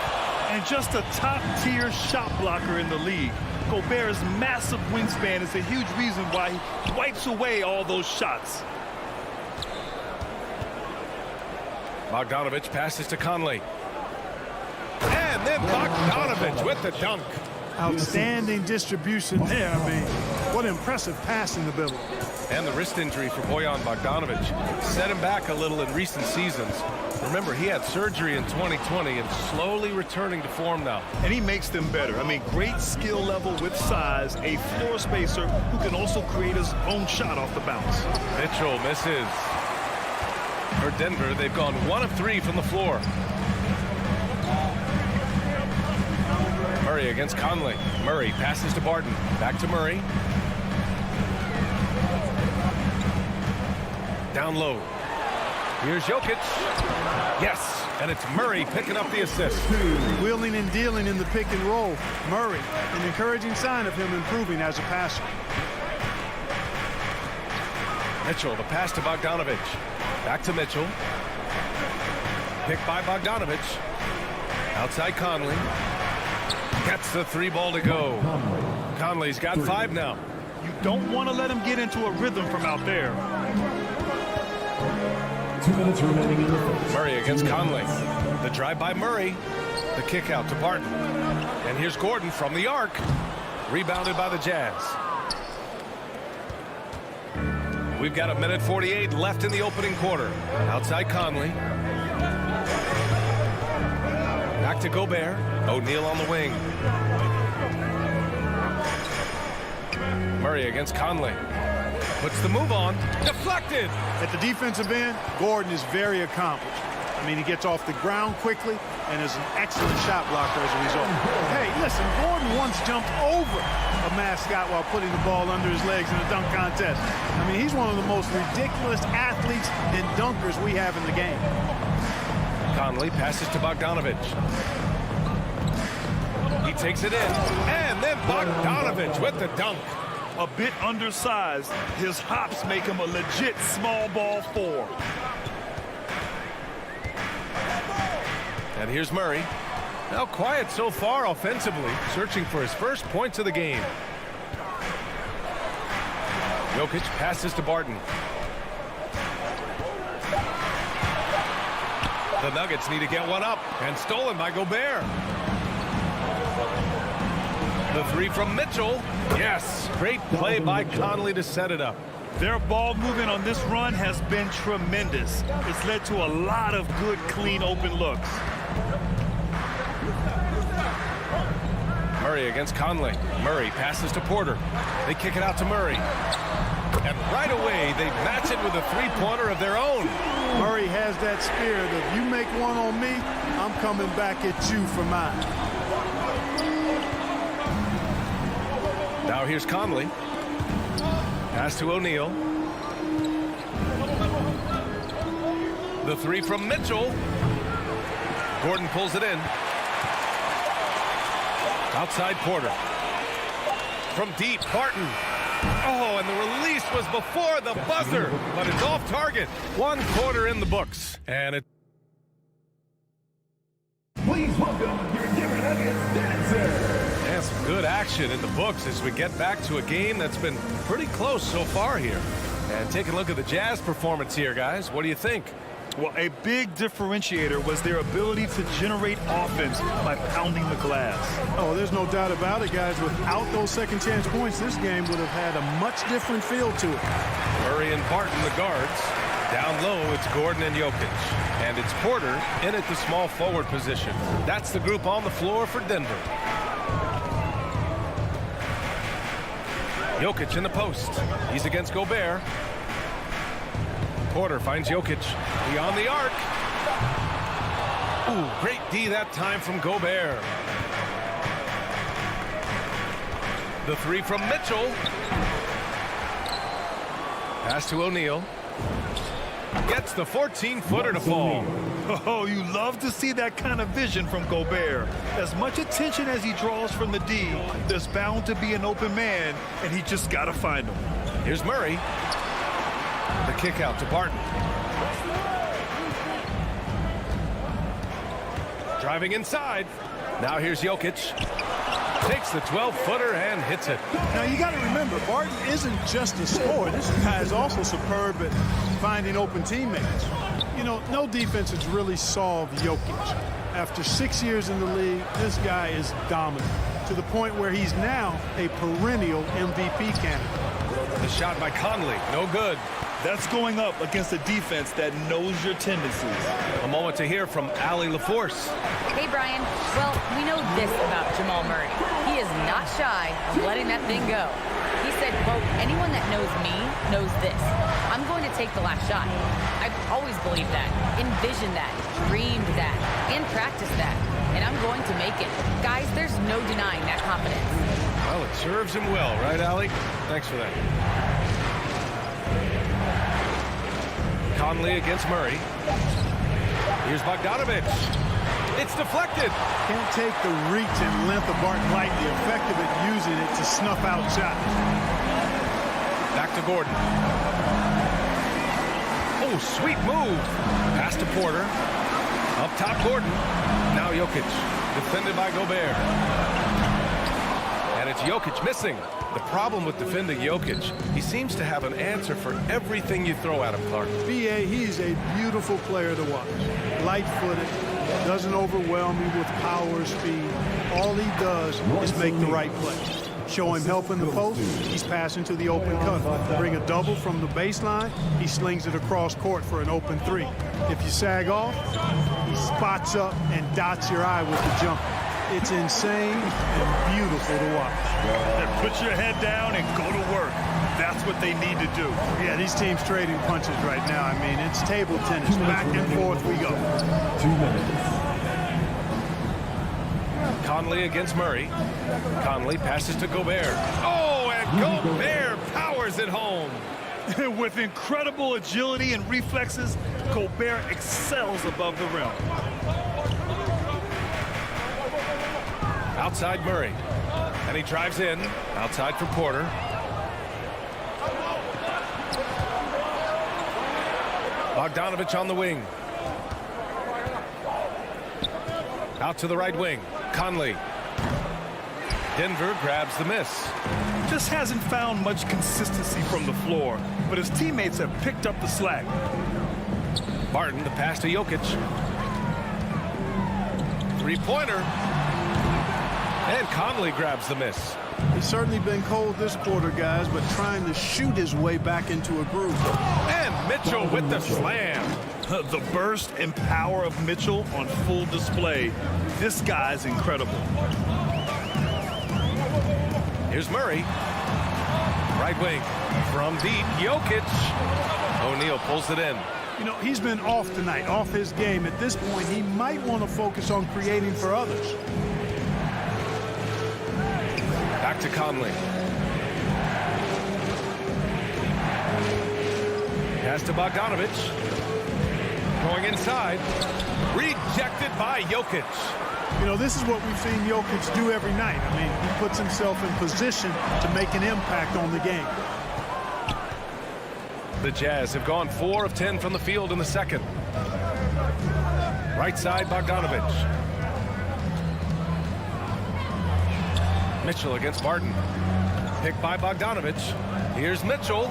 And just a top-tier shot blocker in the league. Gobert's massive wingspan is a huge reason why he wipes away all those shots. Bogdanovic passes to Conley. And then Bogdanovic with the dunk. Outstanding distribution there. I mean, what impressive passing ability. And the wrist injury for Bojan Bogdanovic set him back a little in recent seasons. Remember, he had surgery in 2020 and slowly returning to form now. And he makes them better. I mean, great skill level with size, a floor spacer who can also create his own shot off the bounce. Mitchell misses. For Denver, they've gone 1 of 3 from the floor. Murray against Conley. Murray passes to Barton. Back to Murray. Down low. Here's Jokic. Yes, and it's Murray picking up the assist. Wheeling and dealing in the pick and roll. Murray, an encouraging sign of him improving as a passer. Mitchell, the pass to Bogdanovic. Back to Mitchell. Picked by Bogdanovic. Outside Conley. Gets the 3 ball to go. Conley's got 5 now. You don't want to let him get into a rhythm from out there. 2 minutes remaining in the first. Murray against Conley. The drive by Murray. The kick out to Barton. And here's Gordon from the arc. Rebounded by the Jazz. We've got 1:48 left in the opening quarter. Outside Conley. Back to Gobert. O'Neal on the wing. Murray against Conley. Puts the move on. Deflected. At the defensive end, Gordon is very accomplished. I mean, he gets off the ground quickly and is an excellent shot blocker as a result. Hey, listen, Gordon once jumped over a mascot while putting the ball under his legs in a dunk contest. I mean, he's one of the most ridiculous athletes and dunkers we have in the game. Conley passes to Bogdanovic. He takes it in. And then Bogdanovic with the dunk. A bit undersized. His hops make him a legit small ball 4. And here's Murray. Now quiet so far offensively, searching for his first points of the game. Jokic passes to Barton. The Nuggets need to get one up, and stolen by Gobert. The 3 from Mitchell. Yes, great play by Conley to set it up. Their ball movement on this run has been tremendous. It's led to a lot of good, clean, open looks. Murray against Conley. Murray passes to Porter. They kick it out to Murray. And right away, they match it with a 3-pointer of their own. Murray has that spirit of, you make one on me, I'm coming back at you for mine. Now here's Conley. Pass to O'Neal. The three from Mitchell. Gordon pulls it in. Outside Porter. From deep, Barton. Oh, and the release was before the buzzer, but it's off target. 1 quarter in the books, and it. Please welcome your Denver Nuggets dancer. And some good action in the books as we get back to a game that's been pretty close so far here. And take a look at the Jazz performance here, guys. What do you think? Well, a big differentiator was their ability to generate offense by pounding the glass. Oh, there's no doubt about it, guys. Without those second chance points, this game would have had a much different feel to it. Murray and Barton, the guards. Down low, it's Gordon and Jokic. And it's Porter in at the small forward position. That's the group on the floor for Denver. Jokic in the post. He's against Gobert. Porter finds Jokic beyond the arc. Ooh, great D that time from Gobert. The three from Mitchell. Pass to O'Neal. Gets the 14-footer to fall. Oh, you love to see that kind of vision from Gobert. As much attention as he draws from the D, there's bound to be an open man, and he just got to find him. Here's Murray. The kick out to Barton. Driving inside. Now here's Jokic. Takes the 12-footer and hits it. Now you got to remember, Barton isn't just a scorer. This guy is also superb at finding open teammates. You know, no defense has really solved Jokic. After 6 years in the league, this guy is dominant to the point where he's now a perennial MVP candidate. The shot by Conley, no good. That's going up against a defense that knows your tendencies. A moment to hear from Allie LaForce. Hey, Brian. Well, we know this about Jamal Murray. He is not shy of letting that thing go. He said, quote, anyone that knows me knows this. I'm going to take the last shot. I've always believed that, envisioned that, dreamed that, and practiced that. And I'm going to make it. Guys, there's no denying that confidence. Well, it serves him well, right, Allie? Thanks for that. Conley against Murray. Here's Bogdanovic. It's deflected. Can't take the reach and length of Barton lightly. Effective at using it to snuff out shots. Back to Gordon. Oh, sweet move. Pass to Porter. Up top, Gordon. Now Jokic. Defended by Gobert. And it's Jokic missing. The problem with defending Jokic, he seems to have an answer for everything you throw at him, Clark. B.A., he's a beautiful player to watch. Light-footed, doesn't overwhelm you with power, speed. All he does is make the right play. Show him help in the post, he's passing to the open cut. Bring a double from the baseline, he slings it across court for an open three. If you sag off, he spots up and dots your eye with the jumper. It's insane and beautiful to watch. Put your head down and go to work. That's what they need to do. Yeah, these teams trading punches right now. I mean, it's table tennis. Back and forth we go. 2 minutes. Conley against Murray. Conley passes to Gobert. Oh, and Gobert powers it home. With incredible agility and reflexes, Gobert excels above the rim. Outside Murray. And he drives in. Outside for Porter. Bogdanovic on the wing. Out to the right wing. Conley. Denver grabs the miss. Just hasn't found much consistency from the floor, but his teammates have picked up the slack. Barton, the pass to Jokic. Three-pointer. And Conley grabs the miss. He's certainly been cold this quarter, guys, but trying to shoot his way back into a groove. And Mitchell with the slam. The burst and power of Mitchell on full display. This guy's incredible. Here's Murray. Right wing. From deep, Jokic. O'Neal pulls it in. You know, he's been off tonight, off his game. At this point, he might want to focus on creating for others. Back to Conley. Pass to Bogdanovich. Going inside. Rejected by Jokic. You know, this is what we've seen Jokic do every night. I mean, he puts himself in position to make an impact on the game. The Jazz have gone 4 of 10 from the field in the second. Right side, Bogdanovich. Mitchell against Barton. Picked by Bogdanovich. Here's Mitchell.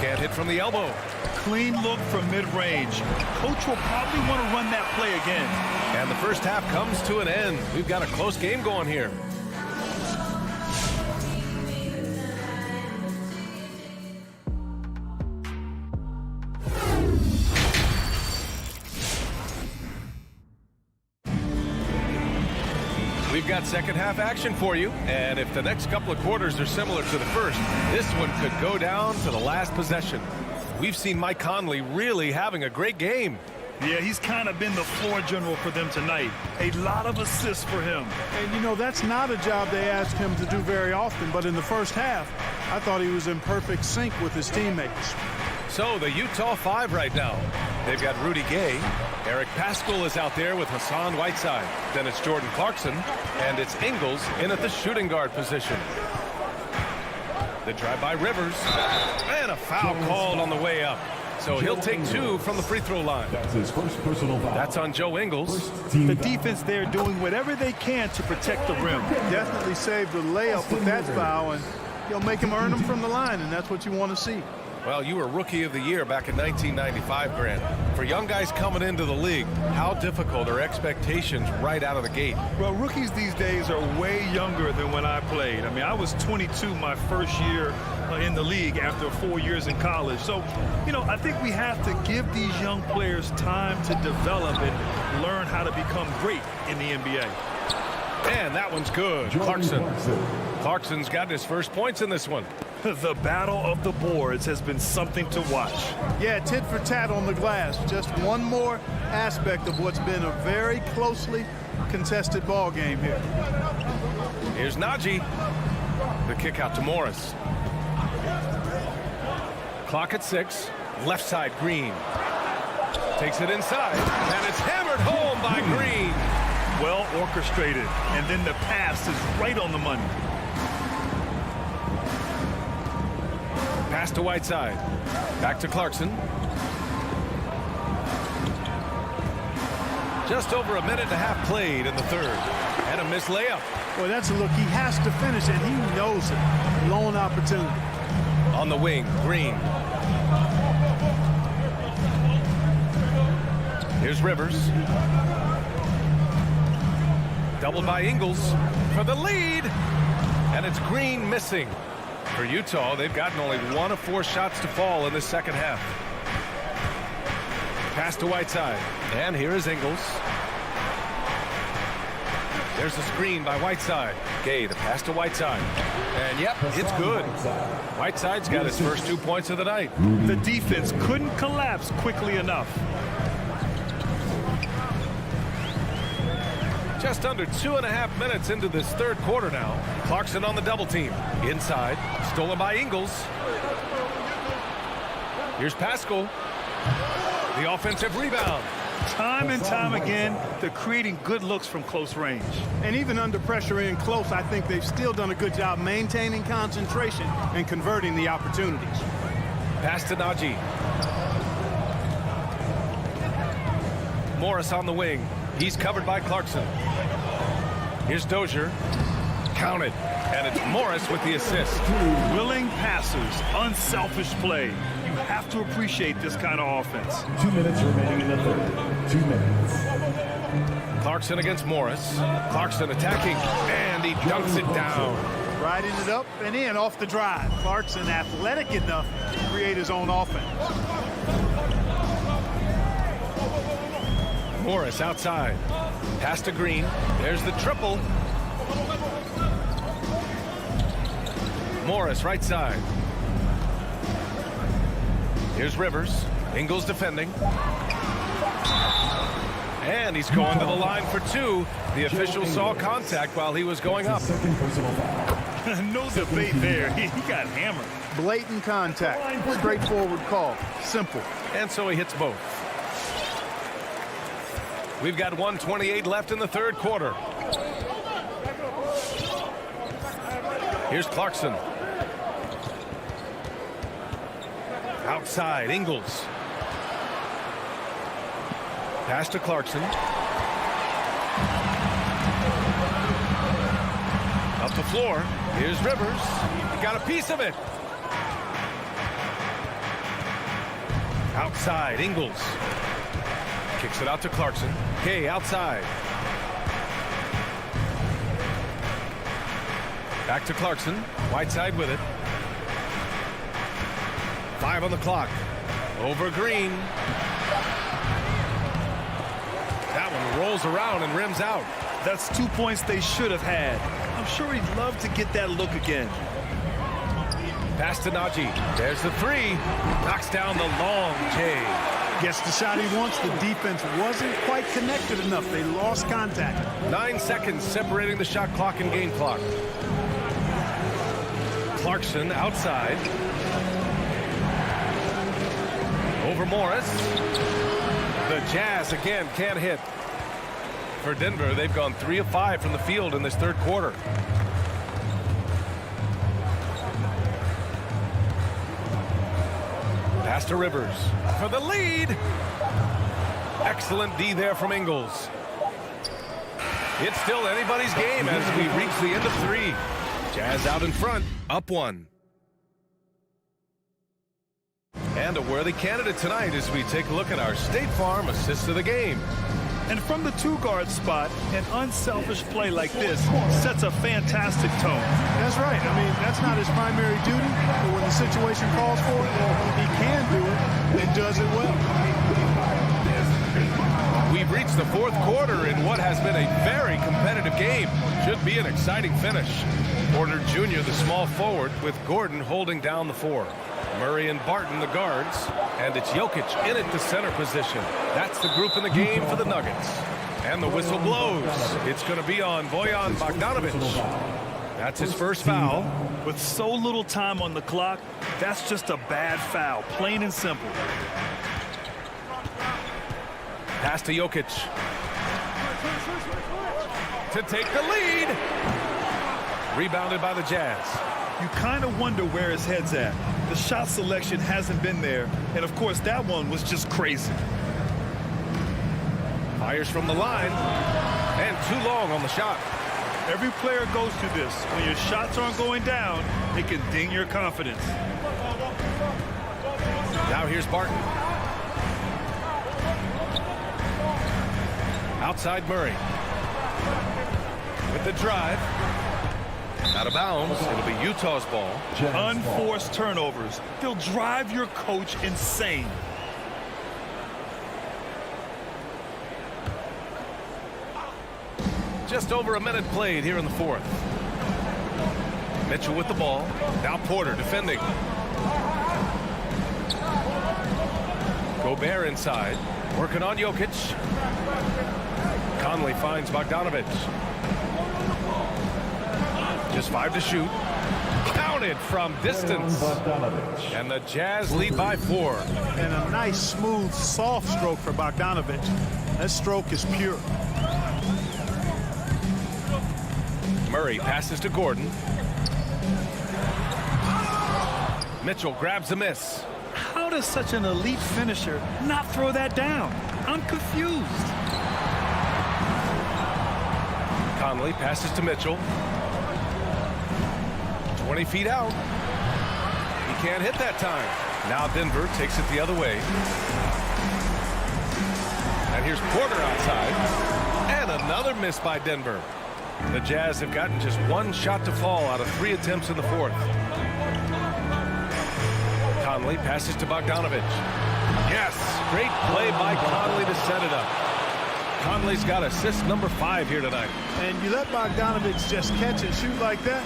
Can't hit from the elbow. Clean look from mid-range. Coach will probably want to run that play again. And the first half comes to an end. We've got a close game going here. We've got second half action for you, and if the next couple of quarters are similar to the first, this one could go down to the last possession. We've seen Mike Conley really having a great game. Yeah, he's kind of been the floor general for them tonight. A lot of assists for him. And, you know, that's not a job they ask him to do very often, but in the first half, I thought he was in perfect sync with his teammates. So the Utah 5 right now. They've got Rudy Gay. Eric Paschall is out there with Hassan Whiteside. Then it's Jordan Clarkson, and it's Ingles in at the shooting guard position. The drive by Rivers, and a foul called on the way up. So he'll take 2 from the free throw line. That's his first personal foul. That's on Joe Ingles. The defense there doing whatever they can to protect the rim. Definitely saved the layup with that foul, and he'll make him earn them from the line, and that's what you want to see. Well, you were Rookie of the Year back in 1995, Grant. For young guys coming into the league, how difficult are expectations right out of the gate? Well, rookies these days are way younger than when I played. I mean, I was 22 my first year in the league after 4 years in college. So, you know, I think we have to give these young players time to develop and learn how to become great in the NBA. And that one's good. Clarkson's got his first points in this one. The battle of the boards has been something to watch. Yeah, tit for tat on the glass. Just one more aspect of what's been a very closely contested ball game here. Here's Najee. The kick out to Morris. Clock at 6. Left side, Green. Takes it inside, and it's hammered home by Green. Well orchestrated, and then the pass is right on the money. Pass to Whiteside. Back to Clarkson. Just over a minute and a half played in the third. And a missed layup. Boy, that's a look. He has to finish it. He knows it. Lone opportunity. On the wing, Green. Here's Rivers. Doubled by Ingles for the lead. And it's Green missing. For Utah, they've gotten only 1 of 4 shots to fall in the second half. Pass to Whiteside. And here is Ingles. There's a screen by Whiteside. Gay, the pass to Whiteside. And yep, it's good. Whiteside's got his first 2 points of the night. The defense couldn't collapse quickly enough. Just under 2.5 minutes into this third quarter now. Clarkson on the double team. Inside. Stolen by Ingles. Here's Paschall. The offensive rebound. Time and time again, they're creating good looks from close range. And even under pressure in close, I think they've still done a good job maintaining concentration and converting the opportunities. Pass to Najee. Morris on the wing. He's covered by Clarkson. Here's Dozier. Counted. And it's Morris with the assist. Willing passers, unselfish play. You have to appreciate this kind of offense. 2 minutes remaining in the third. 2 minutes. Clarkson against Morris. Clarkson attacking, and he dunks it down. Riding it up and in off the drive. Clarkson athletic enough to create his own offense. Morris outside. Pass to Green. There's the triple. Morris right side. Here's Rivers. Ingles defending. And he's going to the line for two. The official saw contact while he was going up. No debate there. He got hammered. Blatant contact. Straightforward call. Simple. And so he hits both. We've got 1:28 left in the third quarter. Here's Clarkson. Outside, Ingles. Pass to Clarkson. Up the floor. Here's Rivers. He got a piece of it. Outside, Ingles. Kicks it out to Clarkson. Kay outside. Back to Clarkson. Whiteside with it. 5 on the clock. Over Green. That one rolls around and rims out. That's 2 points they should have had. I'm sure he'd love to get that look again. Pass to Najee. There's the three. Knocks down the long J. Gets the shot he wants. The defense wasn't quite connected enough. They lost contact. 9 seconds separating the shot clock and game clock. Clarkson outside. Over Morris. The Jazz again can't hit. For Denver, they've gone 3 of 5 from the field in this third quarter. Pass to Rivers for the lead. Excellent D there from Ingles. It's still anybody's game as we reach the end of 3. Jazz out in front, up 1. And a worthy candidate tonight as we take a look at our State Farm assist of the game. And from the 2-guard spot, an unselfish play like this sets a fantastic tone. That's right. I mean, that's not his primary duty, but when the situation calls for it, he can do it and does it well. We've reached the fourth quarter in what has been a very competitive game. Should be an exciting finish. Porter Jr., the small forward, with Gordon holding down the 4. Murray and Barton, the guards. And it's Jokic in at the center position. That's the group in the game for the Nuggets. And the whistle blows. It's going to be on Bojan Bogdanovic. That's his first foul. With so little time on the clock, that's just a bad foul, plain and simple. Pass to Jokic. To take the lead. Rebounded by the Jazz. You kind of wonder where his head's at. The shot selection hasn't been there. And, of course, that one was just crazy. Fires from the line. And too long on the shot. Every player goes through this. When your shots aren't going down, it can ding your confidence. Now here's Barton. Outside Murray. With the drive. Out of bounds. It'll be Utah's ball. Unforced turnovers. They'll drive your coach insane. Just over a minute played here in the fourth. Mitchell with the ball. Now Porter defending. Gobert inside. Working on Jokic. Conley finds Bogdanovic. Just 5 to shoot. Counted from distance. And the Jazz lead by 4. And a nice, smooth, soft stroke for Bogdanovic. That stroke is pure. Murray passes to Gordon. Mitchell grabs a miss. How does such an elite finisher not throw that down? I'm confused. Conley passes to Mitchell. 20 feet out. He can't hit that time. Now Denver takes it the other way. And here's Porter outside. And another miss by Denver. The Jazz have gotten just 1 shot to fall out of 3 attempts in the fourth. Conley passes to Bogdanovic. Yes, great play by Conley to set it up. Conley's got assist number 5 here tonight. And you let Bogdanovic just catch and shoot like that,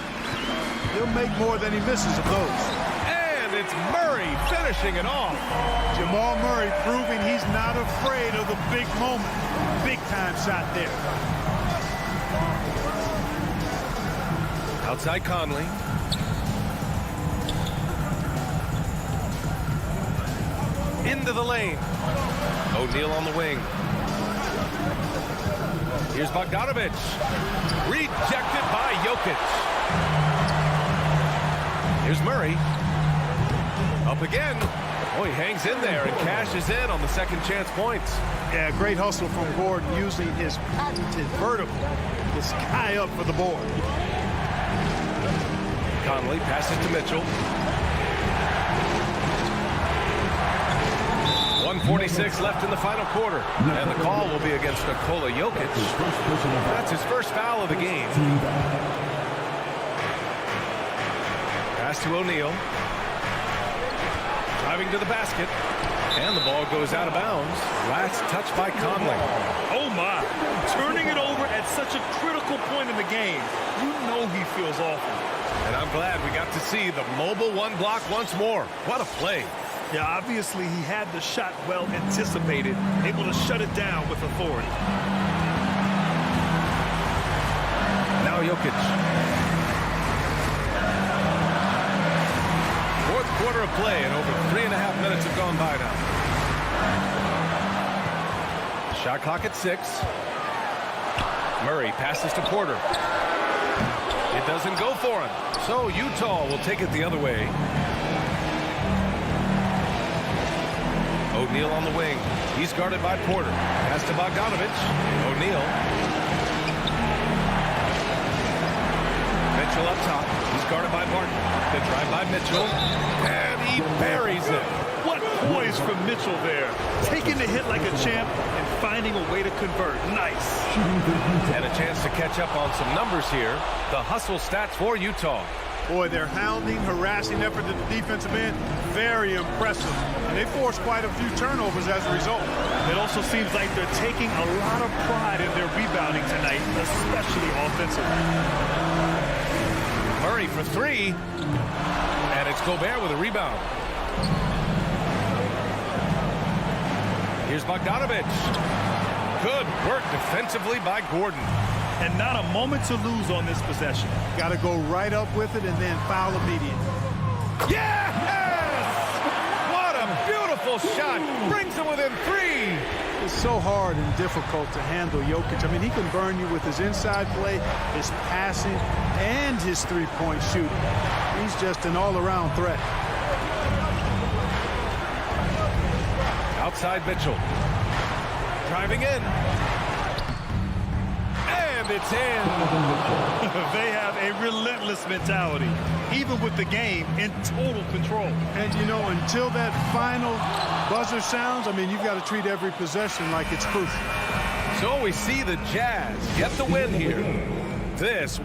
he'll make more than he misses of those. And it's Murray finishing it off. Jamal Murray proving he's not afraid of the big moment. Big time shot there. Outside Conley. Into the lane. O'Neal on the wing. Here's Bogdanovic. Rejected by Jokic. Here's Murray. Up again. Oh, he hangs in there and cashes in on the second chance points. Yeah, great hustle from Gordon using his patented vertical to sky up for the board. Conley passes to Mitchell. 1:46 left in the final quarter. And the call will be against Nikola Jokic. That's his first foul of the game. Pass to O'Neal. Driving to the basket. And the ball goes out of bounds. Last touch by Conley. Oh, my. Turning it over at such a critical point in the game. You know he feels awful. And I'm glad we got to see the mobile one block once more. What a play. Yeah, obviously he had the shot well anticipated, able to shut it down with authority. Now Jokic. Fourth quarter of play, and over 3.5 minutes have gone by now. Shot clock at 6. Murray passes to Porter. It doesn't go for him. So Utah will take it the other way. O'Neal on the wing. He's guarded by Porter. Pass to Bogdanovic. O'Neal. Mitchell up top. He's guarded by Martin. The drive by Mitchell. And he buries it. What poise from Mitchell there. Taking the hit like a champ and finding a way to convert. Nice. And a chance to catch up on some numbers here. The hustle stats for Utah. Boy, their hounding, harassing effort at the defensive end, very impressive. And they forced quite a few turnovers as a result. It also seems like they're taking a lot of pride in their rebounding tonight, especially offensively. Murray for 3. And it's Gobert with a rebound. Here's Bogdanovic. Good work defensively by Gordon. And not a moment to lose on this possession. Got to go right up with it and then foul immediately. Yes! What a beautiful shot. Brings him within 3. It's so hard and difficult to handle Jokic. I mean, he can burn you with his inside play, his passing, and his three-point shooting. He's just an all-around threat. Outside Mitchell. Driving in. And it's in. They have a relentless mentality, even with the game in total control. And, you know, until that final buzzer sounds, I mean, you've got to treat every possession like it's crucial. So we see the Jazz get the win here. This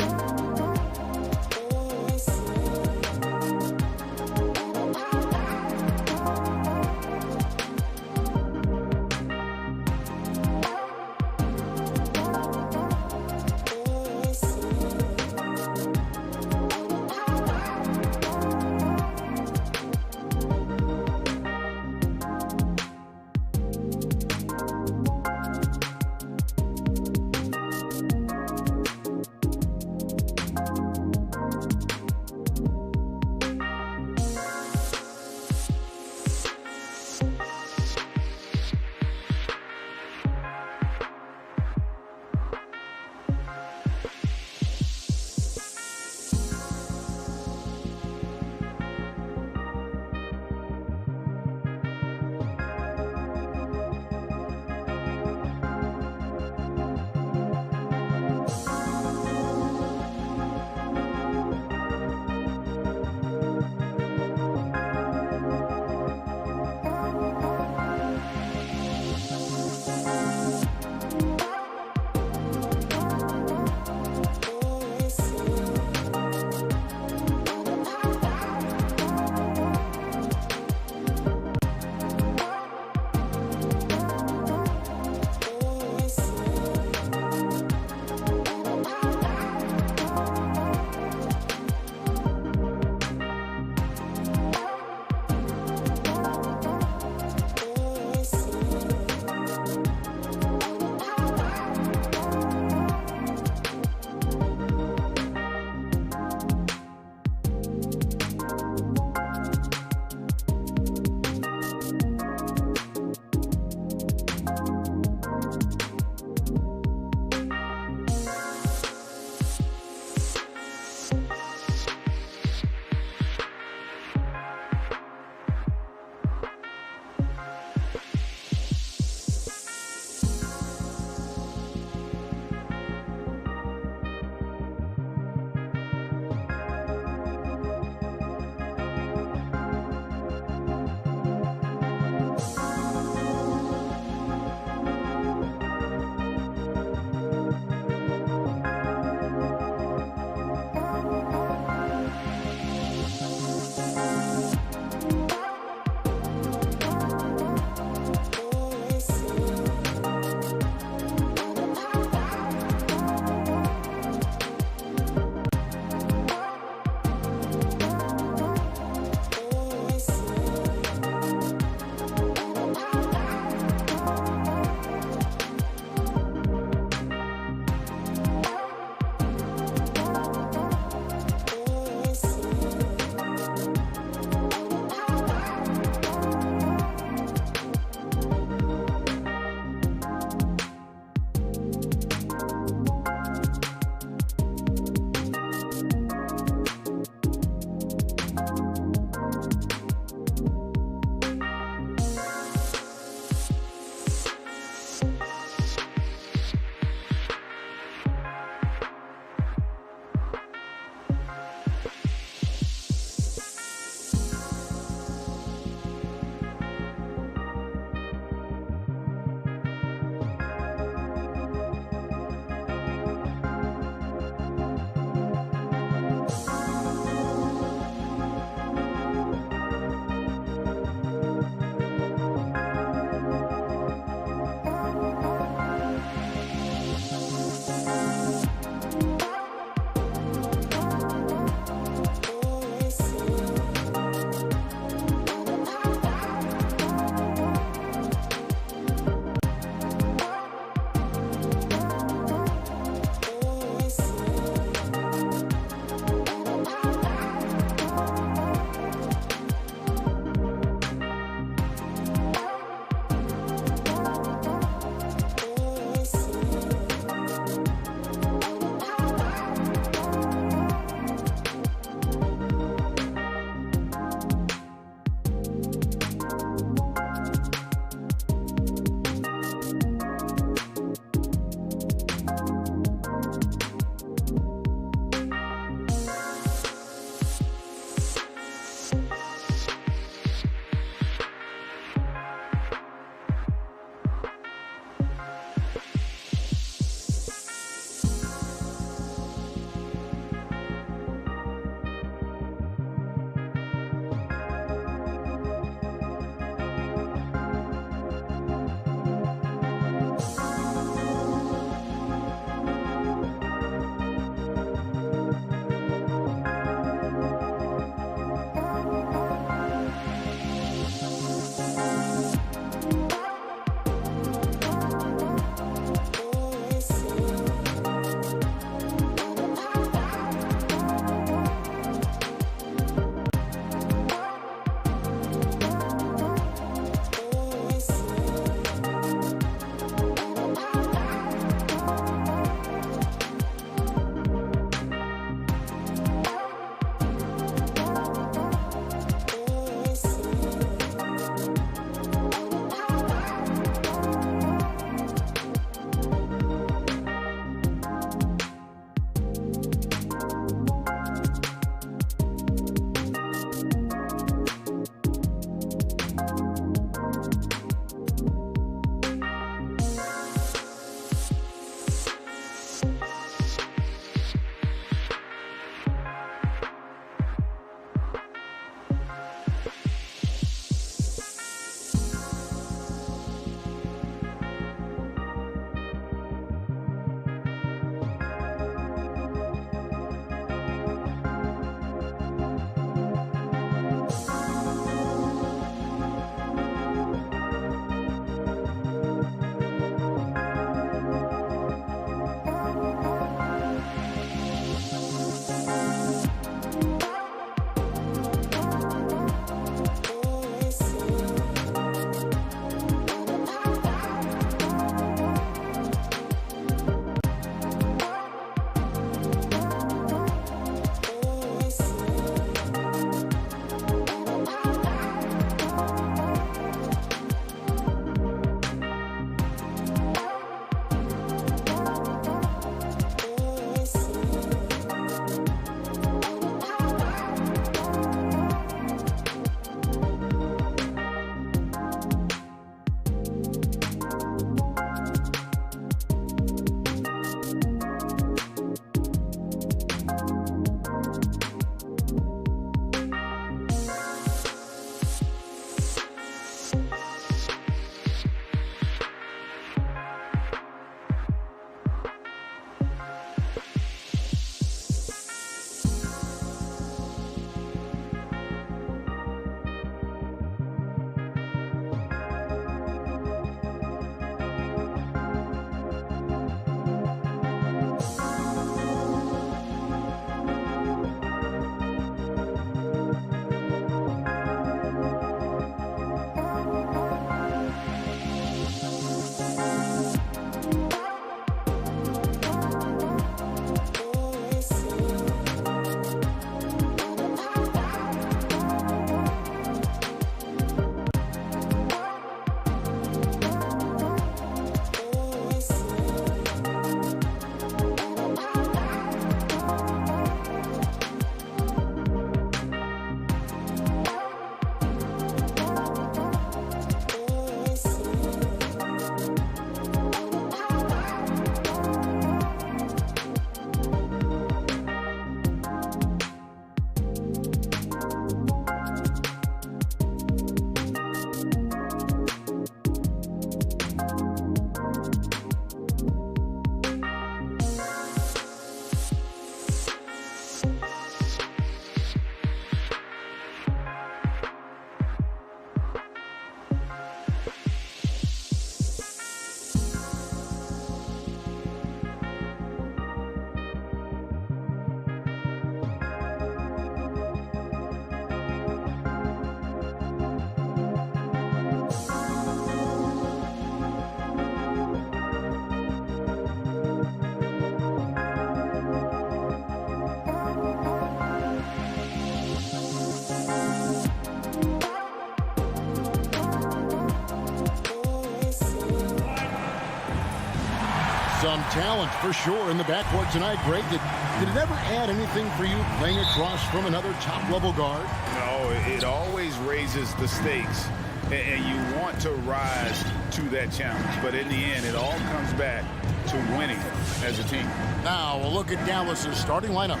talent for sure in the backcourt tonight. Greg, did it ever add anything for you playing across from another top-level guard? No, it always raises the stakes, and you want to rise to that challenge. But in the end, it all comes back to winning as a team. Now, a look at Dallas's starting lineup.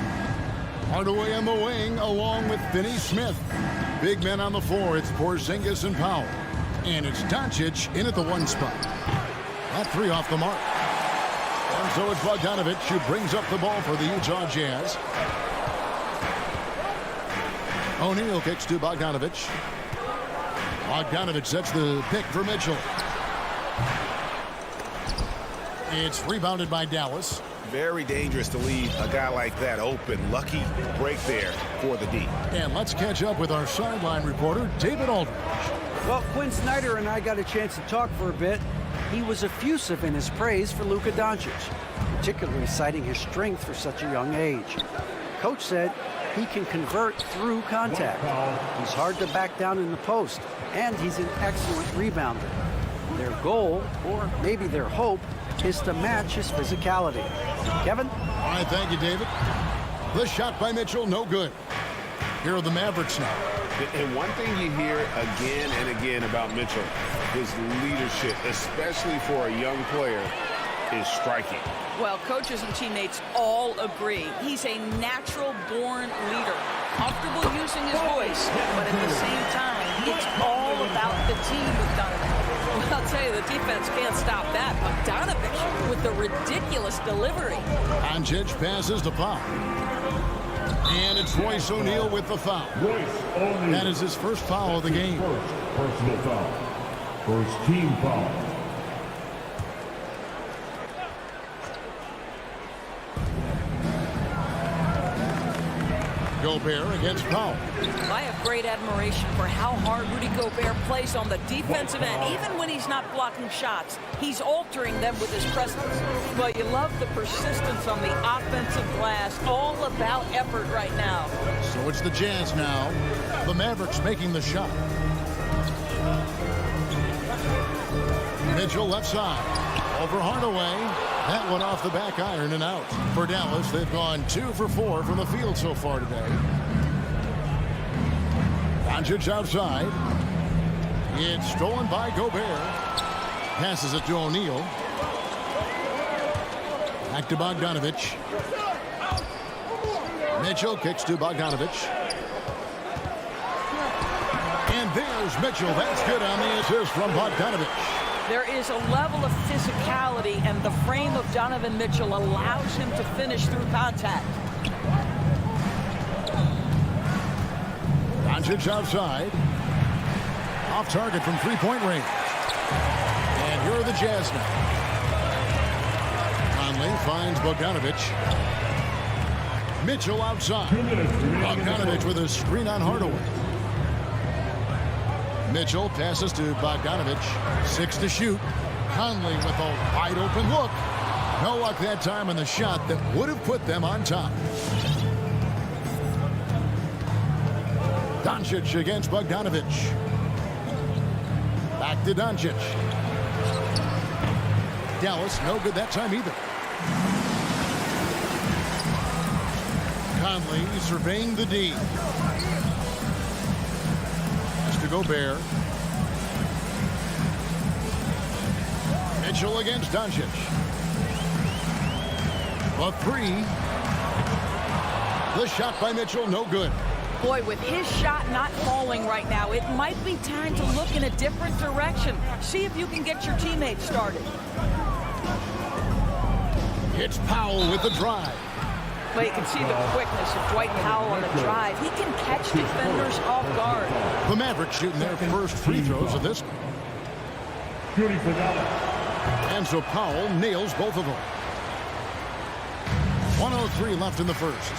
Hardaway on the wing, along with Finney Smith. Big men on the floor, it's Porzingis and Powell. And it's Doncic in at the 1 spot. That 3 off the mark. And so it's Bogdanovic who brings up the ball for the Utah Jazz. O'Neal kicks to Bogdanovic. Bogdanovic sets the pick for Mitchell. It's rebounded by Dallas. Very dangerous to leave a guy like that open. Lucky break there for the D. And let's catch up with our sideline reporter, David Aldridge. Well, Quinn Snyder and I got a chance to talk for a bit. He was effusive in his praise for Luka Doncic, particularly citing his strength for such a young age. Coach said he can convert through contact. He's hard to back down in the post, and he's an excellent rebounder. Their goal, or maybe their hope, is to match his physicality. Kevin? All right, thank you, David. The shot by Mitchell, no good. Here are the Mavericks now. And one thing you hear again and again about Mitchell, his leadership, especially for a young player, is striking. Well, coaches and teammates all agree. He's a natural-born leader, comfortable using his voice, but at the same time, it's all about the team with Donovan. Well, I'll tell you, the defense can't stop that. Bogdanovic with the ridiculous delivery. Doncic passes to Powell. And it's Royce O'Neal with the foul. That is his first foul of the game. First personal foul. First team foul. Gobert against Powell. I have great admiration for how hard Rudy Gobert plays on the defensive end. Even when he's not blocking shots, he's altering them with his presence. But you love the persistence on the offensive glass. All about effort right now. So it's the Jazz now. The Mavericks making the shot. Mitchell left side. Over Hardaway. That one off the back iron and out. For Dallas, they've gone 2 for 4 from the field so far today. Doncic outside. It's stolen by Gobert. Passes it to O'Neal. Back to Bogdanovic. Mitchell kicks to Bogdanovic. And there's Mitchell. That's good on the assist from Bogdanovic. There is a level of physicality, and the frame of Donovan Mitchell allows him to finish through contact. Doncic outside. Off target from three-point range. And here are the Jazz now. Conley finds Bogdanovic. Mitchell outside. Bogdanovic with a screen on Hardaway. Mitchell passes to Bogdanovic. 6 to shoot. Conley with a wide open look. No luck that time on the shot that would have put them on top. Doncic against Bogdanovic. Back to Doncic. Dallas no good that time either. Conley surveying the D. Gobert. Mitchell against Doncic. A 3. The shot by Mitchell, no good. Boy, with his shot not falling right now, it might be time to look in a different direction. See if you can get your teammates started. It's Powell with the drive. But you can see the quickness of Dwight Powell on the drive. He can catch defenders off guard. The Mavericks shooting their first free throws of this. And so Powell nails both of them. 1:03 left in the first.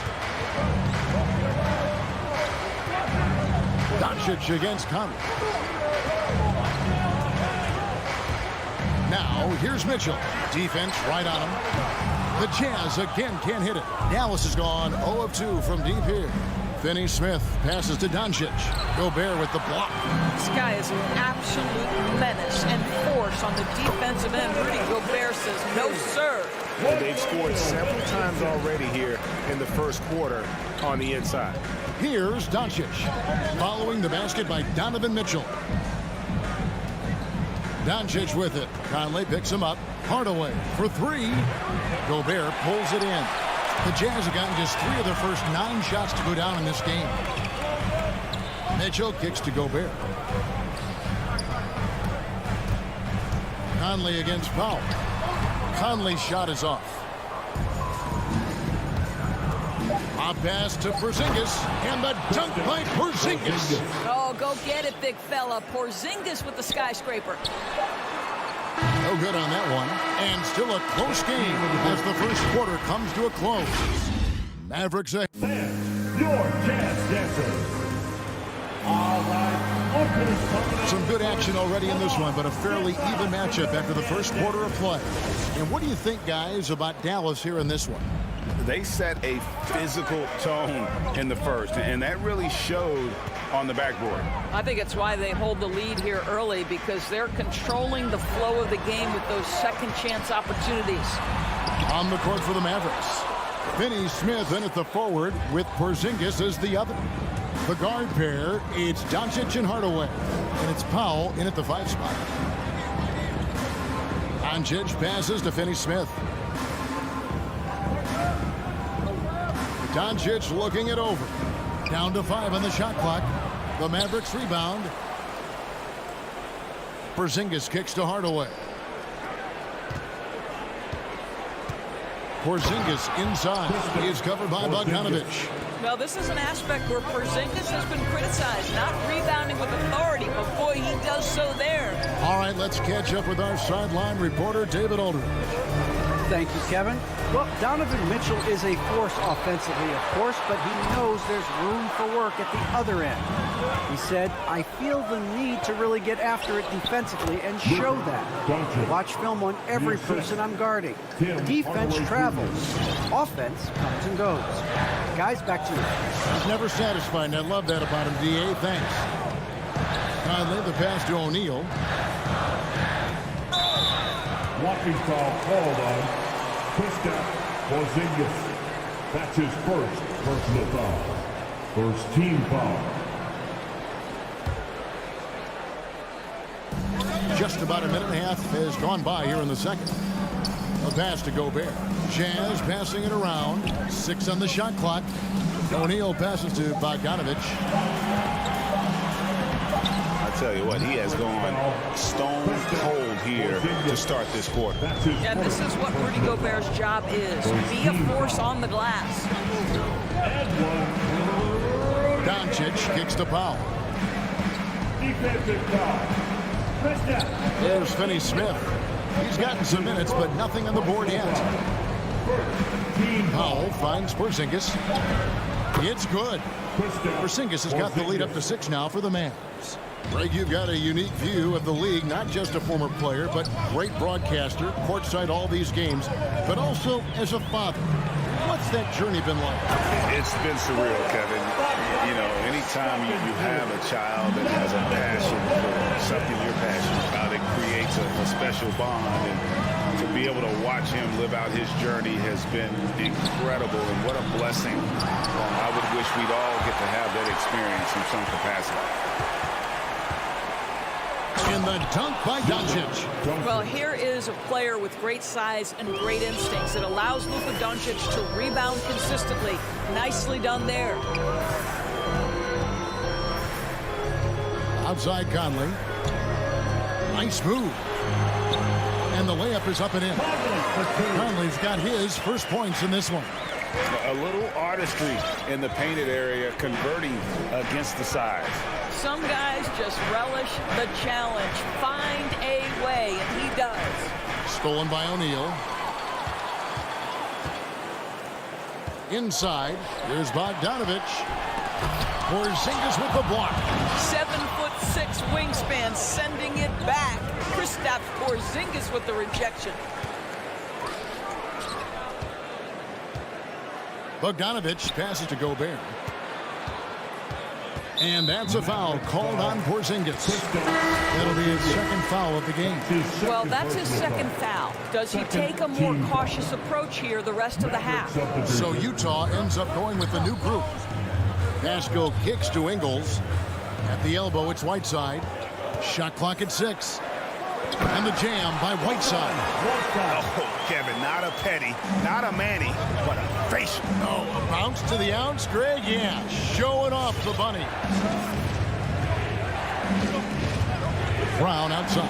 Doncic against Conley. Now here's Mitchell. Defense right on him. The Jazz again can't hit it. Dallas has gone 0 of 2 from deep here. Finney Smith passes to Doncic. Gobert with the block. This guy is an absolute menace and force on the defensive end. Rudy Gobert says, no, sir. And they've scored several times already here in the first quarter on the inside. Here's Doncic, following the basket by Donovan Mitchell. Doncic with it. Conley picks him up. Hardaway for three. Gobert pulls it in. The Jazz have gotten just 3 of their first 9 shots to go down in this game. Mitchell kicks to Gobert. Conley against Powell. Conley's shot is off. A pass to Porzingis, and the dunk by Porzingis. Oh, go get it, big fella. Porzingis with the skyscraper. No good on that one. And still a close game as the first quarter comes to a close. Mavericks ahead. Your Jazz Dancers. All right. Some good action already in this one, but a fairly even matchup after the first quarter of play. And what do you think, guys, about Dallas here in this one? They set a physical tone in the first, and that really showed on the backboard. I think it's why they hold the lead here early, because they're controlling the flow of the game with those second chance opportunities. On the court for the Mavericks, Finney Smith in at the forward with Porzingis as the other. The guard pair, it's Doncic and Hardaway, and it's Powell in at the 5 spot. Doncic passes to Finney Smith. Doncic looking it over. Down to 5 on the shot clock. The Mavericks rebound. Porzingis kicks to Hardaway. Porzingis inside. He is covered by Bogdanovic. Well, this is an aspect where Porzingis has been criticized, not rebounding with authority, but boy, he does so there. All right, let's catch up with our sideline reporter, David Aldridge. Thank you, Kevin. Well, Donovan Mitchell is a force offensively, of course, but he knows there's room for work at the other end. He said, I feel the need to really get after it defensively and show that. Watch film on every person I'm guarding. Defense travels. Offense comes and goes. Guys, back to you. He's never satisfied, and I love that about him, D.A. Thanks. Conley, the pass to O'Neal. Walking foul called on Kristaps Porzingis. That's his first personal foul. First team foul. Just about a minute and a half has gone by here in the second. A pass to Gobert. Jazz passing it around. 6 on the shot clock. O'Neal passes to Bogdanovic. Tell you what, he has gone stone cold here to start this quarter. Yeah, this is what Rudy Gobert's job is. Be a force on the glass. Doncic kicks to Powell. There's Finney Smith. He's gotten some minutes, but nothing on the board yet. Powell finds Porzingis. It's good. Porzingis has got the lead up to 6 now for the Mavs. Greg, you've got a unique view of the league, not just a former player, but great broadcaster, courtside all these games, but also as a father. What's that journey been like? It's been surreal, Kevin. You know, anytime you have a child that has a passion for something you're passionate about, it creates a special bond. And to be able to watch him live out his journey has been incredible, and what a blessing. I would wish we'd all get to have that experience in some capacity. In the dunk by Doncic. Well, here is a player with great size and great instincts. It allows Luka Doncic to rebound consistently. Nicely done there. Outside Conley. Nice move. And the layup is up and in. Conley's got his first points in this one. A little artistry in the painted area, converting against the size. Some guys just relish the challenge. Find a way, and he does. Stolen by O'Neal. Inside, there's Bogdanovic. Porzingis with the block. 7'6" wingspan, sending it back. Kristaps Porzingis with the rejection. Bogdanovic passes to Gobert. And that's a foul called on Porzingis. That'll be his second foul of the game. Well, that's his second foul. Does he take a more cautious approach here the rest of the half? So Utah ends up going with the new group. Pascal kicks to Ingles. At the elbow, it's Whiteside. Shot clock at 6. And the jam by Whiteside. Oh, Kevin, not a Petty, not a Manny, but a facial. Oh, a bounce to the ounce, Greg? Yeah, showing off the bunny. Brown outside.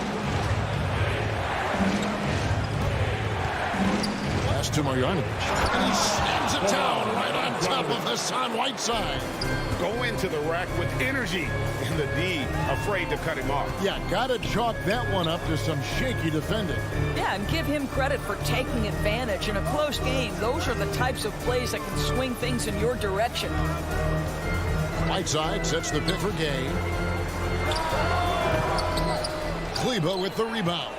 Pass to Marjanovic. And he slams it down right on top of Hassan Whiteside. Go into the rack with energy, and the D afraid to cut him off. Yeah, gotta chalk that one up to some shaky defending. Yeah, and give him credit for taking advantage in a close game. Those are the types of plays that can swing things in your direction. Whiteside sets the pick for Gay. Kleber with the rebound.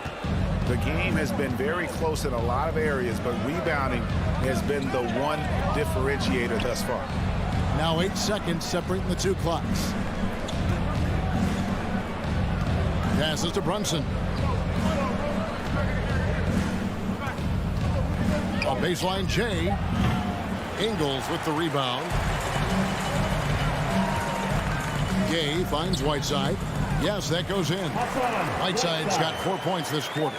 The game has been very close in a lot of areas, but rebounding has been the one differentiator thus far. Now 8 seconds separating the two clocks. Passes to Brunson. A baseline Jay. Ingles with the rebound. Gay finds Whiteside. Yes, that goes in. Whiteside's got 4 points this quarter.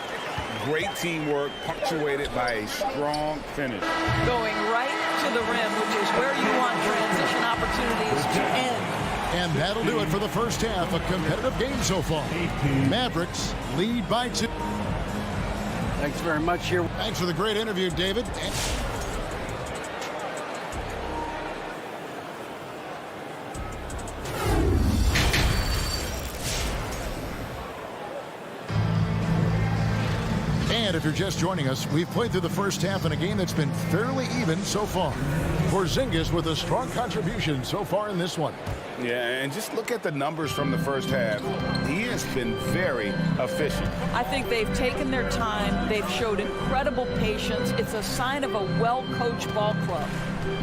Great teamwork, punctuated by a strong finish. Going right to the rim, which is where you want transition opportunities to end. And that'll do it for the first half. A competitive game so far. Mavericks lead by 2. Thanks very much here. Thanks for the great interview, David. And if you're just joining us, we've played through the first half in a game that's been fairly even so far. Porzingis with a strong contribution so far in this one. Yeah, and just look at the numbers from the first half. He has been very efficient. I think they've taken their time. They've showed incredible patience. It's a sign of a well-coached ball club.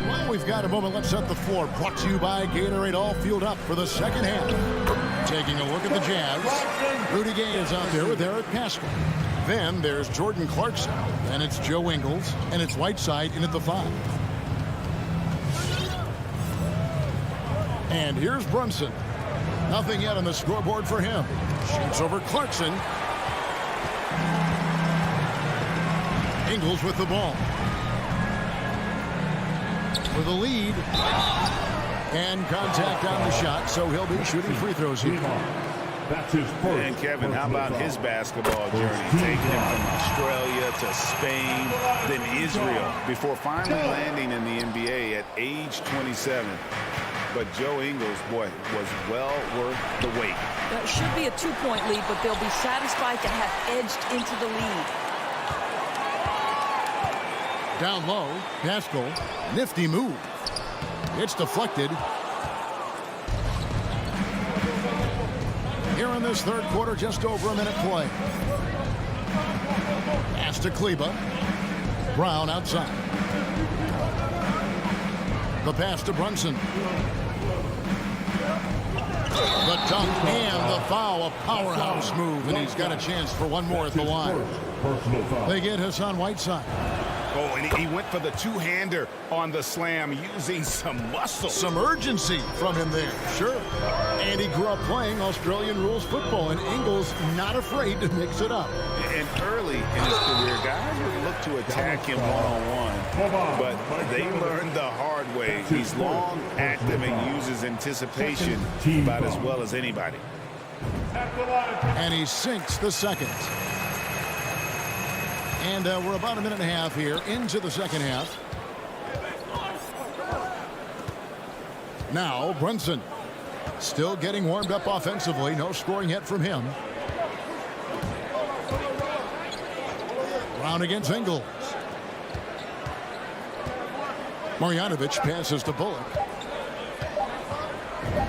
Well, we've got a moment. Let's set the floor. Brought to you by Gatorade, all fueled up for the second half. Taking a look at the Jazz. Rudy Gay is out there with Eric Pascal. Then there's Jordan Clarkson. Then it's Joe Ingles. And it's Whiteside in at the 5. And here's Brunson. Nothing yet on the scoreboard for him. Shoots over Clarkson. Ingles with the ball. For the lead. And contact on the shot, so he'll be shooting free throws here. That's his first. And Kevin, how about his basketball journey? Taking him from Australia to Spain, then Israel, before finally landing in the NBA at age 27. But Joe Ingles, boy, was well worth the wait. That should be a 2-point lead, but they'll be satisfied to have edged into the lead. Down low, Pascal, nifty move. It's deflected. Here in this third quarter, just over a minute play. Pass to Kleber. Brown outside. The pass to Brunson. The dunk and the foul, a powerhouse move, and he's got a chance for one more at the line. They get Hassan Whiteside. Oh, and he went for the two-hander on the slam, using some muscle. Some urgency from him there, sure. And he grew up playing Australian rules football, and Ingles not afraid to mix it up. And early in his career, guys would look to attack him one-on-one, but they learned the hard way. He's long, active, and uses anticipation about as well as anybody. And he sinks the second. And we're about a minute and a half here into the second half. Now Brunson still getting warmed up offensively. No scoring yet from him. Brown against Ingles. Marjanovic passes to Bullock.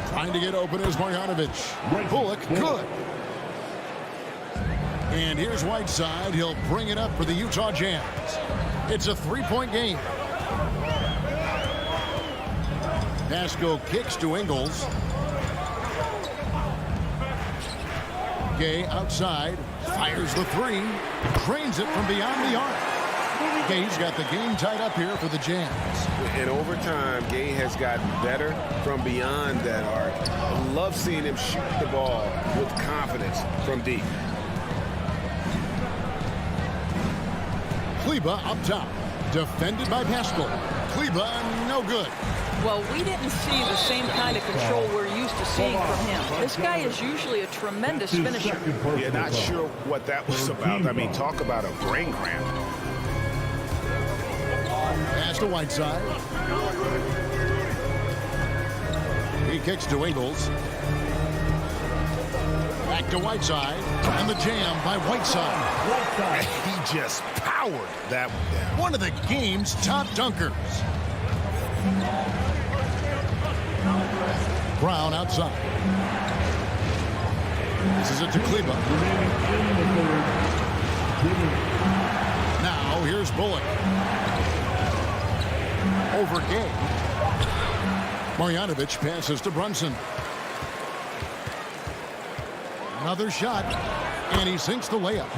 Trying to get open is Marjanovic. Bullock, good. And here's Whiteside. He'll bring it up for the Utah Jazz. It's a 3-point game. Pascal kicks to Ingles. Gay outside, fires the three, drains it from beyond the arc. Gay's got the game tied up here for the Jazz. In overtime, Gay has gotten better from beyond that arc. I love seeing him shoot the ball with confidence from deep. Kleber up top, defended by Pascal. Kleber, no good. Well, we didn't see the same kind of control we're used to seeing from him. This guy is usually a tremendous finisher. Yeah, not sure what that was about. I mean, talk about a brain cramp. Pass to Whiteside. He kicks to Ingles. Back to Whiteside. And the jam by Whiteside. He just powered that one down. One of the game's top dunkers. Brown outside. This is it to Kleber. Now here's Bullock. Over Gay. Marjanovic passes to Brunson. Another shot, and he sinks the layup.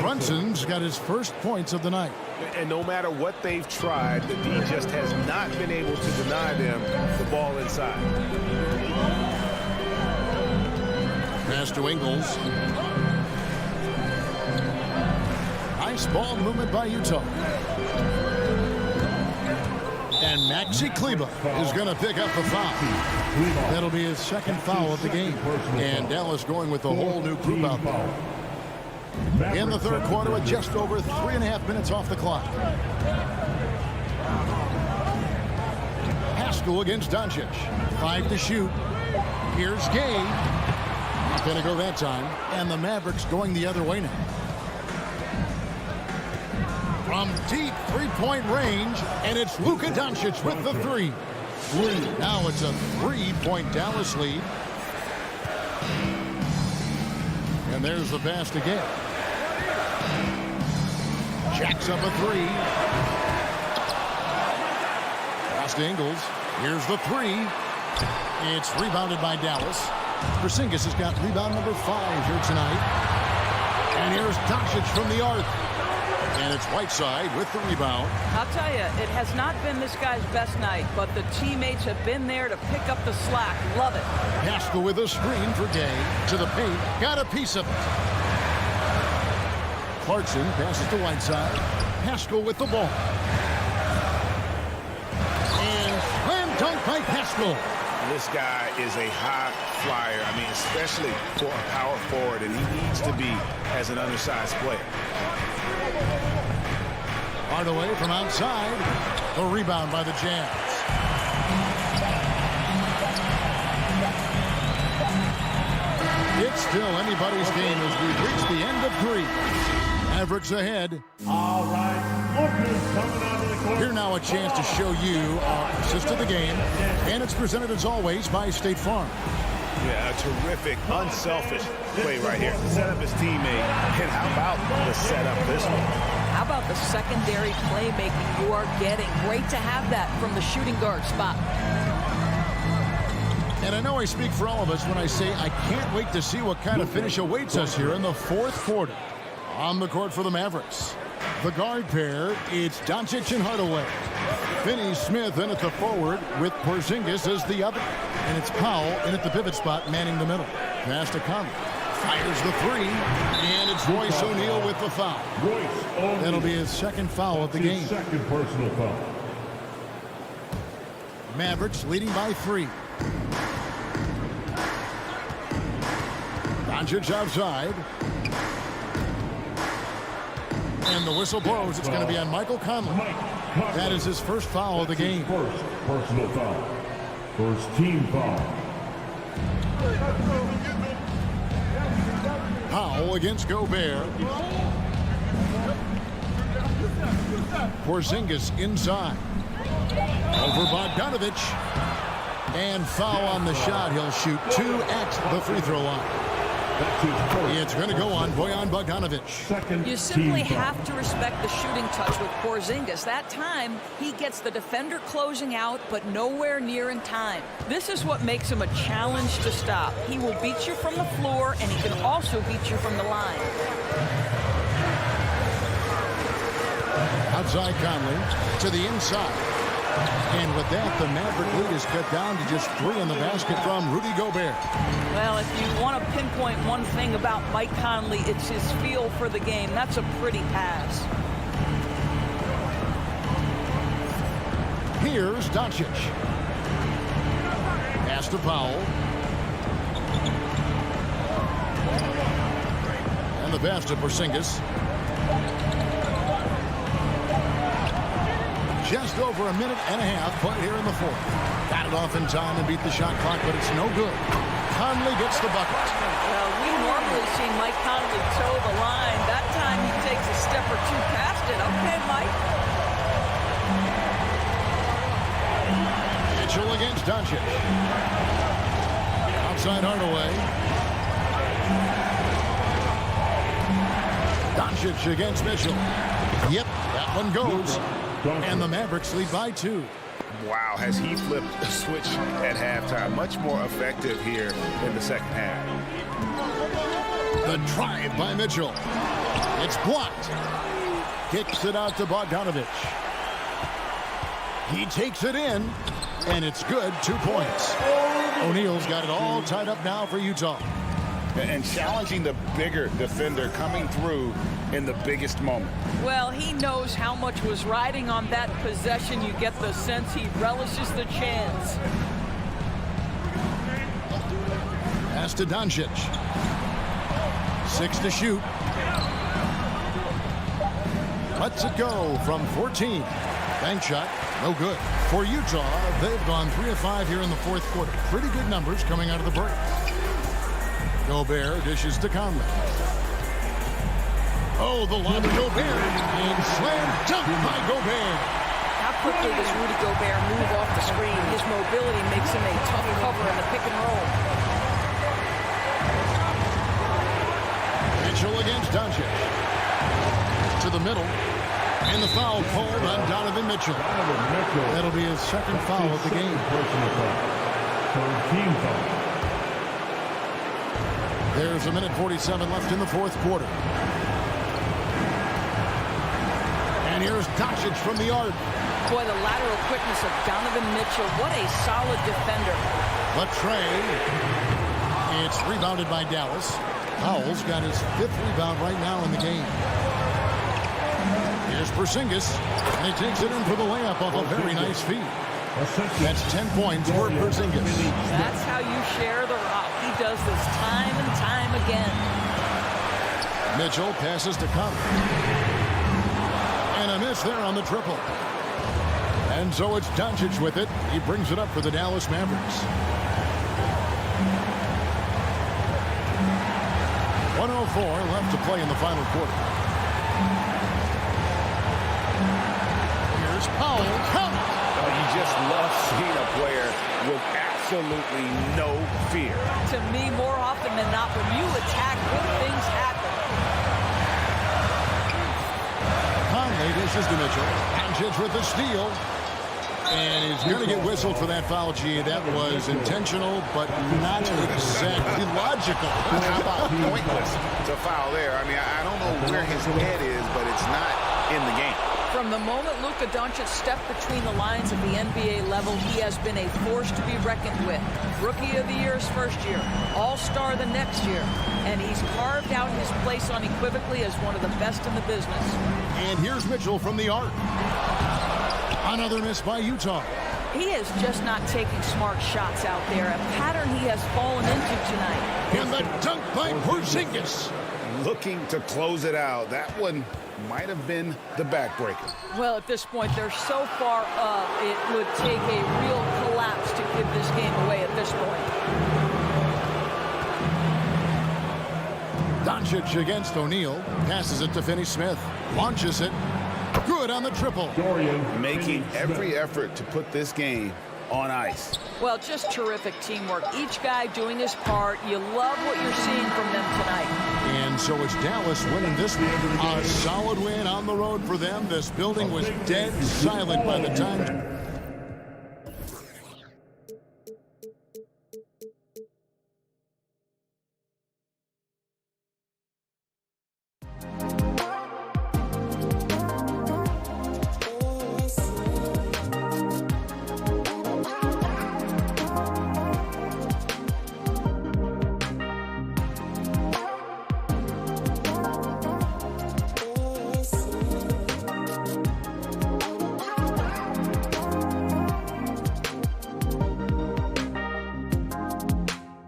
Brunson's got his first points of the night. And no matter what they've tried, the D just has not been able to deny them the ball inside. Pass to Ingles. Nice ball movement by Utah. And Maxi Kleber is going to pick up the foul. That'll be his second foul of the game. And Dallas going with a whole new group out there. In the third quarter with just over 3.5 minutes off the clock. Pascal against Doncic. 5 to shoot. Here's Gay. Not going to go that time. And the Mavericks going the other way now. From deep three-point range, and it's Luka Doncic with the three. Now it's a 3-point Dallas lead. And there's the pass to Gay. Jacks up a three. Pass to Ingles. Here's the three. It's rebounded by Dallas. Porzingis has got rebound number 5 here tonight. And here's Doncic from the arc. And it's Whiteside with the rebound. I'll tell you, it has not been this guy's best night, but the teammates have been there to pick up the slack. Love it. Pascal with a screen for Gay. To the paint. Got a piece of it. Clarkson passes to Whiteside. Pascal with the ball. And slam dunk by Pascal. This guy is a high flyer. I mean, especially for a power forward, and he needs to be as an undersized player. Hardaway from outside. The rebound by the Jazz. It's still anybody's game as we reach the end of 3. Mavericks ahead. All right. Coming onto the court. Here now a chance to show you our assist of the game. And it's presented as always by State Farm. Yeah, a terrific, unselfish play right here. Set up his teammate. And how about the setup this one? How about the secondary playmaking you are getting? Great to have that from the shooting guard spot. And I know I speak for all of us when I say I can't wait to see what kind of finish awaits us here in the fourth quarter. On the court for the Mavericks. The guard pair, it's Doncic and Hardaway. Finney-Smith in at the forward with Porzingis as the other. And it's Powell in at the pivot spot manning the middle. Pass to Conley. Fires the three. And it's Royce O'Neal with the foul. That'll be his second foul of the game. Second personal foul. Mavericks leading by 3. Doncic outside. And the whistle blows. It's going to be on Michael Conley. That is his first foul of the game. First personal foul. First team foul. Powell against Gobert. Porzingis inside. Over Bogdanovic. And foul on the shot. He'll shoot 2 at the free throw line. It's going to go on Bojan Bogdanovic. You simply have to respect the shooting touch with Porzingis. That time, he gets the defender closing out, but nowhere near in time. This is what makes him a challenge to stop. He will beat you from the floor, and he can also beat you from the line. Outside Conley to the inside. And with that, the Maverick lead is cut down to just 3 in the basket from Rudy Gobert. Well, if you want to pinpoint one thing about Mike Conley, it's his feel for the game. That's a pretty pass. Here's Doncic. Pass to Powell. And the pass to Porzingis. Just over a minute and a half played here in the fourth. Got it off in time and beat the shot clock, but it's no good. Conley gets the bucket. Well, we normally see Mike Conley toe the line. That time he takes a step or two past it. Okay, Mike. Mitchell against Doncic. Outside Hardaway. Doncic against Mitchell. Yep, that one goes. And the Mavericks lead by 2. Wow, has he flipped a switch at halftime. Much more effective here in the second half. The drive by Mitchell. It's blocked. Kicks it out to Bogdanovic. He takes it in, and it's good. 2 points. O'Neal's got it all tied up now for Utah. And challenging the bigger defender coming through in the biggest moment. Well, he knows how much was riding on that possession. You get the sense he relishes the chance. Pass to Doncic. 6 to shoot. Lets it go from 14. Bank shot, no good. For Utah, they've gone 3 of 5 here in the fourth quarter. Pretty good numbers coming out of the break. Gobert dishes to Conley. Oh, the lob to Gobert. And slam dunk by Gobert. How quickly does Rudy Gobert move off the screen? His mobility makes him a tough cover in the pick and roll. Mitchell against Doncic. To the middle. And the foul called on Donovan Mitchell. That'll be his second foul of the game. Team foul. There's 1:47 left in the fourth quarter. And here's Doncic from the arc. Boy, the lateral quickness of Donovan Mitchell. What a solid defender. Latrey. It's rebounded by Dallas. Powell's got his 5th rebound right now in the game. Here's Porzingis. And he takes it in for the layup off a very nice feed. That's 10 points for Porzingis. That's how you share the rock. He does this time and time again. Mitchell passes to Conley. And a miss there on the triple. And so it's Doncic with it. He brings it up for the Dallas Mavericks. 1:04 left to play in the final quarter. Here's Powell. You just love seeing a player with absolutely no fear. To me, more often than not, when you attack, good things happen. Conley dishes to Mitchell. Doncic with the steal. And he's going to get whistled for that foul, G. That was intentional, but not exactly logical. How about pointless to foul there? I mean, I don't know where his head is, but it's not in the game. From the moment Luka Doncic stepped between the lines at the NBA level, he has been a force to be reckoned with. Rookie of the Year his first year, All-Star the next year, and he's carved out his place unequivocally as one of the best in the business. And here's Mitchell from the arc. Another miss by Utah. He is just not taking smart shots out there, a pattern he has fallen into tonight. And the dunk by Porzingis. Looking to close it out. That one might have been the backbreaker. Well, at this point, they're so far up, it would take a real collapse to give this game away at this point. Doncic against O'Neal. Passes it to Finney-Smith. Launches it. Good on the triple. Making every effort to put this game on ice. Well, just terrific teamwork. Each guy doing his part. You love what you're seeing from them tonight. And so it's Dallas winning this one. A solid win on the road for them. This building was dead silent by the time